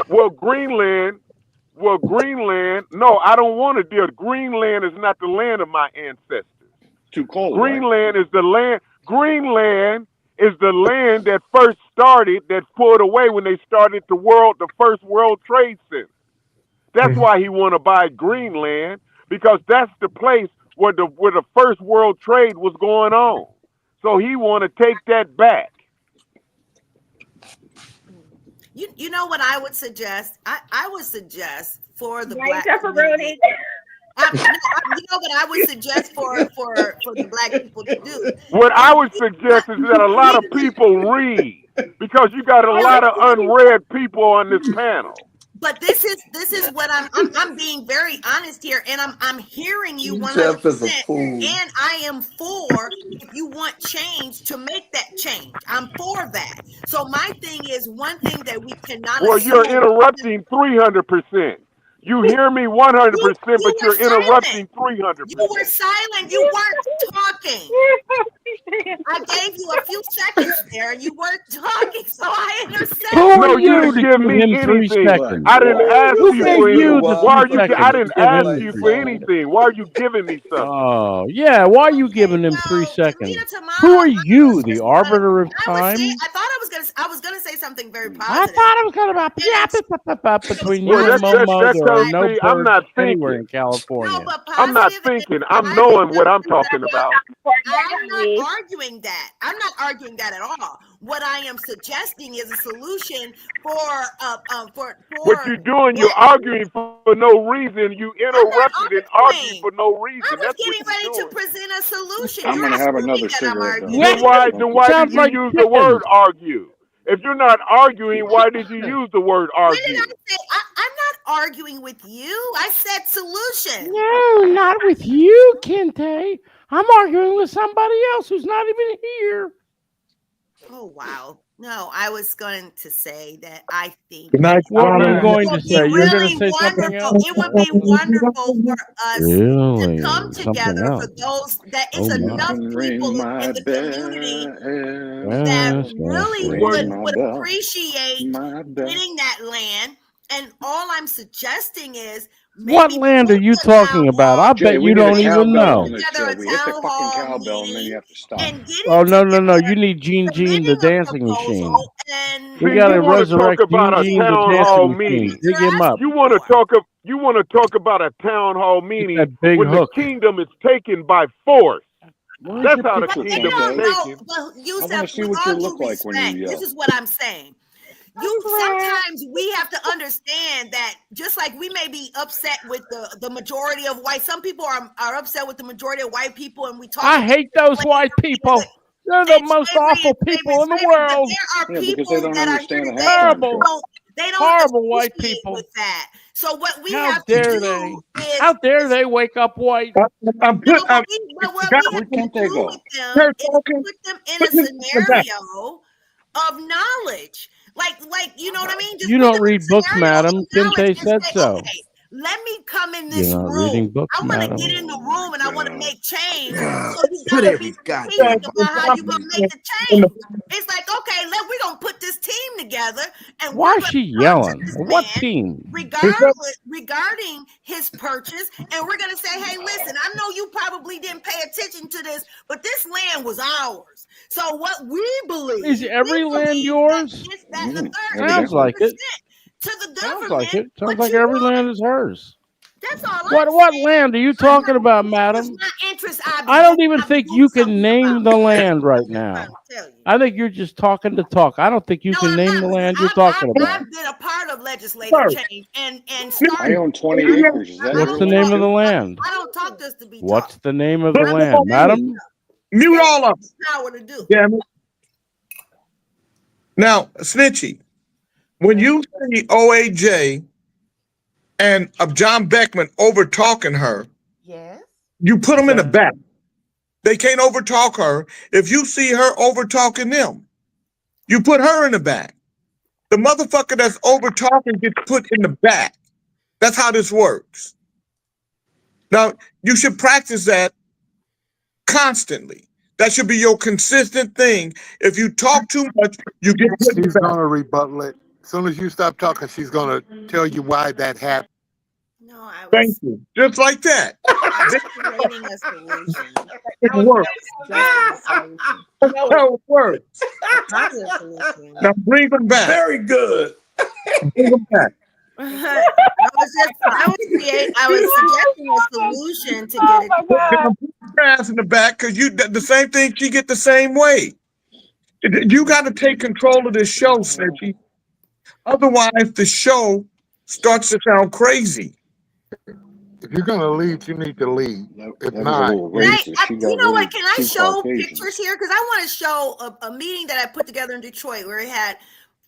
Well, Greenland, no, I don't want to deal. Greenland is not the land of my ancestors. Too cold. Greenland is the land. Greenland is the land that first started, that pulled away when they started the first World Trade Center. That's why he want to buy Greenland, because that's the place where the first World Trade was going on. So he want to take that back. You know what I would suggest? I would suggest for the Right, black pepperoni. you know what I would suggest for the black people to do? What I would suggest is that a lot of people read, because you got a lot of unread people on this panel. But this is what I'm being very honest here, and I'm hearing you 100%. Jeff is a fool. And I am for, if you want change, to make that change. I'm for that. So my thing is, one thing that we cannot. Well, you're interrupting 300%. You hear me 100%, but you're interrupting 300%. You were silent. You weren't talking. I gave you a few seconds there, and you weren't talking, so I intercepted. Who are No, you you to didn't give give me him 3 anything. seconds? I didn't ask Who you gave for you anything. the Why are 3 you? I seconds didn't to give him ask you 3 for seconds? anything. Why are you giving me something? Oh, yeah. Why are you giving him 3 seconds? Who are you, the arbiter of time? I was gonna say something very I positive. thought it was going to be between you Well, and Momo. There are no see, I'm birds not anywhere thinking. in California. I'm not thinking. I'm knowing what I'm talking about. I'm not arguing that. I'm not arguing that at all. What I am suggesting is a solution for What you're doing, you're arguing for no reason. You interrupted and arguing for no reason. I was That's what getting you're ready doing. to present a solution. I'm You're gonna have assuming another that I'm cigarette. arguing. Then why Sounds did you like use chicken. the word argue? If you're not arguing, why did you use the word When did argue? I say I'm not arguing with you? I said solution. No, not with you, Kente. I'm arguing with somebody else who's not even here. Oh wow. No, I was going to say that I think Good night, What are you Donna. going it to would be say? You're going really to say something wonderful. else? It would be wonderful for us Really? to come Something together for else? those that Oh, is my. enough Ring people my in the community bell. that Yes, yes, really yes. Ring my would bell. appreciate My bell. getting that land. And all I'm suggesting is What land are you talking about? I Jay, bet we you need a don't even cowbell on know. this show. We hit the fucking cowbell and then you have to stop. Oh no! You need Gene the dancing machine. We gotta you want to talk resurrect about a Gene the town hall dancing meeting? machine. Dig him up. You want to talk about a town hall meeting that big when hook. the kingdom is taken by force. That's how the picture kingdom up, is Jay? taken. Well, I Yusuf, want to see with what all you due look like when you respect, yell. this is what I'm saying. Sometimes we have to understand that just like we may be upset with the majority of white, some people are upset with the majority of white people, and we talk. I hate those white people. They're the most awful people in the world. But there are Yeah, because they people don't that are understand here the today halftime who show. they don't Horrible white associate people. with that. So what we How have to dare do they? is How dare they wake up white? what we have to they do go? with them is put them in a scenario of knowledge. Like you know what I mean? Just You put don't them in read a books, scenario madam. of knowledge Kinte and said say, so. okay, let me come in You're this not room. reading books, I want to madam. get in the room and I want to make change. So you Put gotta every be goddamn strategic about how you're gonna make the change. It's like, okay, we're gonna put this team together and Why we're is gonna she purchase yelling? this What land team? regarding his purchase, and we're gonna say, hey, listen, I know you probably didn't pay attention to this, but this land was ours. So what we believe Is every land yours? that and the third, Sounds like it. to the Sounds government. like it. Sounds but like you every land is hers. That's all. What land are you talking about, madam? I don't even think you can name the land right now. I think you're just talking to talk. I don't think you can name the land you're talking about. I've been a part of legislative change and I own 20 acres. Is that What's the your name land of the too? land? I don't talk this to be What's the name of the land, madam? Mute all of them. power to do. Damn it. Now, Snitchy, when you see OAJ and of John Beckman over talking her, Yes. you put them in the back. They can't over talk her. If you see her over talking them, you put her in the back. The motherfucker that's over talking gets put in the back. That's how this works. Now, you should practice that constantly. That should be your consistent thing. If you talk too much, you get put in the She's back. gonna rebuttal it. As soon as you stop talking, she's gonna tell you why that happened. No, I Thank was you. Just like that. creating a solution. It works. That's how it works. Now bring them back. Very good. Bring them back. I was suggesting a solution to get it. Put your ass in the back because you the same thing. She get the same way. You got to take control of this show, Snitchy. Otherwise, the show starts to sound crazy. If you're gonna lead, you need to lead. If That was a not, little you- racist. She got You know what? really Can I too show Caucasian. pictures here? Because I want to show a meeting that I put together in Detroit where it had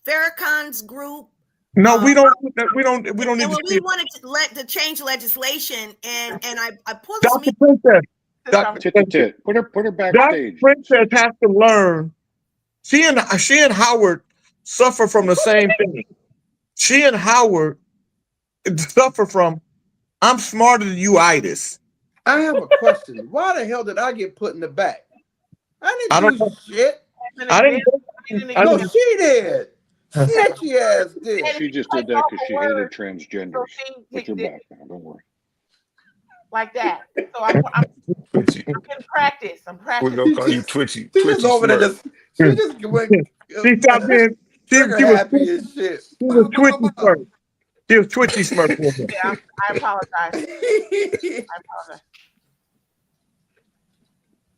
Farrakhan's group. No, we don't. We don't need And to when see we it. wanted to change legislation, and I pulled this Dr. meeting. Princess. Put her Dr. backstage. Princess has to learn. She and Howard suffer from the same thing. She and Howard suffer from I'm smarter than you itis. I have a question. Why the hell did I get put in the back? I I didn't don't do know. shit. I didn't. No, she did. Snitchy ass did. She just did that because she hated transgenders. Put your back down. Don't worry. Like that. So I'm Twitchy. in practice. I'm We're practicing. gonna call you Twitchy. She Twitchy just over there Smurf. she just went She stopped being. She trigger was happy as shit. She was Twitchy Smurf. She was Twitchy Smurf. Yeah, I apologize. I apologize.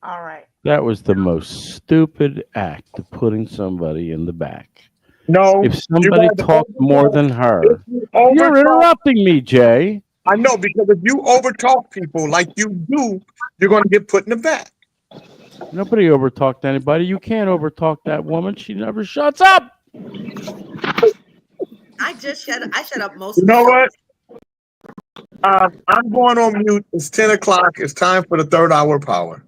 All right. That was the most stupid act of putting somebody in the back. No. If somebody got to talked more than her, you're overtalk- interrupting me, Jay. I know, because if you overtalk people like you do, you're going to get put in the back. Nobody overtalked anybody. You can't overtalk that woman. She never shuts up. I shut up most You of the know time. what? I'm going on mute. It's 10 o'clock. It's time for the third hour power.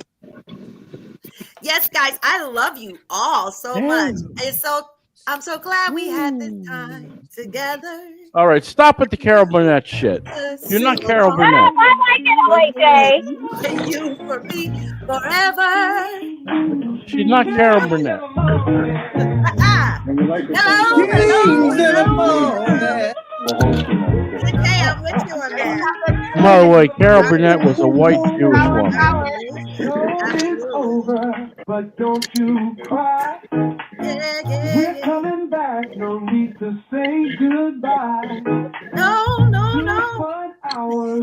Yes, guys, I love you all so much. I'm so glad we had this time together. All right, stop with the Carol Burnett shit. You're not Carol Burnett. I like it, And you for me forever. She's not Carol Burnett. Hello, hello, Kings in the hello. morning. Okay, I'm with you on that. By the way, Carol Burnett was a white Jewish woman. It's over, but don't you cry. We're coming back, no need to say goodbye. No. Fun hours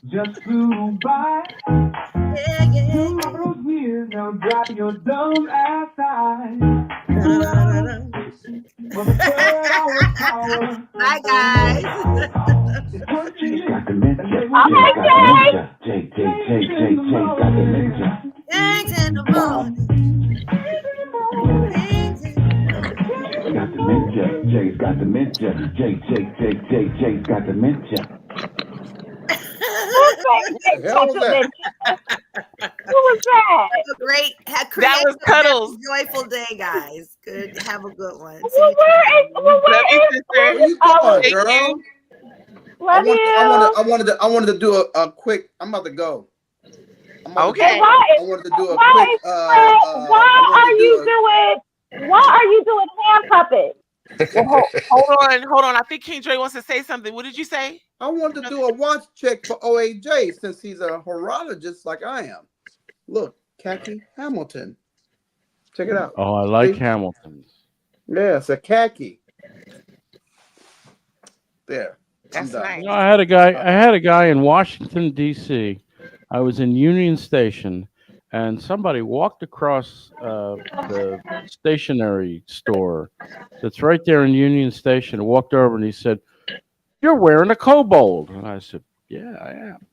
just flew by. Tomorrow's here, now drop your dumb ass eyes. For the 3rd hour power. Bye, guys. Jake got dementia. Thanks in the morning. Got dementia. Jake's got dementia. Jake's got dementia. What the hell was that? Who was that? Have a great, That was Cuddles. joyful day, guys. Good. Have a good one. Where is Where you going, Thank girl? you. Love you. I wanted to do a quick. I'm about to go. Okay. I wanted to do a quick. Why are you doing hand puppets? Well, hold on. I think King Dre wants to say something. What did you say? I wanted to do a watch check for OAJ since he's a horologist like I am. Look, khaki Hamilton. Check it out. Oh, I like Hamilton's. Yeah, it's a khaki. There. That's nice. You know, I had a guy in Washington D.C. I was in Union Station, and somebody walked across the stationery store that's right there in Union Station. Walked over and he said, "You're wearing a Kobold," and I said, "Yeah, I am."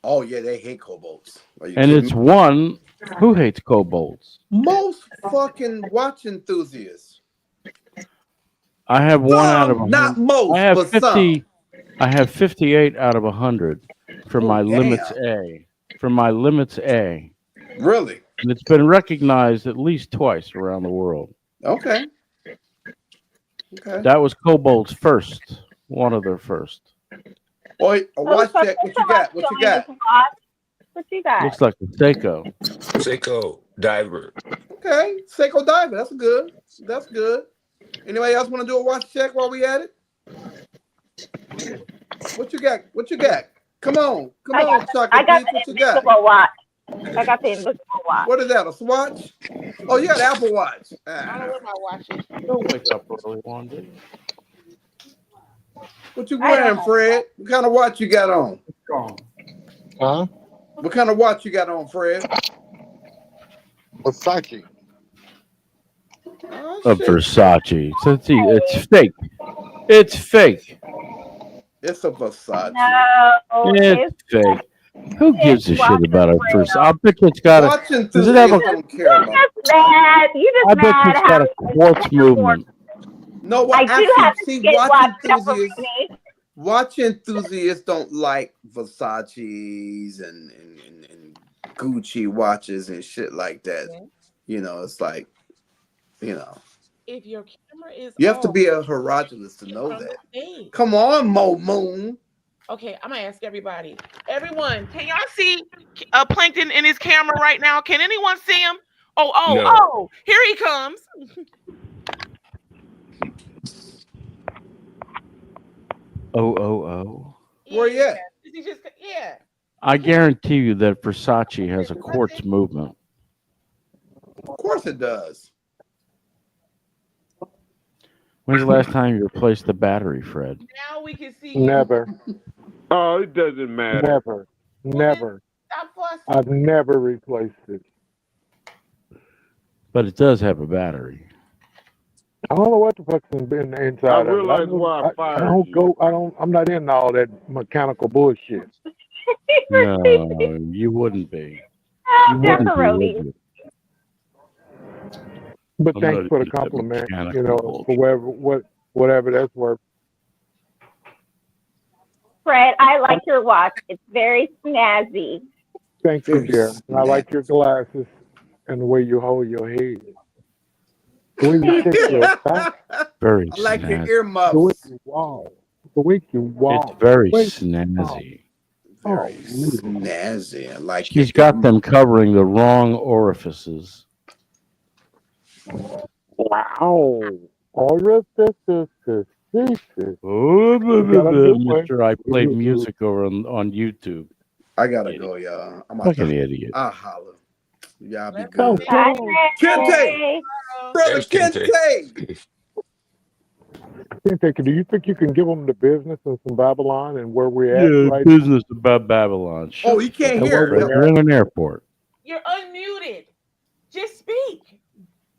Oh yeah, they hate kobolds. And it's one who hates kobolds. Most fucking watch enthusiasts. I have one out of 100. Not most, I have but 50. I have 58 out of 100 for my limits A. For my limits A. Really? And it's been recognized at least twice around the world. Okay. Okay. That was Kobold's first. One of their first. Boy, a watch check. What you got? What you got? What you got? Looks like a Seiko. Seiko diver. Okay, Seiko diver. That's good. That's good. Anybody else want to do a watch check while we at it? What you got? What you got? Come on, Chocolate. I got What the you got? invisible watch. I got the invisible watch. What is that? A Swatch? Oh, you got Apple Watch. I don't wear my watches. Don't wake up early one day. What you wearing, Fred? What kind of watch you got on? Huh? What kind of watch you got on, Fred? Versace. A Versace. It's fake. It's fake. It's a Versace. No, It's fake. Who gives a shit about a Versace? I bet it's got a. Does it have a? don't care about it. mad. You just I bet mad. it's got a quartz movement. No, I what do have to see, get watch enthusiasts don't like Versace's and Gucci watches and shit like that. You know, it's like, you know, If your camera is you have to on, be a horologist to know from that. the stage. Come on, Mo Moon. Okay, I'm gonna ask everybody. Everyone, can y'all see Plankton in his camera right now? Can anyone see him? Oh, here he comes. Oh. Where you at? Is he just I guarantee you that Versace has a quartz movement. Of course it does. When's the last time you replaced the battery, Fred? Now we can see. Never. Oh, it doesn't matter. Never. Stop fussing. I've never replaced it. But it does have a battery. I don't know what the fuck's been inside I of it. realize why I I fired don't you. go. I'm not into all that mechanical bullshit. No, you wouldn't be. You wouldn't be, would you? But I'm thanks not for the into compliment. mechanical You know, for whatever that's worth. Fred, I like your watch. It's very snazzy. Thank you, dear. And I like your glasses and the way you hold your head. The way you sit your back. Very I like your snazzy. earmuffs. The way you walk. The way you walk. It's very The way you snazzy. Very snazzy. I like She's got them covering the wrong orifices. Wow. Orifices. Oh, one. Mr. I played music over on YouTube. I gotta go, y'all. I'm out Fucking idiot. I'll holler. Y'all be Oh, good. Bye, Kente! Brother There's Kente. Kente! Kente, do you think you can give them the business of some Babylon and where we're at Yeah, right business about Babylon. Oh, he can't hear. You're in an airport. You're unmuted. Just speak.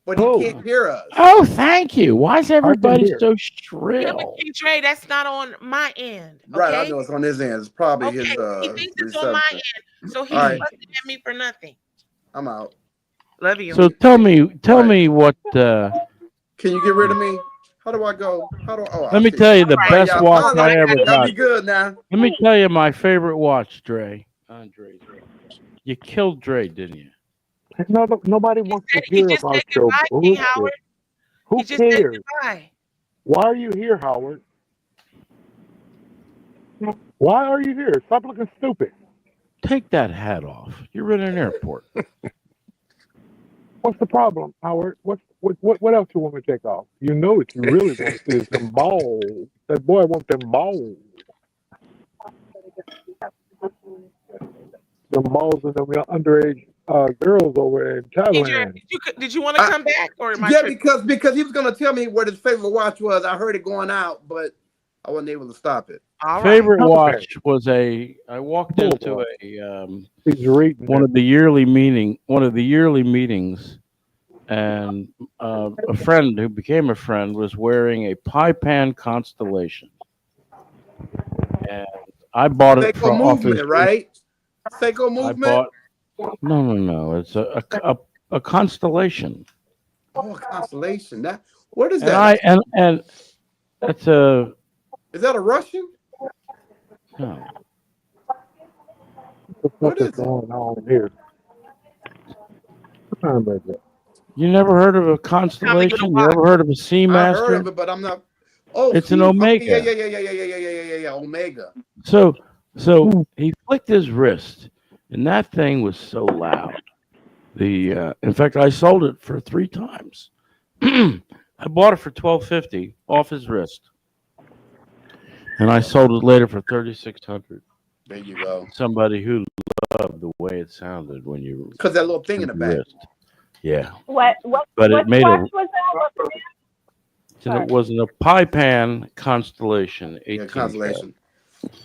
But he can't hear us. Oh, thank you. Why is everybody hear. so Yeah, shrill? but Trey, that's not on my end. Okay? Right, I know it's on his end. It's probably Okay, his he thinks it's on my reception. end, so he's All right. fussing at me for nothing. I'm out. Love you. So tell me what. Can you get rid of me? How do I go? How do? Oh, Let me tell you the best watch I ever Y'all got. be good now. Let me tell you my favorite watch, Dre. Andre. You killed Dre, didn't you? Nobody wants to He hear just about said your goodbye, King bullshit. Howard. Who He just said cares? goodbye. Why are you here, Howard? Why are you here? Stop looking stupid. Take that hat off. You're in an airport. What's the problem, Howard? What else you want me to take off? You know what you really want is them balls. That boy wants them balls. Them balls and them underage girls over in Thailand. Did you want to come back or am I Yeah, tripping? because he was gonna tell me what his favorite watch was. I heard it going out, but I wasn't able to stop it. Favorite watch was I walked into one of the yearly meetings, and a friend who became a friend was wearing a Pan Constellation, and I bought it for Seiko office. movement, right? Seiko I movement. bought no. It's a Constellation. Oh, Constellation. That what is And that? and that's a Is that a Russian? no. What is going on here? What time is it? You never heard of a Constellation? You ever heard of a I Seamaster? heard of it, but I'm not. Oh, It's an see, okay, Omega. Yeah. Omega. So he flicked his wrist, and that thing was so loud. In fact, I sold it for 3 times. I bought it for $12.50 off his wrist, and I sold it later for $3,600. There you go. Somebody who loved the way it sounded when you Because that little thing in the back. wrist. Yeah, What but it made watch a. was that? And it wasn't a Pan Constellation 18. Yeah, Constellation.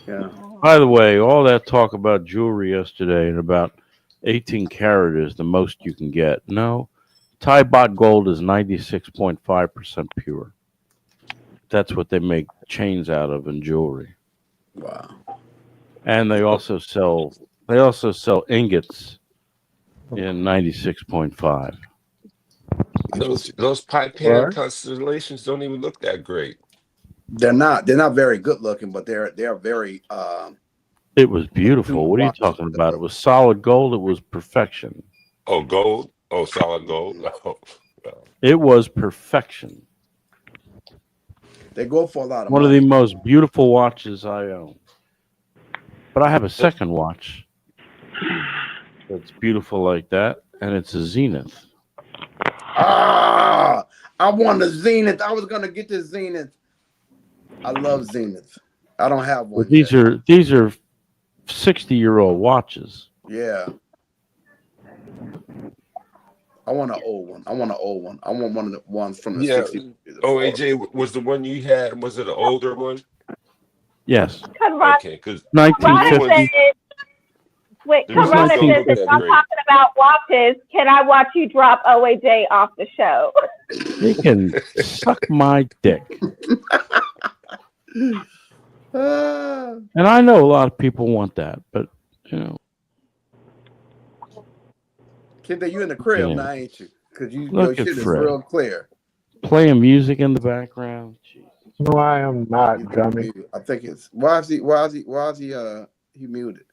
Yeah. By the way, all that talk about jewelry yesterday and about 18 karat is the most you can get. No, Thai Bot gold is 96.5% pure. That's what they make chains out of in jewelry. Wow. And they also sell ingots in 96.5. Those Pan constellations don't even look that great. They're not very good looking, but they're very It was beautiful. What are you talking about? It was solid gold. It was perfection. Oh, gold? Oh, solid gold? Oh, well. It was perfection. they go for a lot of One of money. the most beautiful watches I own. But I have a second watch that's beautiful like that, and it's a Zenith. Ah, I want the Zenith. I was gonna get the Zenith. I love Zenith. I don't have one. But these are 60-year-old watches. Yeah. I want an old one. I want one of the ones from the 60s. OAJ was the one you had. Was it an older one? Yes. Okay, because 1950. Wait, There was Corona no says gold if I'm great. talking about watches, can I watch you drop OAJ off the show? You can suck my dick. And I know a lot of people want that, but you know. Kid, you in the crib Yeah. now, ain't you? Because your Look at shit is Fred. real clear. Playing music in the background. No, I am not, dummy. I think it's why is he he muted?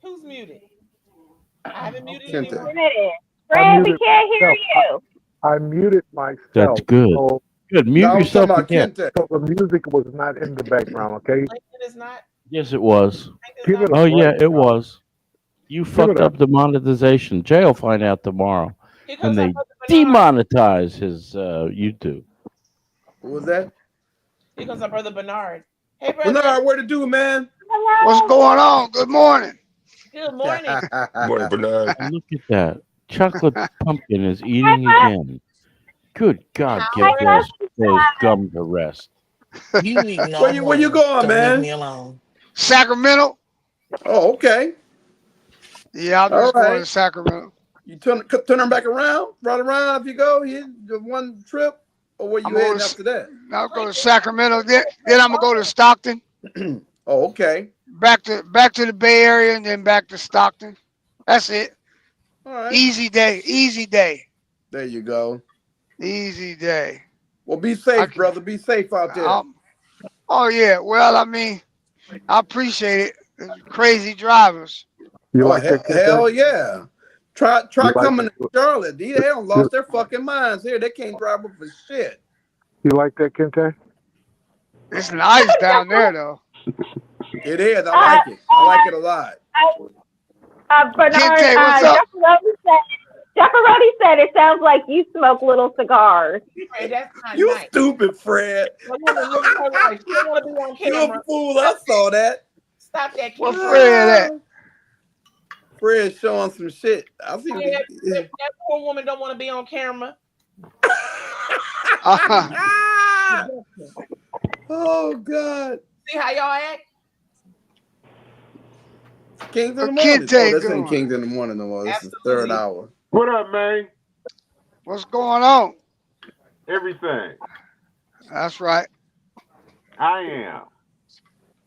Who's muted? I haven't muted Kente. anyone. Fred, we can't hear you. I muted myself. That's good. So, Good. Mute No, I'm yourself talking about again. Kente. so the music was not in the background, okay? It is not. Yes, it was. Give it a Oh yeah, break, it now. was. You fucked it up the monetization. Jay will find out tomorrow Here when comes they our brother Bernard. demonetize his YouTube. Who was that? Here comes our brother Bernard. Hey, brother. Bernard, what to do, man? What's going on? Good morning. Good morning. Morning, Bernard. And look at that. Chocolate pumpkin is eating again. Good God, get those gum to rest. You eat no Where you going, Don't man? leave me alone. Sacramento. Oh, okay. Yeah, I'm All just going right. to Sacramento. You turn them back around, right around if you go here, the one trip, or where I'm you heading going after that? I'll go to Sacramento. Then I'm gonna go to Stockton. Oh, okay. Back to the Bay Area and then back to Stockton. That's it. All right. Easy day. Easy day. There you go. Easy day. Well, be safe, brother. Be safe out there. Oh yeah. Well, I mean, I appreciate it. It's crazy drivers. You Oh, like that? hell yeah. Try You like coming that? to Charlotte. They don't lost their fucking minds here. They can't drive up for shit. You like that, Kente? It's nice down there though. It is. I like it. I like it a lot. Bernard, Kente, what's up? Jackaroni said it sounds like you smoke little cigars. Fred, that's not You nice. stupid, Fred. That woman looks so right. She don't want to be on You camera. a fool. I saw that. Stop that. What camera. Fred at? Fred showing some shit. I see what Yeah, he- that poor woman don't want to be on camera. Oh, God. See how y'all act? Kings in the What morning. Kente Oh, this doing? ain't Kings in the morning no more. This is Absolutely. third hour. What up, man? What's going on? Everything. That's right. I am.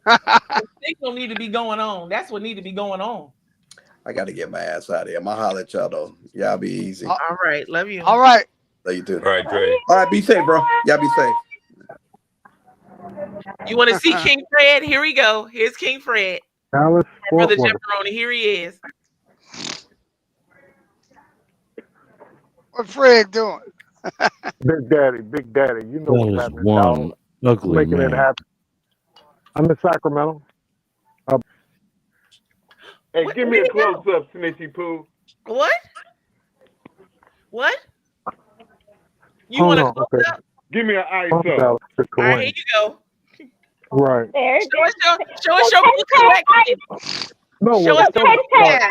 The signal need to be going on. That's what need to be going on. I got to get my ass out of here. I'm going to holler at y'all, though. Y'all be easy. All right. Love you. All right. Love you, too. All right, Dre. All right, be safe, bro. Y'all be safe. You want to see King Fred? Here we go. Here's King Fred. Dallas, Our brother Fort Worth. Jefferoni. Here he is. What Fred doing? Big Daddy. You know what's That is happening, one dog. ugly Making it man. happen. I'm in Sacramento. Hey, What- give me where'd a he go? close up, Snitchy Poo. What? What? You Hold want to on, close okay. up? Give me an I'm ISO. Dallas, All right, here Kareem. you go. Right. There, Show us your blue collection. No, Show well, us the your thing blue is, collection.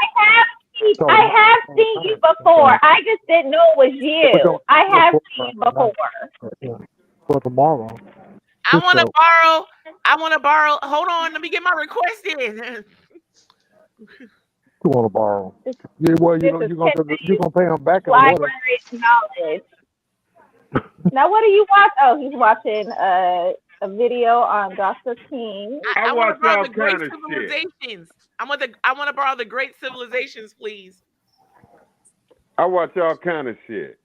I have seen you before. I just didn't know it was you. I have seen you before. for tomorrow. I This want to show. borrow. Hold on. Let me get my request in. You want to borrow? Yeah, well, This you're is gonna pay him back in Library water. knowledge. Now, what do you watch? Oh, he's watching a video on Dr. King. I want to watch borrow all the great kind of shit. civilizations. I want to borrow the great civilizations, please. I watch all kind of shit.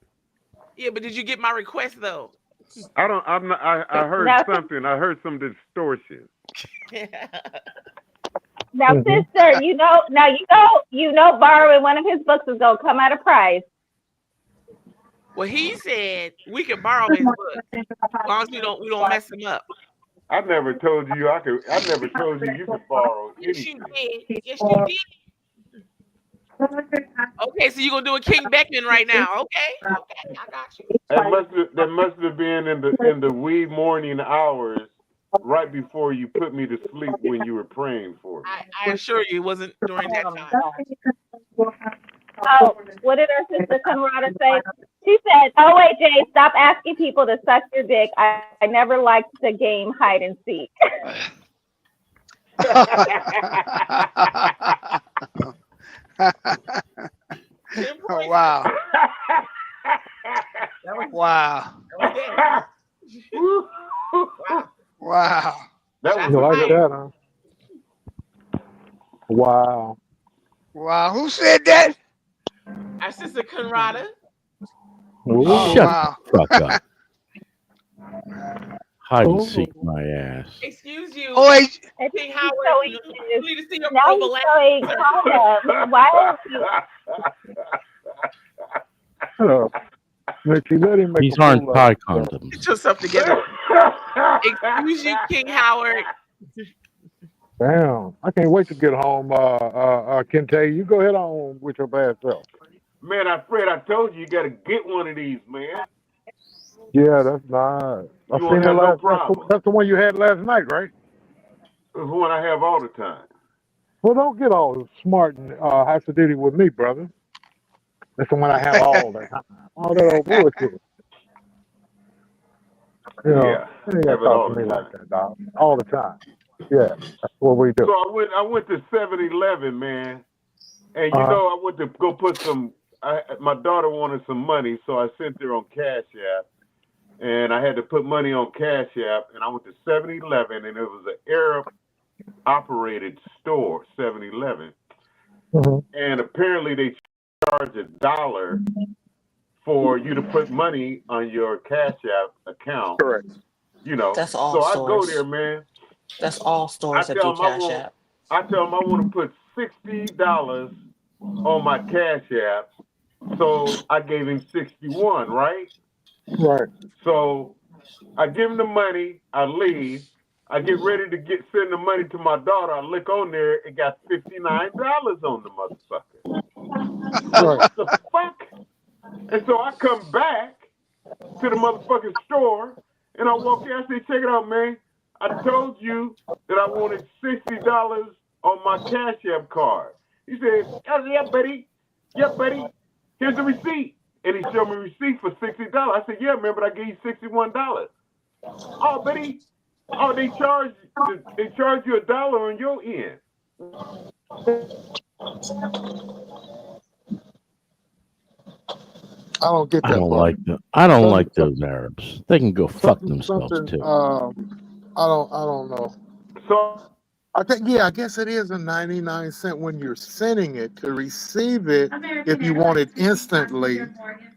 Yeah, but did you get my request though? I don't. I'm not. I heard Now- something. I heard some distortion. Now, sister, you know, borrowing one of his books is gonna come at a price. Well, he said we could borrow his book as long as we don't mess him up. I never told you I could. I never told you could borrow Yes, you anything. did. Yes, you did. Okay, so you're gonna do a King Beckman right now. Okay, I got you. That must have been in the wee morning hours, right before you put me to sleep when you were praying for me. I assure you, it wasn't during that time. Oh, what did our sister Conrada say? She said, "Oh wait, Jay, stop asking people to suck your dick. I never liked the game hide and seek." Wow. Wow. Wow. You like that, huh? Wow. Wow. Who said that? Our sister Conrada. Oh, Shut wow. the fuck up. Hide and seek my ass. Excuse you. Oh, wait. King Howard, you need to see your Now he's showing condoms. Why are you? Shut up. Richie, let him make These a aren't fool pie of himself. condoms. Get yourself together. Excuse you, King Howard. Damn. I can't wait to get home, Kente. You go ahead on with your bad self. Man, I told you got to get one of these, man. Yeah, that's nice. I You seen won't it have no last. problem. That's the one you had last night, right? It's one I have all the time. Well, don't get all smart and high duty with me, brother. That's the one I have all the time. All that old bullshit. You know, Yeah, you ain't gotta have it talk all to the me like time. that, dog. All the time. Yeah, that's what we do. So I went to 7-Eleven, man, and you Uh-huh. know I went to go put some. My daughter wanted some money, so I sent her on Cash App, and I had to put money on Cash App, and I went to 7-Eleven, and it was an Arab operated store, 7-Eleven, and apparently they charge $1 for you to put money on your Cash App account. Correct. You know, That's all so I go stores. there, man. That's all I stores that tell do them Cash App. I want to put $60 on my Cash App, so I gave him 61, right? Right. So I give him the money, I leave, I get ready to send the money to my daughter. I look on there, it got $59 on the motherfucker. Right. What the fuck? And so I come back to the motherfucking store, and I walk in. I say, check it out, man. I told you that I wanted $60 on my Cash App card. He said, yeah, buddy. Yeah, buddy. Here's the receipt. And he showed me a receipt for $60. I said, yeah, man, but I gave you $61. Oh, buddy. Oh, they charge you $1 on your end. I don't get I that don't part. like them. I don't like those Arabs. They can go fuck themselves Something. too. I don't know. So I guess it is a 99 cent when you're sending it. To receive it, if you want it instantly,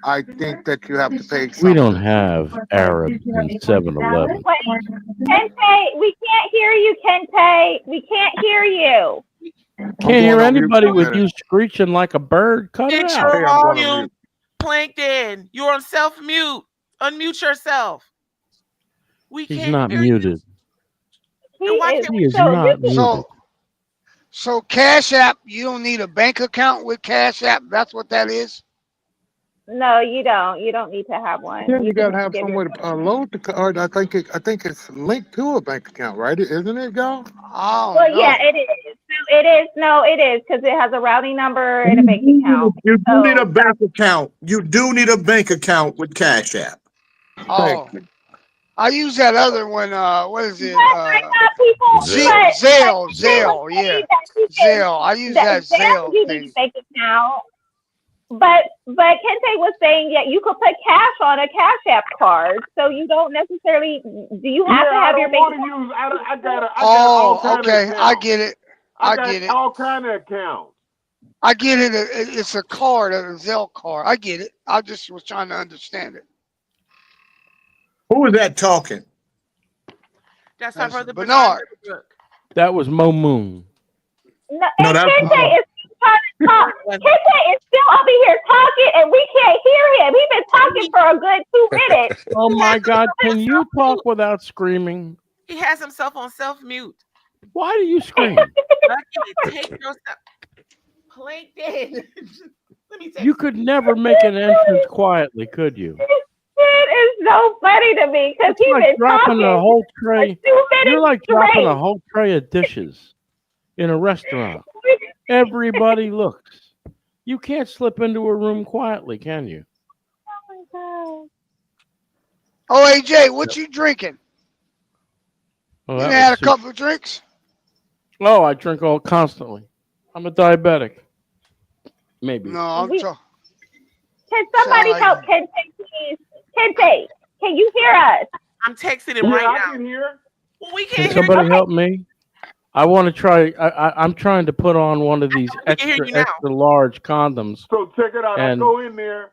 I think that you have to pay something. We don't have Arabs in 7-Eleven. Wait, Kente, we can't hear you, Kente. We can't hear you. Can't hear anybody with you screeching like a bird. Cut it Fix out. your volume, Plankton. You're on self-mute. Unmute yourself. We He's can't not hear muted. you. Why can't He we is not muted. So Cash App, you don't need a bank account with Cash App. That's what that is. No, you don't. You don't need to have one. Yeah, you gotta can have give somewhere to load the card. I think it's linked to a bank account, right? Isn't it, y'all? Oh, Well, yeah, it is. It is. No, it is because it has a routing number and a bank account. You do need a bank account. You do need a bank account with Cash App. Oh, I use that other one. What is it? Zelle. Zelle. Yeah, Zelle. I use that Zelle You thing. need a bank account. But Kente was saying that you could put cash on a Cash App card, so you don't necessarily. Do you have to have your bank account? I got all Oh, kind okay. of I accounts. get it. I I got get it. all kind of accounts. I get it. It's a card, a Zelle card. I get it. I just was trying to understand it. Who is that talking? That's our brother Bernard. That was Mo Moon. No, No, and that's Kente is trying to talk. Kente is still over here talking, and we can't hear him. He's been talking for a good 2 minutes. Oh my God! Can you talk without screaming? He has himself on self-mute. Why do you scream? Lucky, take yourself. Plankton. Let me take You could never make an entrance quietly, could you? It is so funny to me because It's he's like been dropping talking a whole tray. for 2 minutes You're like dropping straight. a whole tray of dishes in a restaurant. Everybody looks. You can't slip into a room quietly, can you? Oh Oh, AJ, what you drinking? Oh, You that done had a was super- couple of drinks? Oh, I drink all constantly. I'm a diabetic. Maybe. No, I'm talking. Can somebody Sound like- help Kente, please? Kente, can you hear us? I'm texting him right now. I can hear. Well, we Can can't hear somebody you. help me? I want to try. I'm trying to put on one of these We can hear extra you now. extra large condoms. So check it out. I And go in there.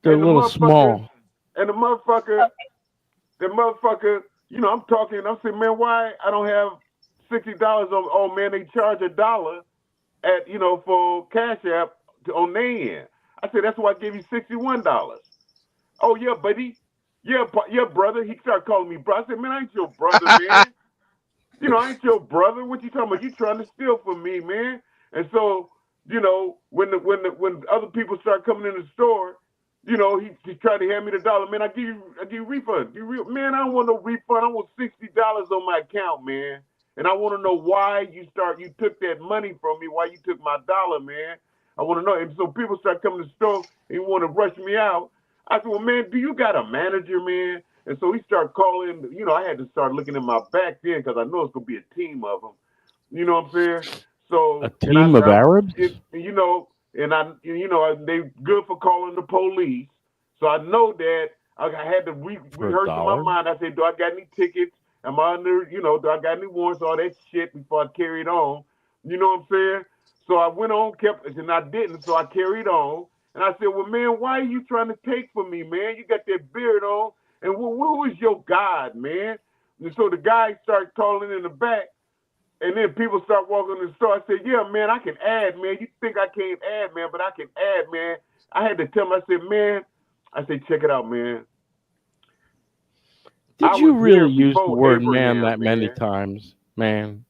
they're a and the little motherfucker- small. And the motherfucker, you know, I'm talking. I'm saying, man, why I don't have $60 on? Oh man, they charge $1 at for Cash App on their end. I said that's why I gave you $61. Oh yeah, buddy. Yeah, brother. He started calling me brother. I said, man, I ain't your brother, man. I ain't your brother. What you talking about? You trying to steal from me, man? And so, when other people start coming in the store, You know, he tried to hand me the dollar. Man, I give you refund. Man, I don't want no refund. I want $60 on my account, man. And I want to know why you took that money from me, why you took my dollar, man. I want to know. And so people start coming to the store and want to rush me out. I said, well, man, do you got a manager, man? And so he started calling. You know, I had to start looking at my back then because I know it's going to be a team of them. You know what I'm saying? So A team of Arabs? You know, and they good for calling the police. So I know that I had to rehearse in my mind. I said, do I got any tickets? Am I under, do I got any warrants, all that shit before I carried on? You know what I'm saying? So I went on, and I didn't, so I carried on. And I said, well, man, why are you trying to take from me, man? You got that beard on. And who is your God, man? And so the guy started calling in the back. And then people start walking in the store. I said, yeah, man, I can add, man. You think I can't add, man, but I can add, man. I had to tell him, I said, check it out, man. Did you really use the word man that many times, man?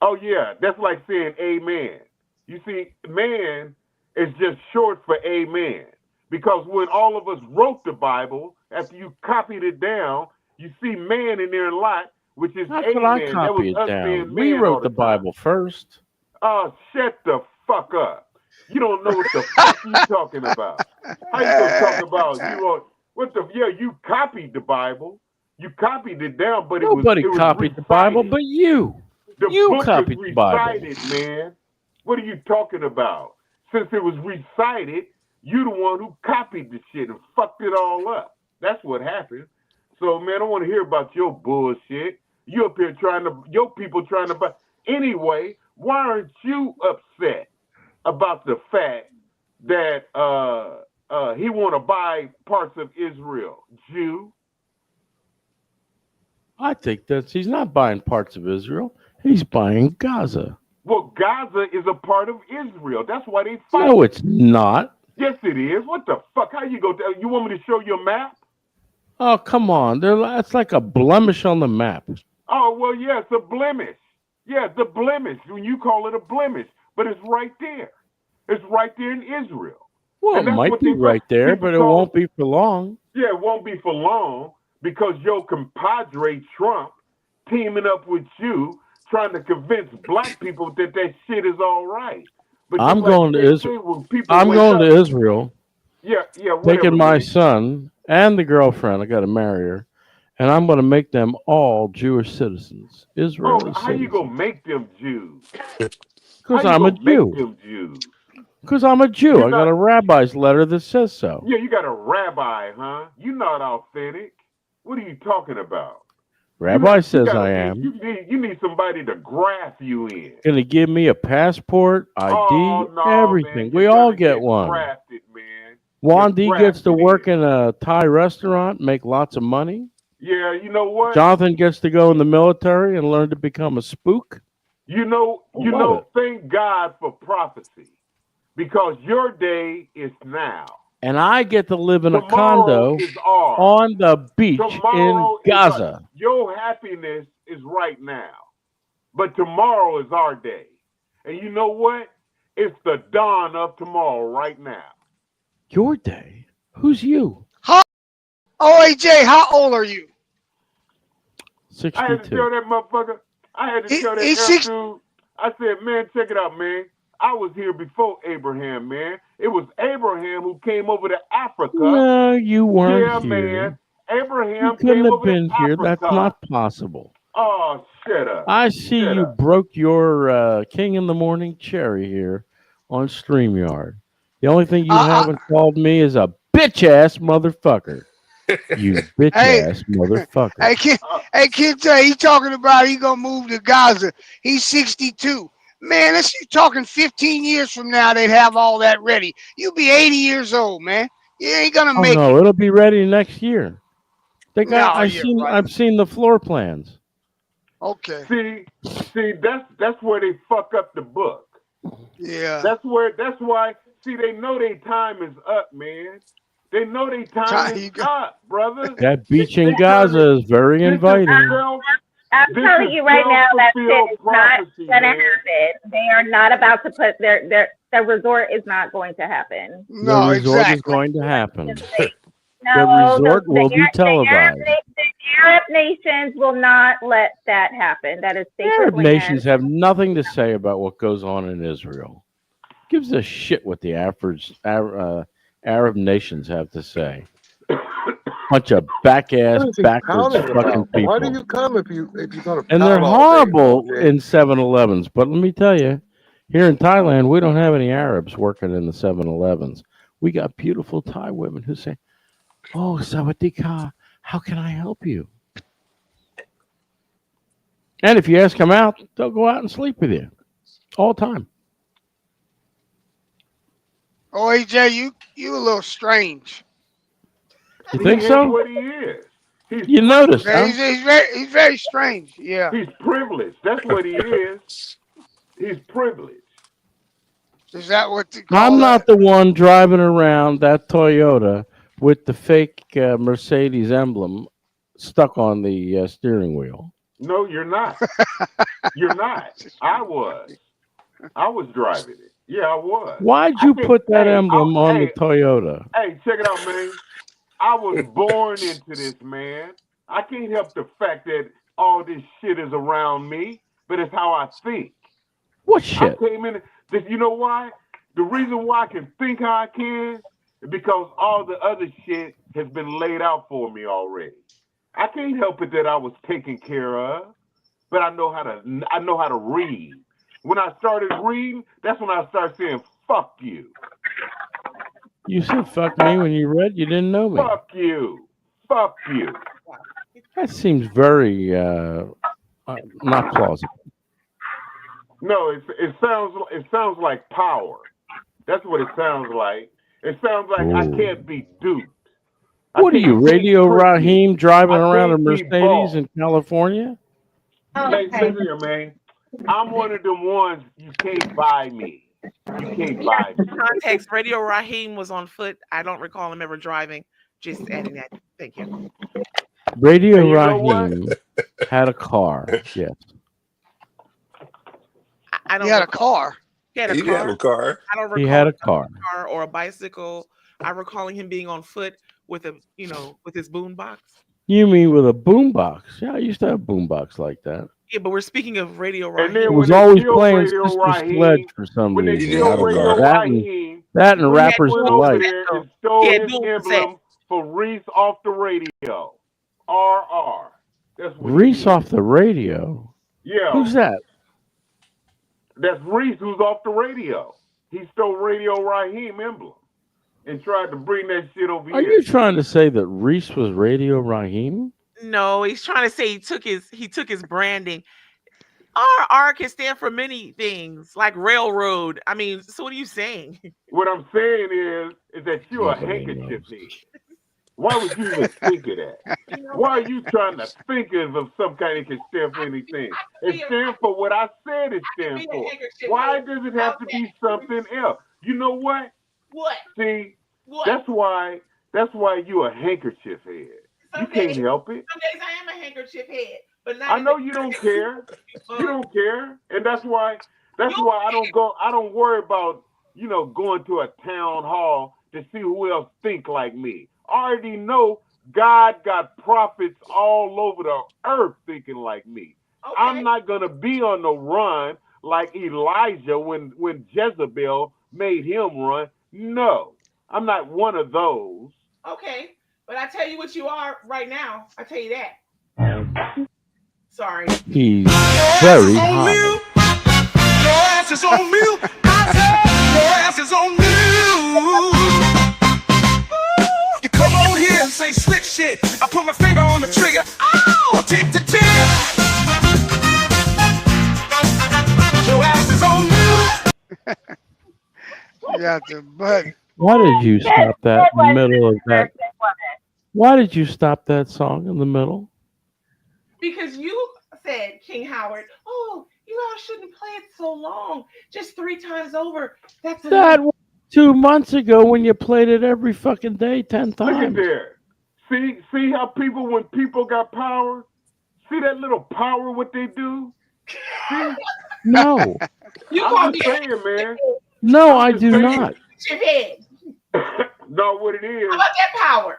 Oh, yeah. That's like saying amen. You see, man is just short for amen. Because when all of us wrote the Bible, after you copied it down, you see man in there a lot, which is How amen. could I copy it down? We wrote the Bible first. Oh, shut the fuck up. You don't know what the fuck you talking about. How you gonna talk about you copied the Bible. You copied it down, but Nobody it was copied the recited. Bible but you. You book copied was the Bible. recited, man. What are you talking about? Since it was recited, you the one who copied the shit and fucked it all up. That's what happened. So, man, I don't want to hear about your bullshit. You up here your people trying to buy. Anyway, why aren't you upset about the fact that he want to buy parts of Israel? Jew? I think he's not buying parts of Israel. He's buying Gaza. Well, Gaza is a part of Israel. That's why they fight. No, it's not. Yes, it is. What the fuck? How you go? You want me to show you a map? Oh, come on. That's like a blemish on the map. Oh, well, yeah, it's a blemish. Yeah, it's a blemish. When you call it a blemish, but it's right there. It's right there in Israel. Well, it might be right there, but it won't be for long. Yeah, it won't be for long because your compadre Trump teaming up with you, trying to convince black people that shit is all right. But I'm going to Israel. Israel. Yeah, taking my man. son and the girlfriend. I got to marry her, and I'm going to make them all Jewish citizens. Israeli how you gonna make them Jews? Because I'm a Jew. Because I'm a Jew. I got a rabbi's letter that says so. Yeah, you got a rabbi, huh? You're not authentic. What are you talking about? Rabbi says I am. You need somebody to graft you in. Going to give me a passport, ID, everything. Man, we all get one. Grafted, man. Juan D gets to work in a Thai restaurant, make lots of money. Yeah, you know what? Jonathan gets to go in the military and learn to become a spook. Thank God for prophecy. Because your day is now. And I get to live in a condo on the beach in Gaza. Your happiness is right now. But tomorrow is our day. And you know what? It's the dawn of tomorrow right now. Your day? Who's you? OAJ, how old are you? 62. I had to tell that motherfucker. I had to tell that dude. I said, man, check it out, man. I was here before Abraham, man. It was Abraham who came over to Africa. No, you weren't here. Man. Abraham You couldn't came have over been to here. Africa. That's not possible. Oh, shut up. I see you broke your King in the Morning cherry here on StreamYard. The only thing you haven't called me is a bitch-ass motherfucker. You bitch-ass motherfucker. Hey, Kid Tay, he talking about he gonna move to Gaza. He's 62. Man, that's you talking 15 years from now, they'd have all that ready. You'll be 80 years old, man. You ain't gonna make it. It'll be ready next year. They got. No, I've seen the floor plans. Okay. See, that's where they fuck up the book. Yeah. That's why. See, they know their time is up, man. They know their time is up, brother. That beach in Gaza is very inviting. I'm telling you right now that shit is not gonna happen. They are not about to put the resort is not going to happen. The resort is going to happen. The No, resort will be televised. the Arab nations will not let that happen. That is sacred Arab land. nations have nothing to say about what goes on in Israel. Gives a shit what the Arab nations have to say. Bunch of backwards fucking people. Why do you come if you're gonna? And they're pout all day, horrible okay? in 7-Elevens. But let me tell you, here in Thailand, we don't have any Arabs working in the 7-Elevens. We got beautiful Thai women who say, "Oh, Sawadee-ka, how can I help you?" And if you ask them out, they'll go out and sleep with you all the time. Oh, AJ, you a little strange. You think He so? is what he is. You noticed, Yeah, huh? he's very strange. Yeah. He's privileged. That's what he is. He's privileged. Is that what they call I'm that? not the one driving around that Toyota with the fake Mercedes emblem stuck on the steering wheel. No, you're not. You're not. I was. I was driving it. Yeah, I was. Why'd you put that emblem on the Toyota? Hey, check it out, man. I was born into this, man. I can't help the fact that all this shit is around me, but it's how I think. What shit? I came in. You know why? The reason why I can think how I can is because all the other shit has been laid out for me already. I can't help it that I was taken care of, but I know how to read. When I started reading, that's when I started saying, fuck you. You said fuck me when you read. You didn't know me. Fuck you. Fuck you. That seems very not plausible. No, it sounds like power. That's what it sounds like. It sounds like I can't be duped. What are you, Radio Raheem, driving around a can't be Mercedes bought. in California? Hey, listen here, man. I'm one of them ones you can't buy me. You can't buy me. Context: Radio Raheem was on foot. I don't recall him ever driving. Just adding that. Thank you. Radio And you know Raheem had a car. Yes. I don't. He had a recall. car. He had a He car. had a car. I don't recall He had a him car. having a car or a bicycle. I recalling him being on foot with with his boombox. You mean with a boombox? Yeah, I used to have a boombox like that. Yeah, but we're speaking of Radio And Raheem. then It when was they always killed playing Radio Sister Raheem, Sledge for some when they reason. killed I don't know. Radio That Raheem, and Reese Rapper's went over Delight. there and stole Yeah, his dual emblem for Reese off the radio. RR. That's what Reese off the radio. Yeah. Who's that? That's Reese who's off the radio. He stole Radio Raheem emblem and tried to bring that shit over Are here. you trying to say that Reese was Radio Raheem? No, he's trying to say he took his branding. RR can stand for many things, like railroad. I mean, so what are you saying? What I'm saying is that you're a handkerchief head. Why would you even think of that? Why are you trying to think of some kind of can stand for anything? It stands for what I said it stands for. Why does it have to be something else? You know what? What? See, What? that's why you're a handkerchief head. You can't help it. Some days I am a handkerchief head, but not. I know you don't care. You don't care, and that's why I don't worry about going to a town hall to see who else think like me. I already know God got prophets all over the earth thinking like me. Okay. I'm not gonna be on the run like Elijah when Jezebel made him run. No, I'm not one of those. Okay, but I tell you what you are right now. I tell you that. Sorry. He's very hot. Your ass is on mute. I said your ass is on mute. You come on here and say slick shit. I put my finger on the trigger. Oh, tip to tip. Your ass is on mute. Got the button. Why did you stop that in the middle of that? Why did you stop that song in the middle? Because you said, King Howard, oh, you all shouldn't play it so long. Just 3 times over. That's That enough. was 2 months ago when you played it every fucking day 10 Look at times. there. See how when people got power, see that little power what they do? See? No. You I'm called just me saying, man. No, I do not. Your head. No, what it is. How about that power?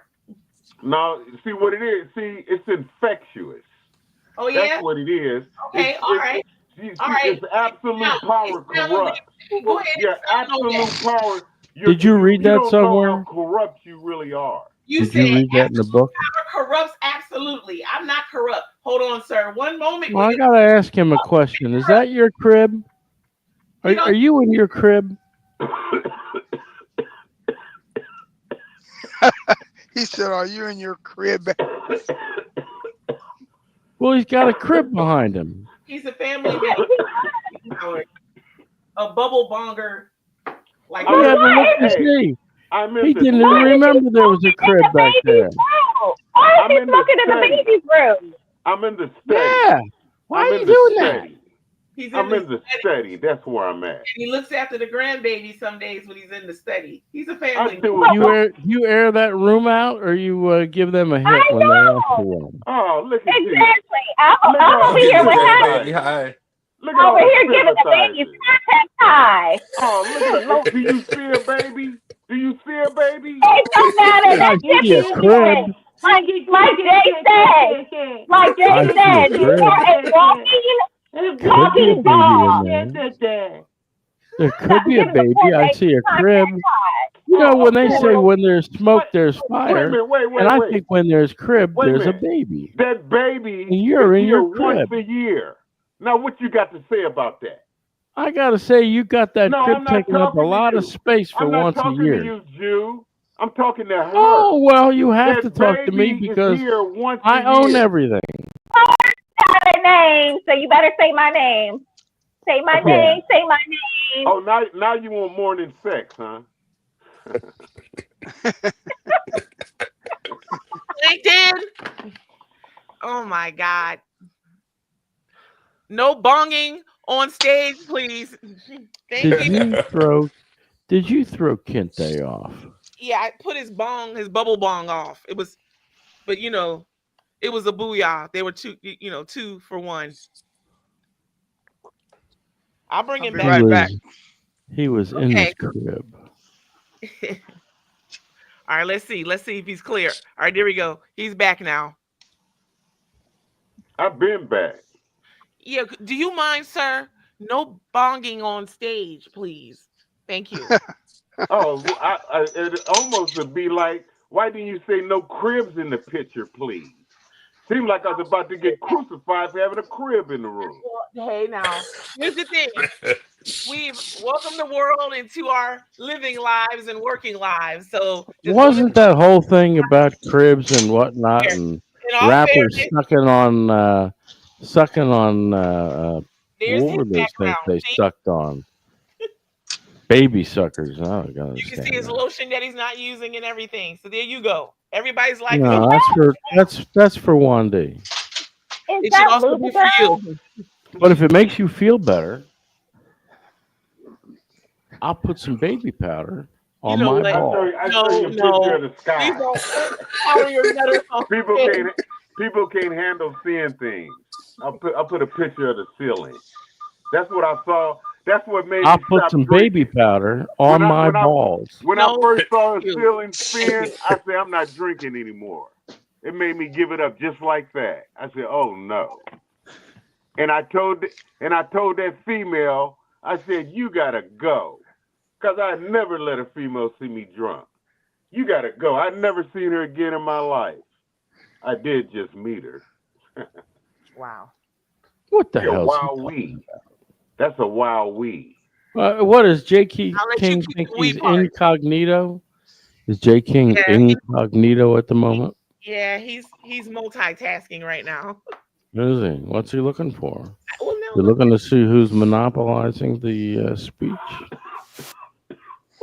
No, see what it is. See, it's infectious. Oh yeah. That's what it is. Okay. All right. All right. It's absolute power corrupt. Go ahead. Yeah, absolute power. Did you read that don't somewhere? know how corrupt you really are. Did you read that in the book? Power corrupts absolutely. I'm not corrupt. Hold on, sir. One moment. Well, I gotta ask him a question. Is that your crib? Are you in your crib? He said, "Are you in your crib?" Well, he's got a crib behind him. He's a family man. A bubble bonger. Like I had to look to see. He didn't even remember there was a crib back there. Why is he smoking in the baby's room? I'm in the study. Yeah. Why are you doing that? I'm in the study. That's where I'm at. And he looks after the grandbaby some days when he's in the study. He's a I family. do man. You air that room out, or you give them a hit when they ask for one? Oh, look at you. Exactly. I'm over here with him. Hi. Look at Over all here the giving the baby sympathizers. contact high. Oh, look at. Do you see a baby? Do you see a baby? It don't matter. I That's see a different. crib. Like Jay said, I see a crib. you are a walking, talking dog. There could be a baby. I see a crib. You know, when they say when there's smoke, there's fire. Wait, And I think when there's crib, Wait a there's a minute. baby. That baby And you're is in here your once crib. a year. Now, what you got to say about that? I gotta say, you got that No, crib I'm not taking up a talking to lot of you. space for I'm not once a talking year. to you, Jew. I'm talking to her. Oh well, you have That to talk to me baby is because here once I a own year. everything. Got a name, so you better say my name. Say my Okay. name. Say my name. Oh, now you want more than sex, huh? LinkedIn. Oh my God. No bonging on stage, please. Thank Did you throw Kente off? Yeah, I put his bubble bong off. It was, but it was a booyah. They were two for one. I'll bring him back. He was in his crib. All right, let's see. Let's see if he's clear. All right, there we go. He's back now. I've been back. Yeah, do you mind, sir? No bonging on stage, please. Thank you. Oh, it almost would be like, why didn't you say no cribs in the picture, please? Seemed like I was about to get crucified for having a crib in the room. Hey, now, here's the thing. We've welcomed the world into our living lives and working lives. So Wasn't that whole thing about cribs and whatnot and all rappers fairness- sucking on There's what were his those things background. they See? sucked on? Baby suckers. Oh, God. You can see his lotion that he's not using and everything. So there you go. Everybody's like, No, that's for Wandy. it should also be for you. But if it makes you feel better, I'll put some baby powder on my ball. I show you a picture of the sky. Please don't powder your metal on stage. People can't handle seeing things. I'll put a picture of the ceiling. That's what I saw. That's what made I'll me put stop some drinking. baby powder on my balls. When I first saw the ceiling spin, I said, I'm not drinking anymore. It made me give it up just like that. I said, oh no. And I told that female, I said, you gotta go. Because I never let a female see me drunk. You gotta go. I'd never seen her again in my life. I did just meet her. Wow. What the You're hell? wowee. That's a wowee. What is J. King I'll let you keep think the wee he's part. incognito? Is J. King Yeah. incognito at the moment? Yeah, he's multitasking right now. Is he? What's he looking for? Well, He's looking to see who's monopolizing the speech.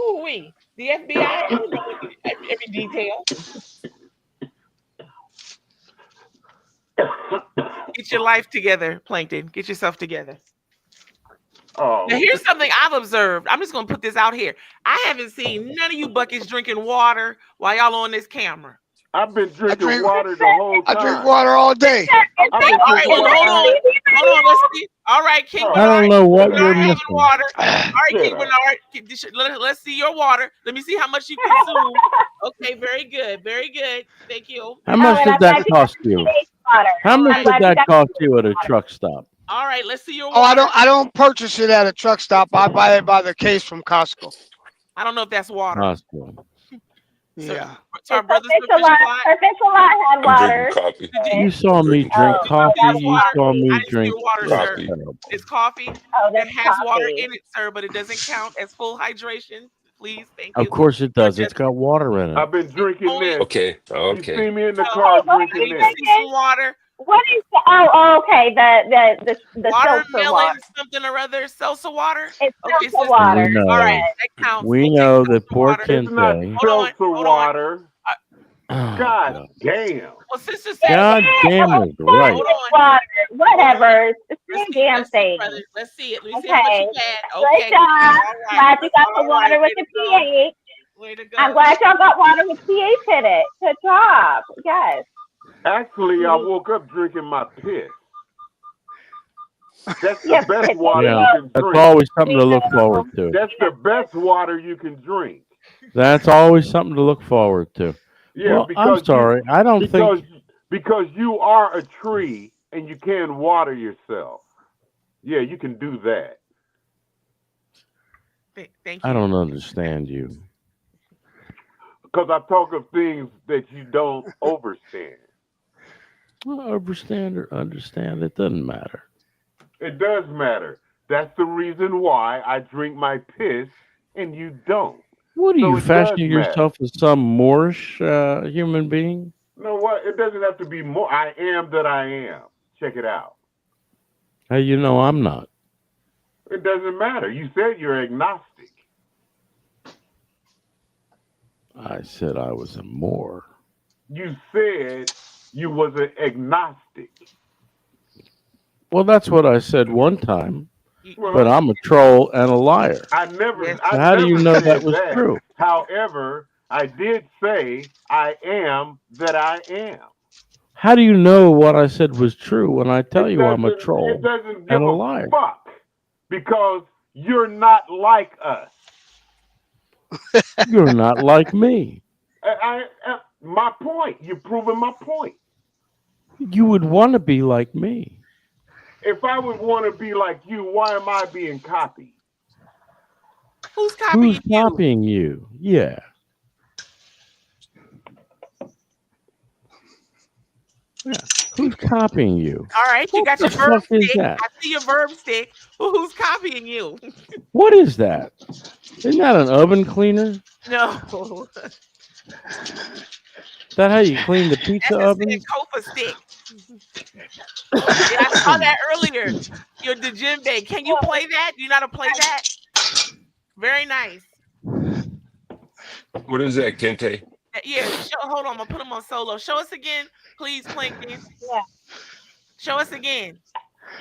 Ooh, we the FBI. You know every detail. Get your life together, Plankton. Get yourself together. Oh. Now, here's something I've observed. I'm just going to put this out here. I haven't seen none of you buckets drinking water while y'all on this camera. I've been drinking drink- water the whole I time. drink water all day. I've been All right, drinking hold water. on. Let's see. All right, King Oh, I don't Bernard. know what Bernard you're having missing. water. All right, Shut King up. Bernard. Let's see your water. Let me see how much you consume. Okay, very good. Very good. Thank you. How much and did I'm that glad you cost got you? pH water. How All much right. did glad you that got cost you at a truck stop? All right, let's see your Oh, water. I don't purchase it at a truck stop. I buy it by the case from Costco. I don't know if that's water. Hospital. Yeah. So our brothers Her fish a lot had I'm water. drinking coffee. You saw me drink Oh, coffee. that was You water. saw I me didn't see drink. your water, sir. Coffee. It's coffee. Oh, It that's has water coffee. in it, sir, but it doesn't count as full hydration. Please, thank Of you. course it does. It's got water in it. I've been drinking Only- this. Okay. You Okay. see me in the Okay, car what drinking Need this. to see some water. What is the, okay, the seltzer Watermelon water. something or other. Seltzer water. It's Okay, seltzer sister. water. We know. All right, that counts. We Okay, know that seltzer poor water. It's not Kente. seltzer Hold on. water. Oh, God God. damn. Well, sister said, God damn it, right. hold on. Water. Whatever. It's the Let's see, damn let's see, thing. brother. Let's see it. Let me see how much Okay. you had. Good Okay. job. All right. Glad you got the All water right. with Way the to go. pH. Way to go. I'm glad y'all got water with pH in it. Good job. Yes. Actually, I woke up drinking my piss. That's the Yes, best yes, water Yeah, you can that's drink. always something to look forward to. That's the best water you can drink. That's always something to look forward to. Yeah, Well, I'm because sorry. I don't because you are a tree and you can water yourself. Yeah, you can do that. Thank I don't understand you. Because I talk of things that you don't understand. Well, understand or understand, it doesn't matter. It does matter. That's the reason why I drink my piss and you don't. What are So you it does fashioning matter. yourself as some Moorish human being? You know what? It doesn't have to be more. I am that I am. Check it out. Hey, you know I'm not. It doesn't matter. You said you're agnostic. I said I was a Moor. You said you was an agnostic. Well, that's what I said one time. Well, But I'm a troll and a liar. I never. Yes. I So how do you never know said that was true? However, I did say I am that I am. How do you know what I said was true when I tell you I'm a It troll doesn't give and a a liar? fuck because you're not like us. You're not like me. My point. You're proving my point. You would want to be like me. If I would want to be like you, why am I being copied? Who's copying Who's copying you? Yeah. Yeah. Who's copying you? All right, you got your the verb fuck is stick. that? I see your verb stick. Who's copying you? What is that? Isn't that an oven cleaner? No. Is that how you clean the pizza That's a oven? Sankofa stick. Yeah, I saw that earlier. Your djembe. Can you play that? Do you know how to play that? Very nice. What is that, Kente? Yeah, hold on. I'm gonna put him on solo. Show us again, please, Plankton. Yeah. Show us again.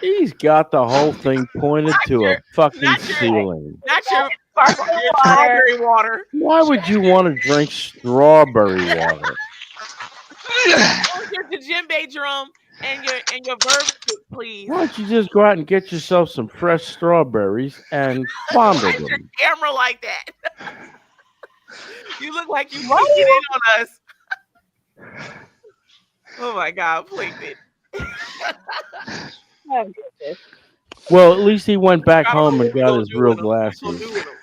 He's got the whole thing pointed to a fucking ceiling. Not your strawberry water. Why would you want to drink strawberry water? Your djembe drum and your verb stick, please. Why don't you just go out and get yourself some fresh strawberries and fondle Why is your them? camera like that? You look like you peeking in on us. Oh my God, Plankton. Oh, goodness. Well, at least he went back I don't home know and what we got gonna his do real with 'em. What we gonna do glasses. with 'em?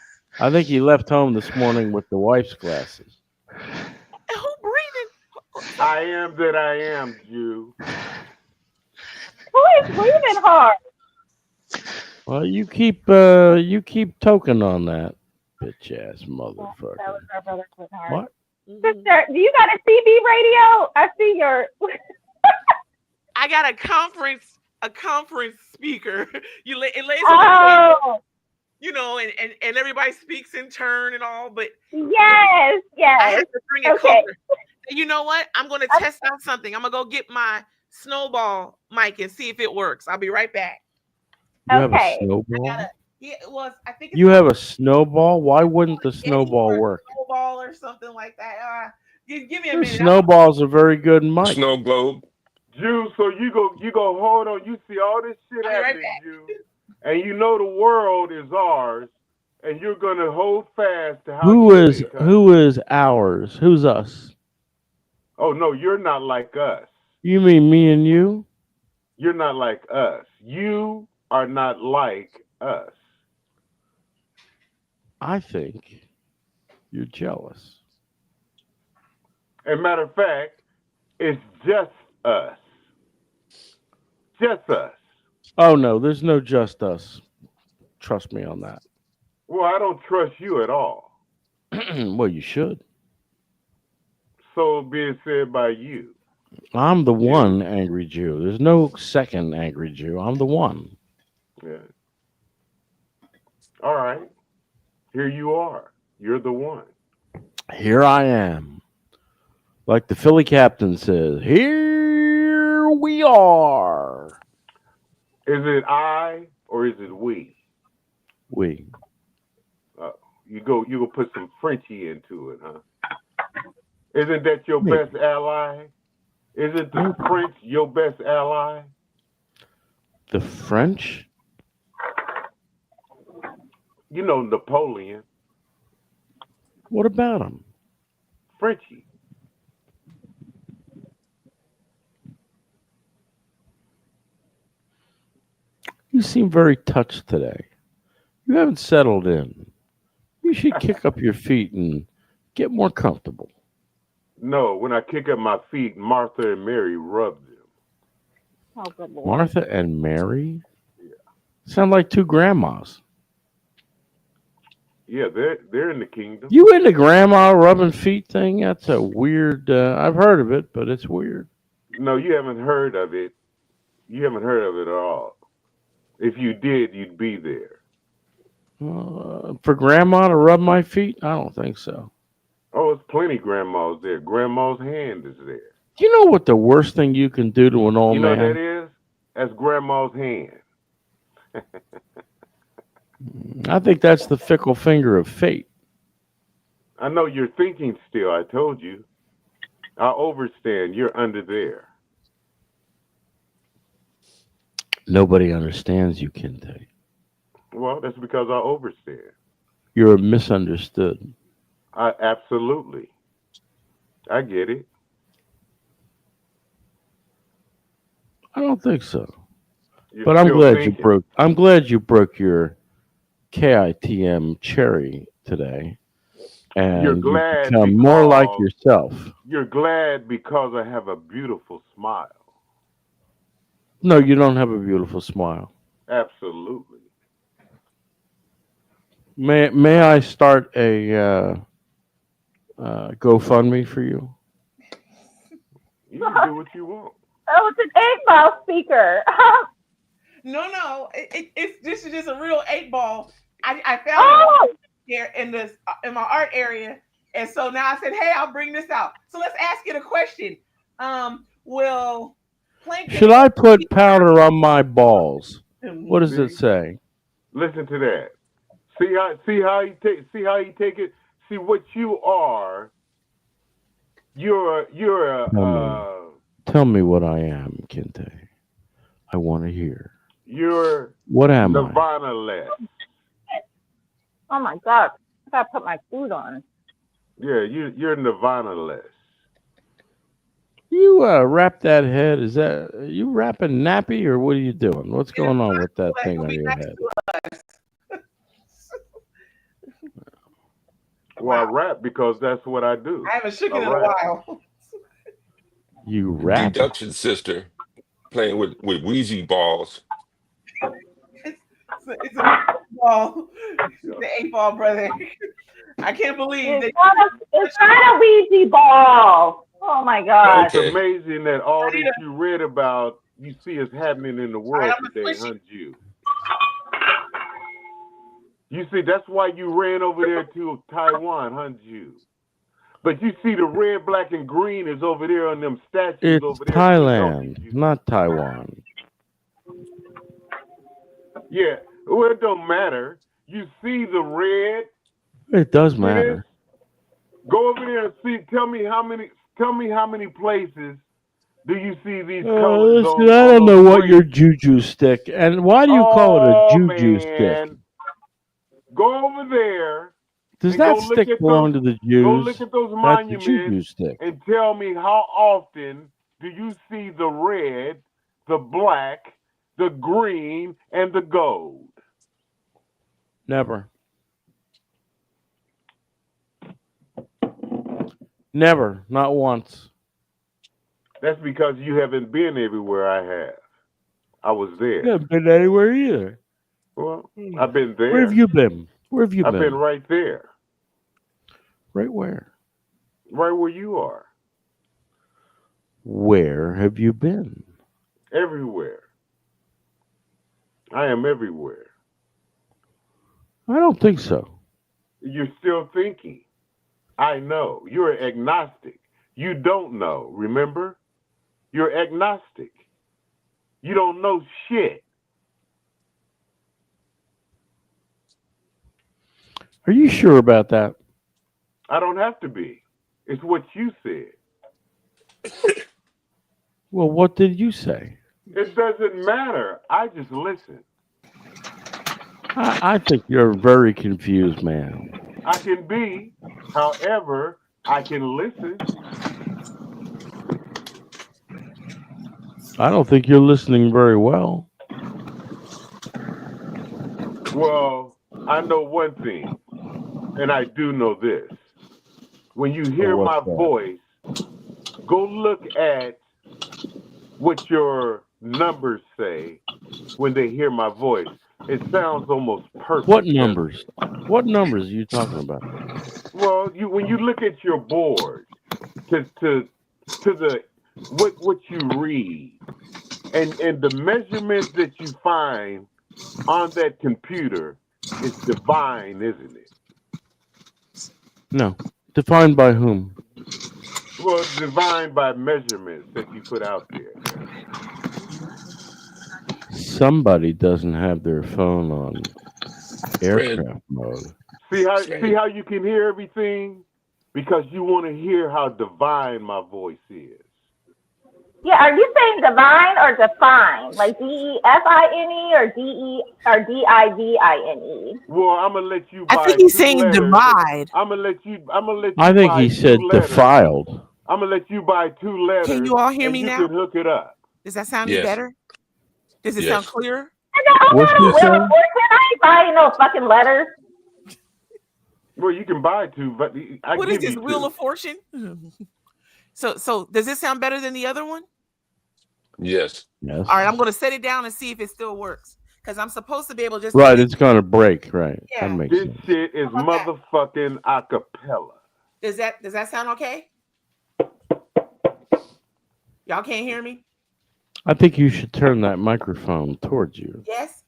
I think he left home this morning with the wife's glasses. Who breathing? I am that I am, Jew. Who is breathing hard? Well, you keep token on that bitch ass That motherfucker. was our brother Quinhard. What? Sister, do you got a CB radio? I see your. I got a conference speaker. It lays on the table, Oh, you know, and everybody speaks in turn and all, but yes, I yes. have to bring it Okay. closer. And you know what? I'm gonna test out something. I'm gonna go get my snowball mic and see if it works. I'll be right back. You have a Okay. snowball? Yeah, it was. I think it's You have a snowball? Why wouldn't the Eddie snowball or work? snowball or something like that. Give me a Your minute. snowball's a very good mic. Snow globe. Jew, so you go hold on. You see all this shit I'll be right happening, back. Jew, and you know the world is ours, and you're gonna hold fast to how Who you is think, huh? who is ours? Who's us? Oh no, you're not like us. You mean me and you? You're not like us. You are not like us. I think you're jealous. As a matter of fact, it's just us. Just us. Oh no, there's no just us. Trust me on that. Well, I don't trust you at all. Well, you should. So being said by you. I'm the one angry Jew. There's no second angry Jew. I'm the one. Yeah. All right. Here you are. You're the one. Here I am. Like the Philly captain says, here we are. Is it I or is it we? We. You go put some Frenchie into it, huh? Isn't that your best ally? Isn't the French your best ally? The French? You know Napoleon. What about him? Frenchie. You seem very touched today. You haven't settled in. You should kick up your feet and get more comfortable. No, when I kick up my feet, Martha and Mary rub them. Oh, good Lord. Martha and Mary? Sound like two grandmas. Yeah, they're in the kingdom. You into grandma rubbing feet thing? That's a weird. I've heard of it, but it's weird. No, you haven't heard of it. You haven't heard of it at all. If you did, you'd be there. For grandma to rub my feet? I don't think so. Oh, it's plenty grandmas there. Grandma's hand is there. Do you know what the worst thing you can do to an old You know man? what that is? That's grandma's hand. I think that's the fickle finger of fate. I know you're thinking still. I told you. I overstand. You're under there. Nobody understands you, Kinte. Well, that's because I overstand. You're misunderstood. Absolutely. I get it. I don't think so. You're But I'm still glad thinking. you broke. I'm glad you broke your KITM cherry today, and You're you glad become more like because- yourself. You're glad because I have a beautiful smile. No, you don't have a beautiful smile. Absolutely. May I start a GoFundMe for you? You can do what you want. Oh, it's an 8-ball speaker. No. This is just a real 8-ball. I found it here in my art area, and so now I said, hey, I'll bring this out. So let's ask it a question. Will Plankton? Should I put powder on my balls? What does it say? Listen to that. See how you take it. See what you are. You're Tell me what I am, Kinte. I want to hear. you're What am I? Nirvana-less. Oh my God. I gotta put my food on. Yeah, you're Nirvana-less. You wrap that head. Is that you wrapping nappy or what are you doing? What's going on with that thing on your head? Well, I rap because that's what I do. I haven't shook it in a rap. while. You rap. Deduction sister playing with Ouija balls. It's a ball. The 8-ball, brother. I can't believe that. It's not a Ouija ball. Oh my God. It's amazing that all that you read about, you see is happening in the world today, huh, Jew? You see, that's why you ran over there to Taiwan, huh, Jew? But you see the red, black, and green is over there on them statues It's over there. Thailand, not Taiwan. Yeah, well, it don't matter. You see the red. It does See matter. this? Go over there and see. Tell me how many places do you see these colors Listen, on I don't know those what your rings? juju stick, and why do you call it a juju stick? Man. Go over there Does and that go look stick at belong those. to the Go Jews? look at those That's a juju monuments stick. and tell me how often do you see the red, the black, the green, and the gold? Never. Never. Not once. That's because you haven't been everywhere I have. I was there. You haven't been anywhere either. Well, I've been there. Where have you been? Where have you I've been? been right there. Right where? Right where you are. Where have you been? Everywhere. I am everywhere. I don't think so. You're still thinking. I know. You're agnostic. You don't know. Remember? You're agnostic. You don't know shit. Are you sure about that? I don't have to be. It's what you said. Well, what did you say? It doesn't matter. I just listen. I think you're a very confused man. I can be. However, I can listen. I don't think you're listening very well. Well, I know one thing, and I do know this. When you hear my voice, go look at what your numbers say when they hear my voice. It sounds almost perfect. What numbers? What numbers are you talking about? Well, when you look at your board to the what you read and the measurements that you find on that computer is divine, isn't it? No. Defined by whom? Well, it's divine by measurements that you put out there. Somebody doesn't have their phone on aircraft mode. See how you can hear everything? Because you want to hear how divine my voice is. Yeah, are you saying divine or define? Like DEFINE or DIVINE? Well, I'm gonna let you buy I think he's two saying letters. divide. I'm gonna let you I think buy he two said letters. defiled. I'm gonna let you buy 2 letters. Can you all hear and me you now? can hook it up. Does that sound any Yes. better? Does it Yes. sound clearer? What's he Will of saying? Fortune, I ain't buying no fucking letters. Well, you can buy 2, but I What give is this, you 2. Wheel of Fortune? So does this sound better than the other one? Yes. Yes. All right, I'm going to set it down and see if it still works because I'm supposed to be able to just Right, it's gonna break. Right. Yeah. That makes This sense. shit is motherfucking acapella. Does that sound okay? Y'all can't hear me? I think you should turn that microphone towards you. Yes.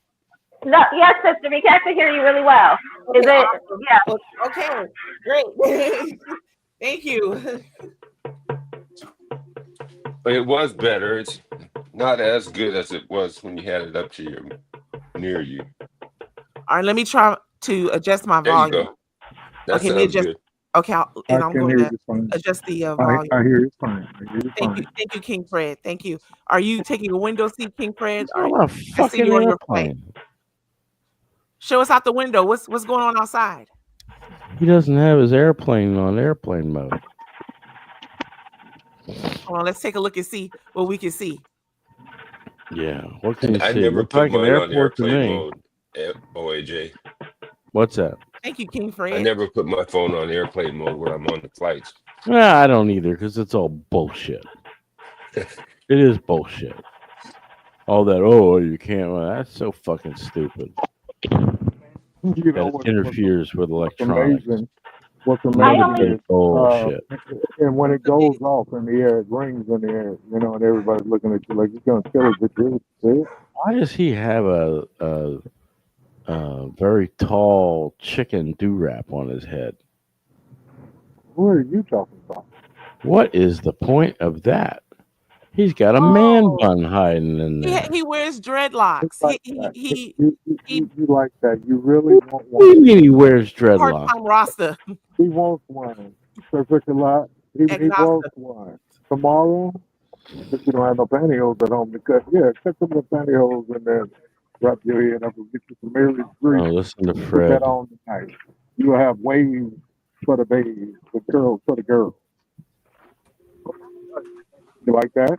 No, yes, sister, we can actually hear you really well. Is Okay, it? awesome. Yeah. Okay, great. Thank you. But it was better. It's not as good as it was when you had it up to you, near you. All right, let me try to adjust my There you volume. go. That Okay, let me sounds adjust. good. Okay, I'm can going hear to you fine. adjust the I volume. hear you fine. I hear you fine. Thank you, King Fred. Thank you. Are you taking a window seat, King Fred? It's Are not a I see fucking you on your plane. airplane. Show us out the window. What's going on outside? He doesn't have his airplane on airplane mode. Hold on, let's take a look and see what we can see. Yeah. What can you I see? never Looks put like an mine on airport to airplane me. mode, OAJ. What's that? Thank you, King I Fred. never put my phone on airplane mode when I'm on the flights. Nah, I don't either because it's all bullshit. It is bullshit. All that, oh, you can't. Well, that's so fucking stupid. You know That what, interferes with what's electronics. amazing? What's None of amazing it is, bullshit. and when it goes off in the air, it rings in the air, you know, and everybody's looking at you like you're gonna kill it, but you see it? Why does he have a very tall chicken do-rap on his head? Who are you talking about? What is the point of that? He's got a man bun hiding in there. He wears dreadlocks. It's like He that. he You like that? You really want What do you one? mean he wears dreadlocks? part-time roster. He wants one. Such a lot. He Agnostic. broke one. Tomorrow, if you don't have no pantyhose at home, because cut some of the pantyhose and then wrap your head up and get you some Mary's Oh, grease. listen to Put that Fred. on tonight. You will have waves for the babies, the girls for the girls. You like that?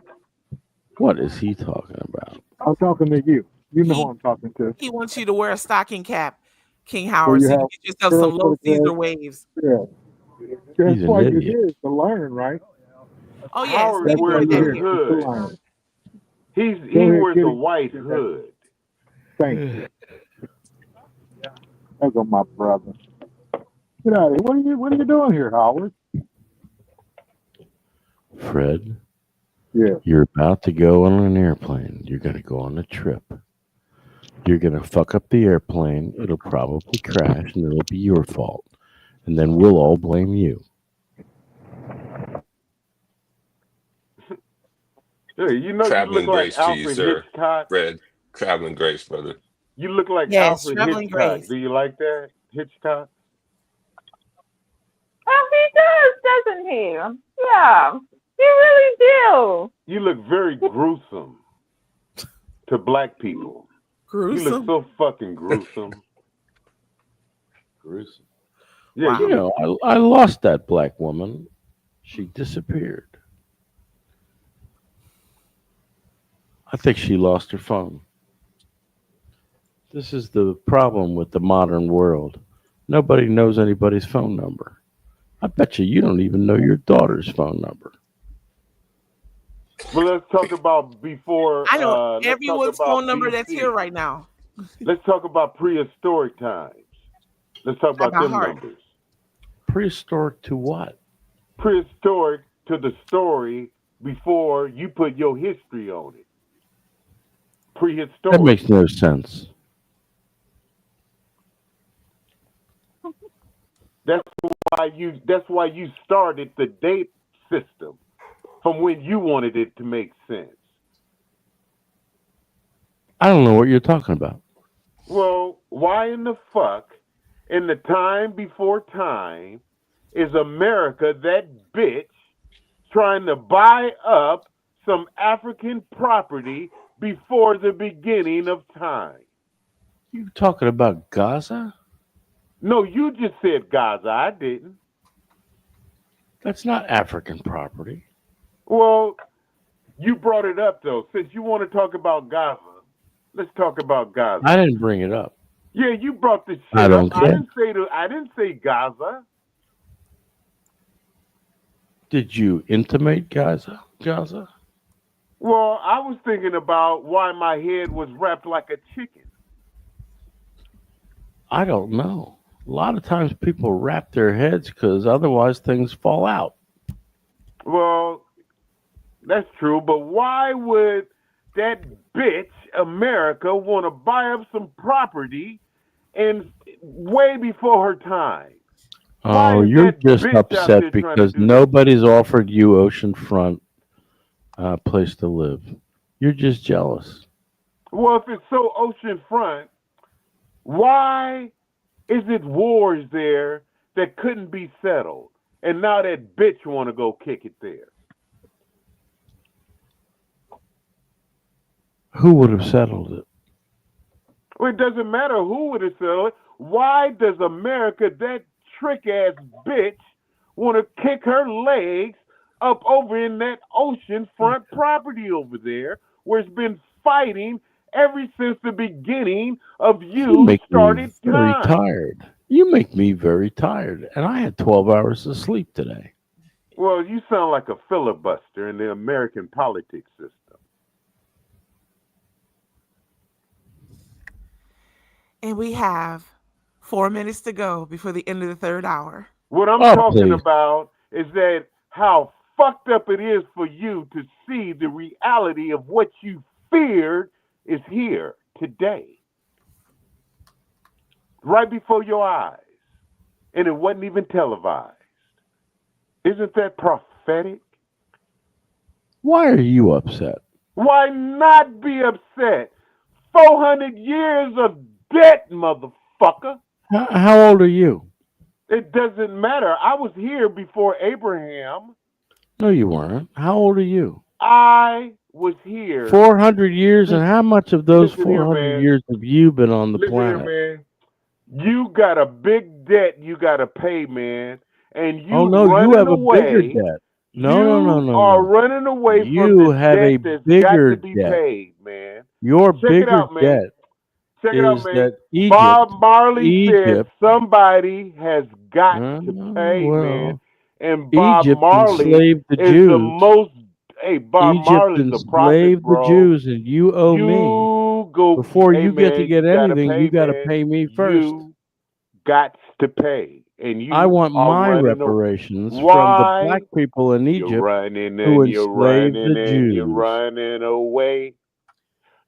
What is he talking about? I'm talking to you. You know who I'm talking to. He wants you to wear a stocking cap, King So Howard, you so you have get yourself girls some for low the Caesar girls. waves. Yeah. That's He's an why you're idiot. here to learn, right? Oh yes, Howard That's we why wears doing a you're that here here. to hood. learn. He Go ahead, wears a kitty. white hood. Thank you. There go my brother. Get out of here. What are you doing here, Howard? Fred, Yeah. you're about to go on an airplane. You're going to go on a trip. You're going to fuck up the airplane. It'll probably crash, and it'll be your fault. And then we'll all blame you. Yeah, you know you look Traveling like grace to you, Alfred sir. Hitchcock. Fred, traveling grace, brother. You look like Yes, Alfred traveling Hitchcock. grace. Do you like that, Hitchcock? Oh, he does, doesn't he? Yeah, he really do. You look very gruesome to black people. You look Gruesome. so fucking gruesome. Gruesome. Yeah, Wow. You know, I lost that black woman. She disappeared. I think she lost her phone. This is the problem with the modern world. Nobody knows anybody's phone number. I bet you don't even know your daughter's phone number. Well, let's talk about before. I know let's talk everyone's about phone number that's BC. here right now. Let's talk about prehistoric times. Let's talk about About them heart. numbers. Prehistoric to what? Prehistoric to the story before you put your history on it. Prehistoric. That makes no sense. That's why you started the date system from when you wanted it to make sense. I don't know what you're talking about. Well, why in the fuck, in the time before time, is America, that bitch, trying to buy up some African property before the beginning of time? You talking about Gaza? No, you just said Gaza. I didn't. That's not African property. Well, you brought it up, though. Since you want to talk about Gaza, let's talk about Gaza. I didn't bring it up. Yeah, you brought this shit I don't up. care. I didn't say Gaza. Did you intimate Gaza? Gaza? Well, I was thinking about why my head was wrapped like a chicken. I don't know. A lot of times people wrap their heads because otherwise things fall out. Well, that's true, but why would that bitch America want to buy up some property and way before her time? Why Oh, is you're that just bitch out there upset trying to because do that? nobody's offered you oceanfront place to live. You're just jealous. Well, if it's so oceanfront, why is it wars there that couldn't be settled? And now that bitch want to go kick it there. Who would have settled it? Well, it doesn't matter who would have settled it. Why does America, that trick-ass bitch, want to kick her legs up over in that oceanfront property over there where it's been fighting ever since the beginning of You make me started very time? tired. You make me very tired. And I had 12 hours of sleep today. Well, you sound like a filibuster in the American politics system. And we have 4 minutes to go before the end of the third hour. What I'm Oh, talking please. about is that how fucked up it is for you to see the reality of what you feared is here today. Right before your eyes. And it wasn't even televised. Isn't that prophetic? Why are you upset? Why not be upset? 400 years of debt, motherfucker. How old are you? It doesn't matter. I was here before Abraham. No, you weren't. How old are you? I was here. 400 years, and how much of those Listen here, 400 man. years have you been on the Listen planet? here, man. You got a big debt you got to pay, man. And you Oh no, you running have a away. bigger debt. No. You are running away from You this have a debt that's bigger got to be debt. paid, man. Your Check it bigger out, man. debt Check it out, is man. that Bob Marley said Egypt, somebody has got to pay, man. well, And Bob Egypt Marley enslaved the is the Jews. most. Hey, Bob Egypt Marley's a prophet, enslaved the bro. Jews, and you owe me. You go Before hey, you get to man, get you gotta anything, pay, you got to man. pay me first. You got to pay, and you I want are my running reparations from the Why? black people in You're Egypt running who and you're enslaved running the and you're Jews. running away.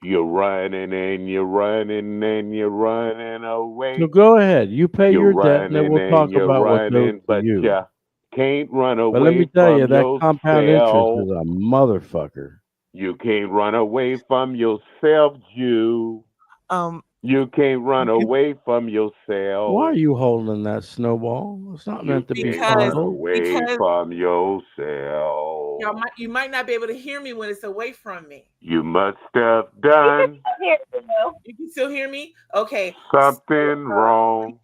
You're running and you're running and you're running away. So go ahead, you pay You're your debt, and then running we'll talk and you're about what's owed running, to but you. you can't run But let me away tell you, from that compound interest yourself. is a motherfucker. You can't run away from yourself, Jew. You can't run away from yourself. Why are you holding that snowball? It's not You meant to be can't run fondled. away from yourself. You might not be able to hear me when it's away from me. You must have done You can still hear me? Okay. something wrong.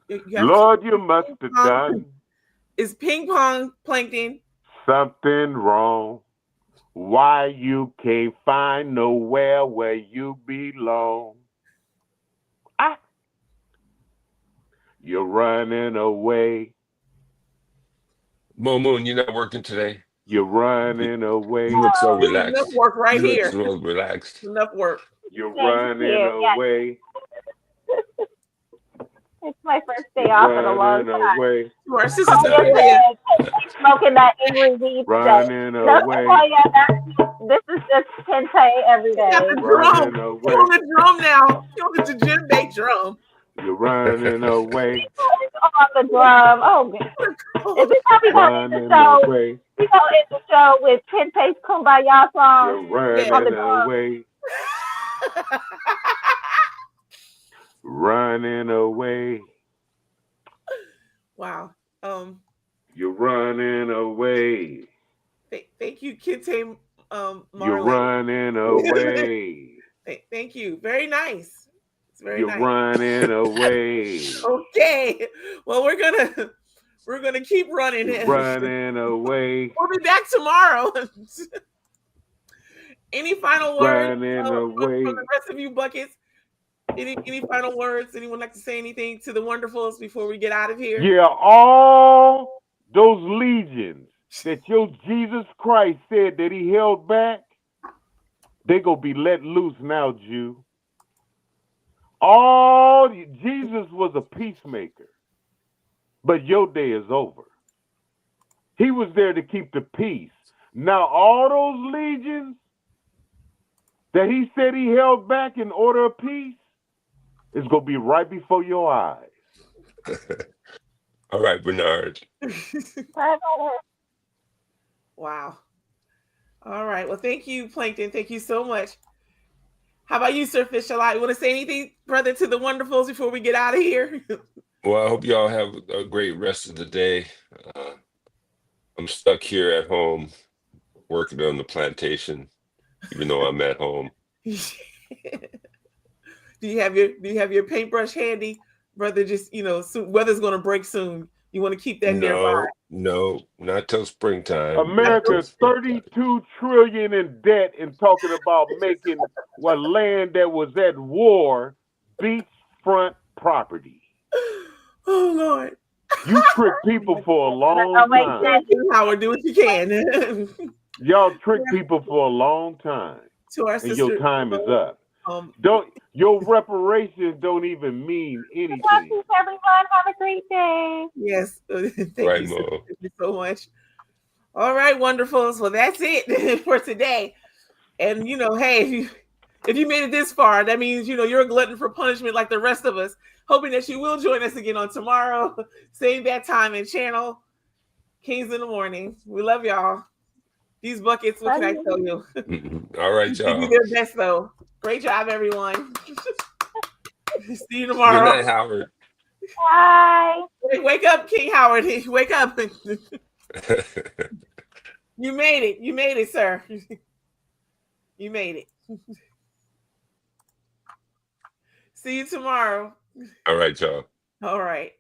Lord, you must have done Is ping pong Plankton? something wrong. Why you can't find nowhere where you belong? You're running away. Mo Moon, you're not working today. You're running away. You look so Enough relaxed. work right You here. look so relaxed. Enough work. You're Thank running you. Yeah. away. It's my first day off in a long Running time. away. To our sister I'm Sequoia. smoking that angry weed today. Running No, away. Sequoia, this is just Kente every day. Got the Running drum. away. Kill the drum now. Kill the djembe drum. You're running away. On the drum. Oh, God. Is this how we gonna end the Running show? away. We gonna end the show with Kente's Kumbaya song You're on the running drum. away. Running away. Wow. You're running away. Thank you, Kente You're Marley. running away. Thank you. Very nice. It's very You're nice. running away. Okay. Well, we're gonna keep running. You're running away. We'll be back tomorrow. Any final words Running from away. the rest of you buckets? Any final words? Anyone like to say anything to the wonderfuls before we get out of here? Yeah, all those legions that your Jesus Christ said that he held back, they gonna be let loose now, Jew. Jesus was a peacemaker, but your day is over. He was there to keep the peace. Now all those legions that he said he held back in order of peace is gonna be right before your eyes. All right, Bernard. Wow. All right. Well, thank you, Plankton. Thank you so much. How about you, Sir Fisher-Light? You want to say anything, brother, to the wonderfuls before we get out of here? Well, I hope y'all have a great rest of the day. I'm stuck here at home working on the plantation, even though I'm at home. Do you have your paintbrush handy, brother? Just soon, weather's going to break soon. You want to keep that nearby. No, not till springtime. America's 32 trillion in debt and talking about making what land that was at war beachfront property. Oh Lord. You trick people for a long time. Howard, do what you can. Y'all trick people for a long time. To our and sister, your time is up. Your reparations don't even mean anything. Blessings, everyone. Have a great day. Yes. Thank Right, you, Mo. thank you so much. All right, wonderfuls. Well, that's it for today. And hey, if you made it this far, that means you're a glutton for punishment like the rest of us. Hoping that you will join us again on tomorrow, same bad time and channel, Kings in the Morning. We love y'all. These buckets, what can I tell you? All right, They y'all. do their best though. Great job, everyone. See you Good tomorrow. night, Howard. Bye. Wake up, King Howard. Wake up. You made it. You made it, sir. You made it. See you tomorrow. All right, y'all. All right.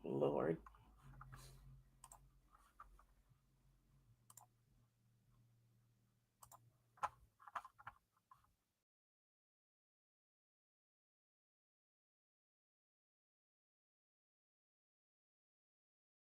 Lord.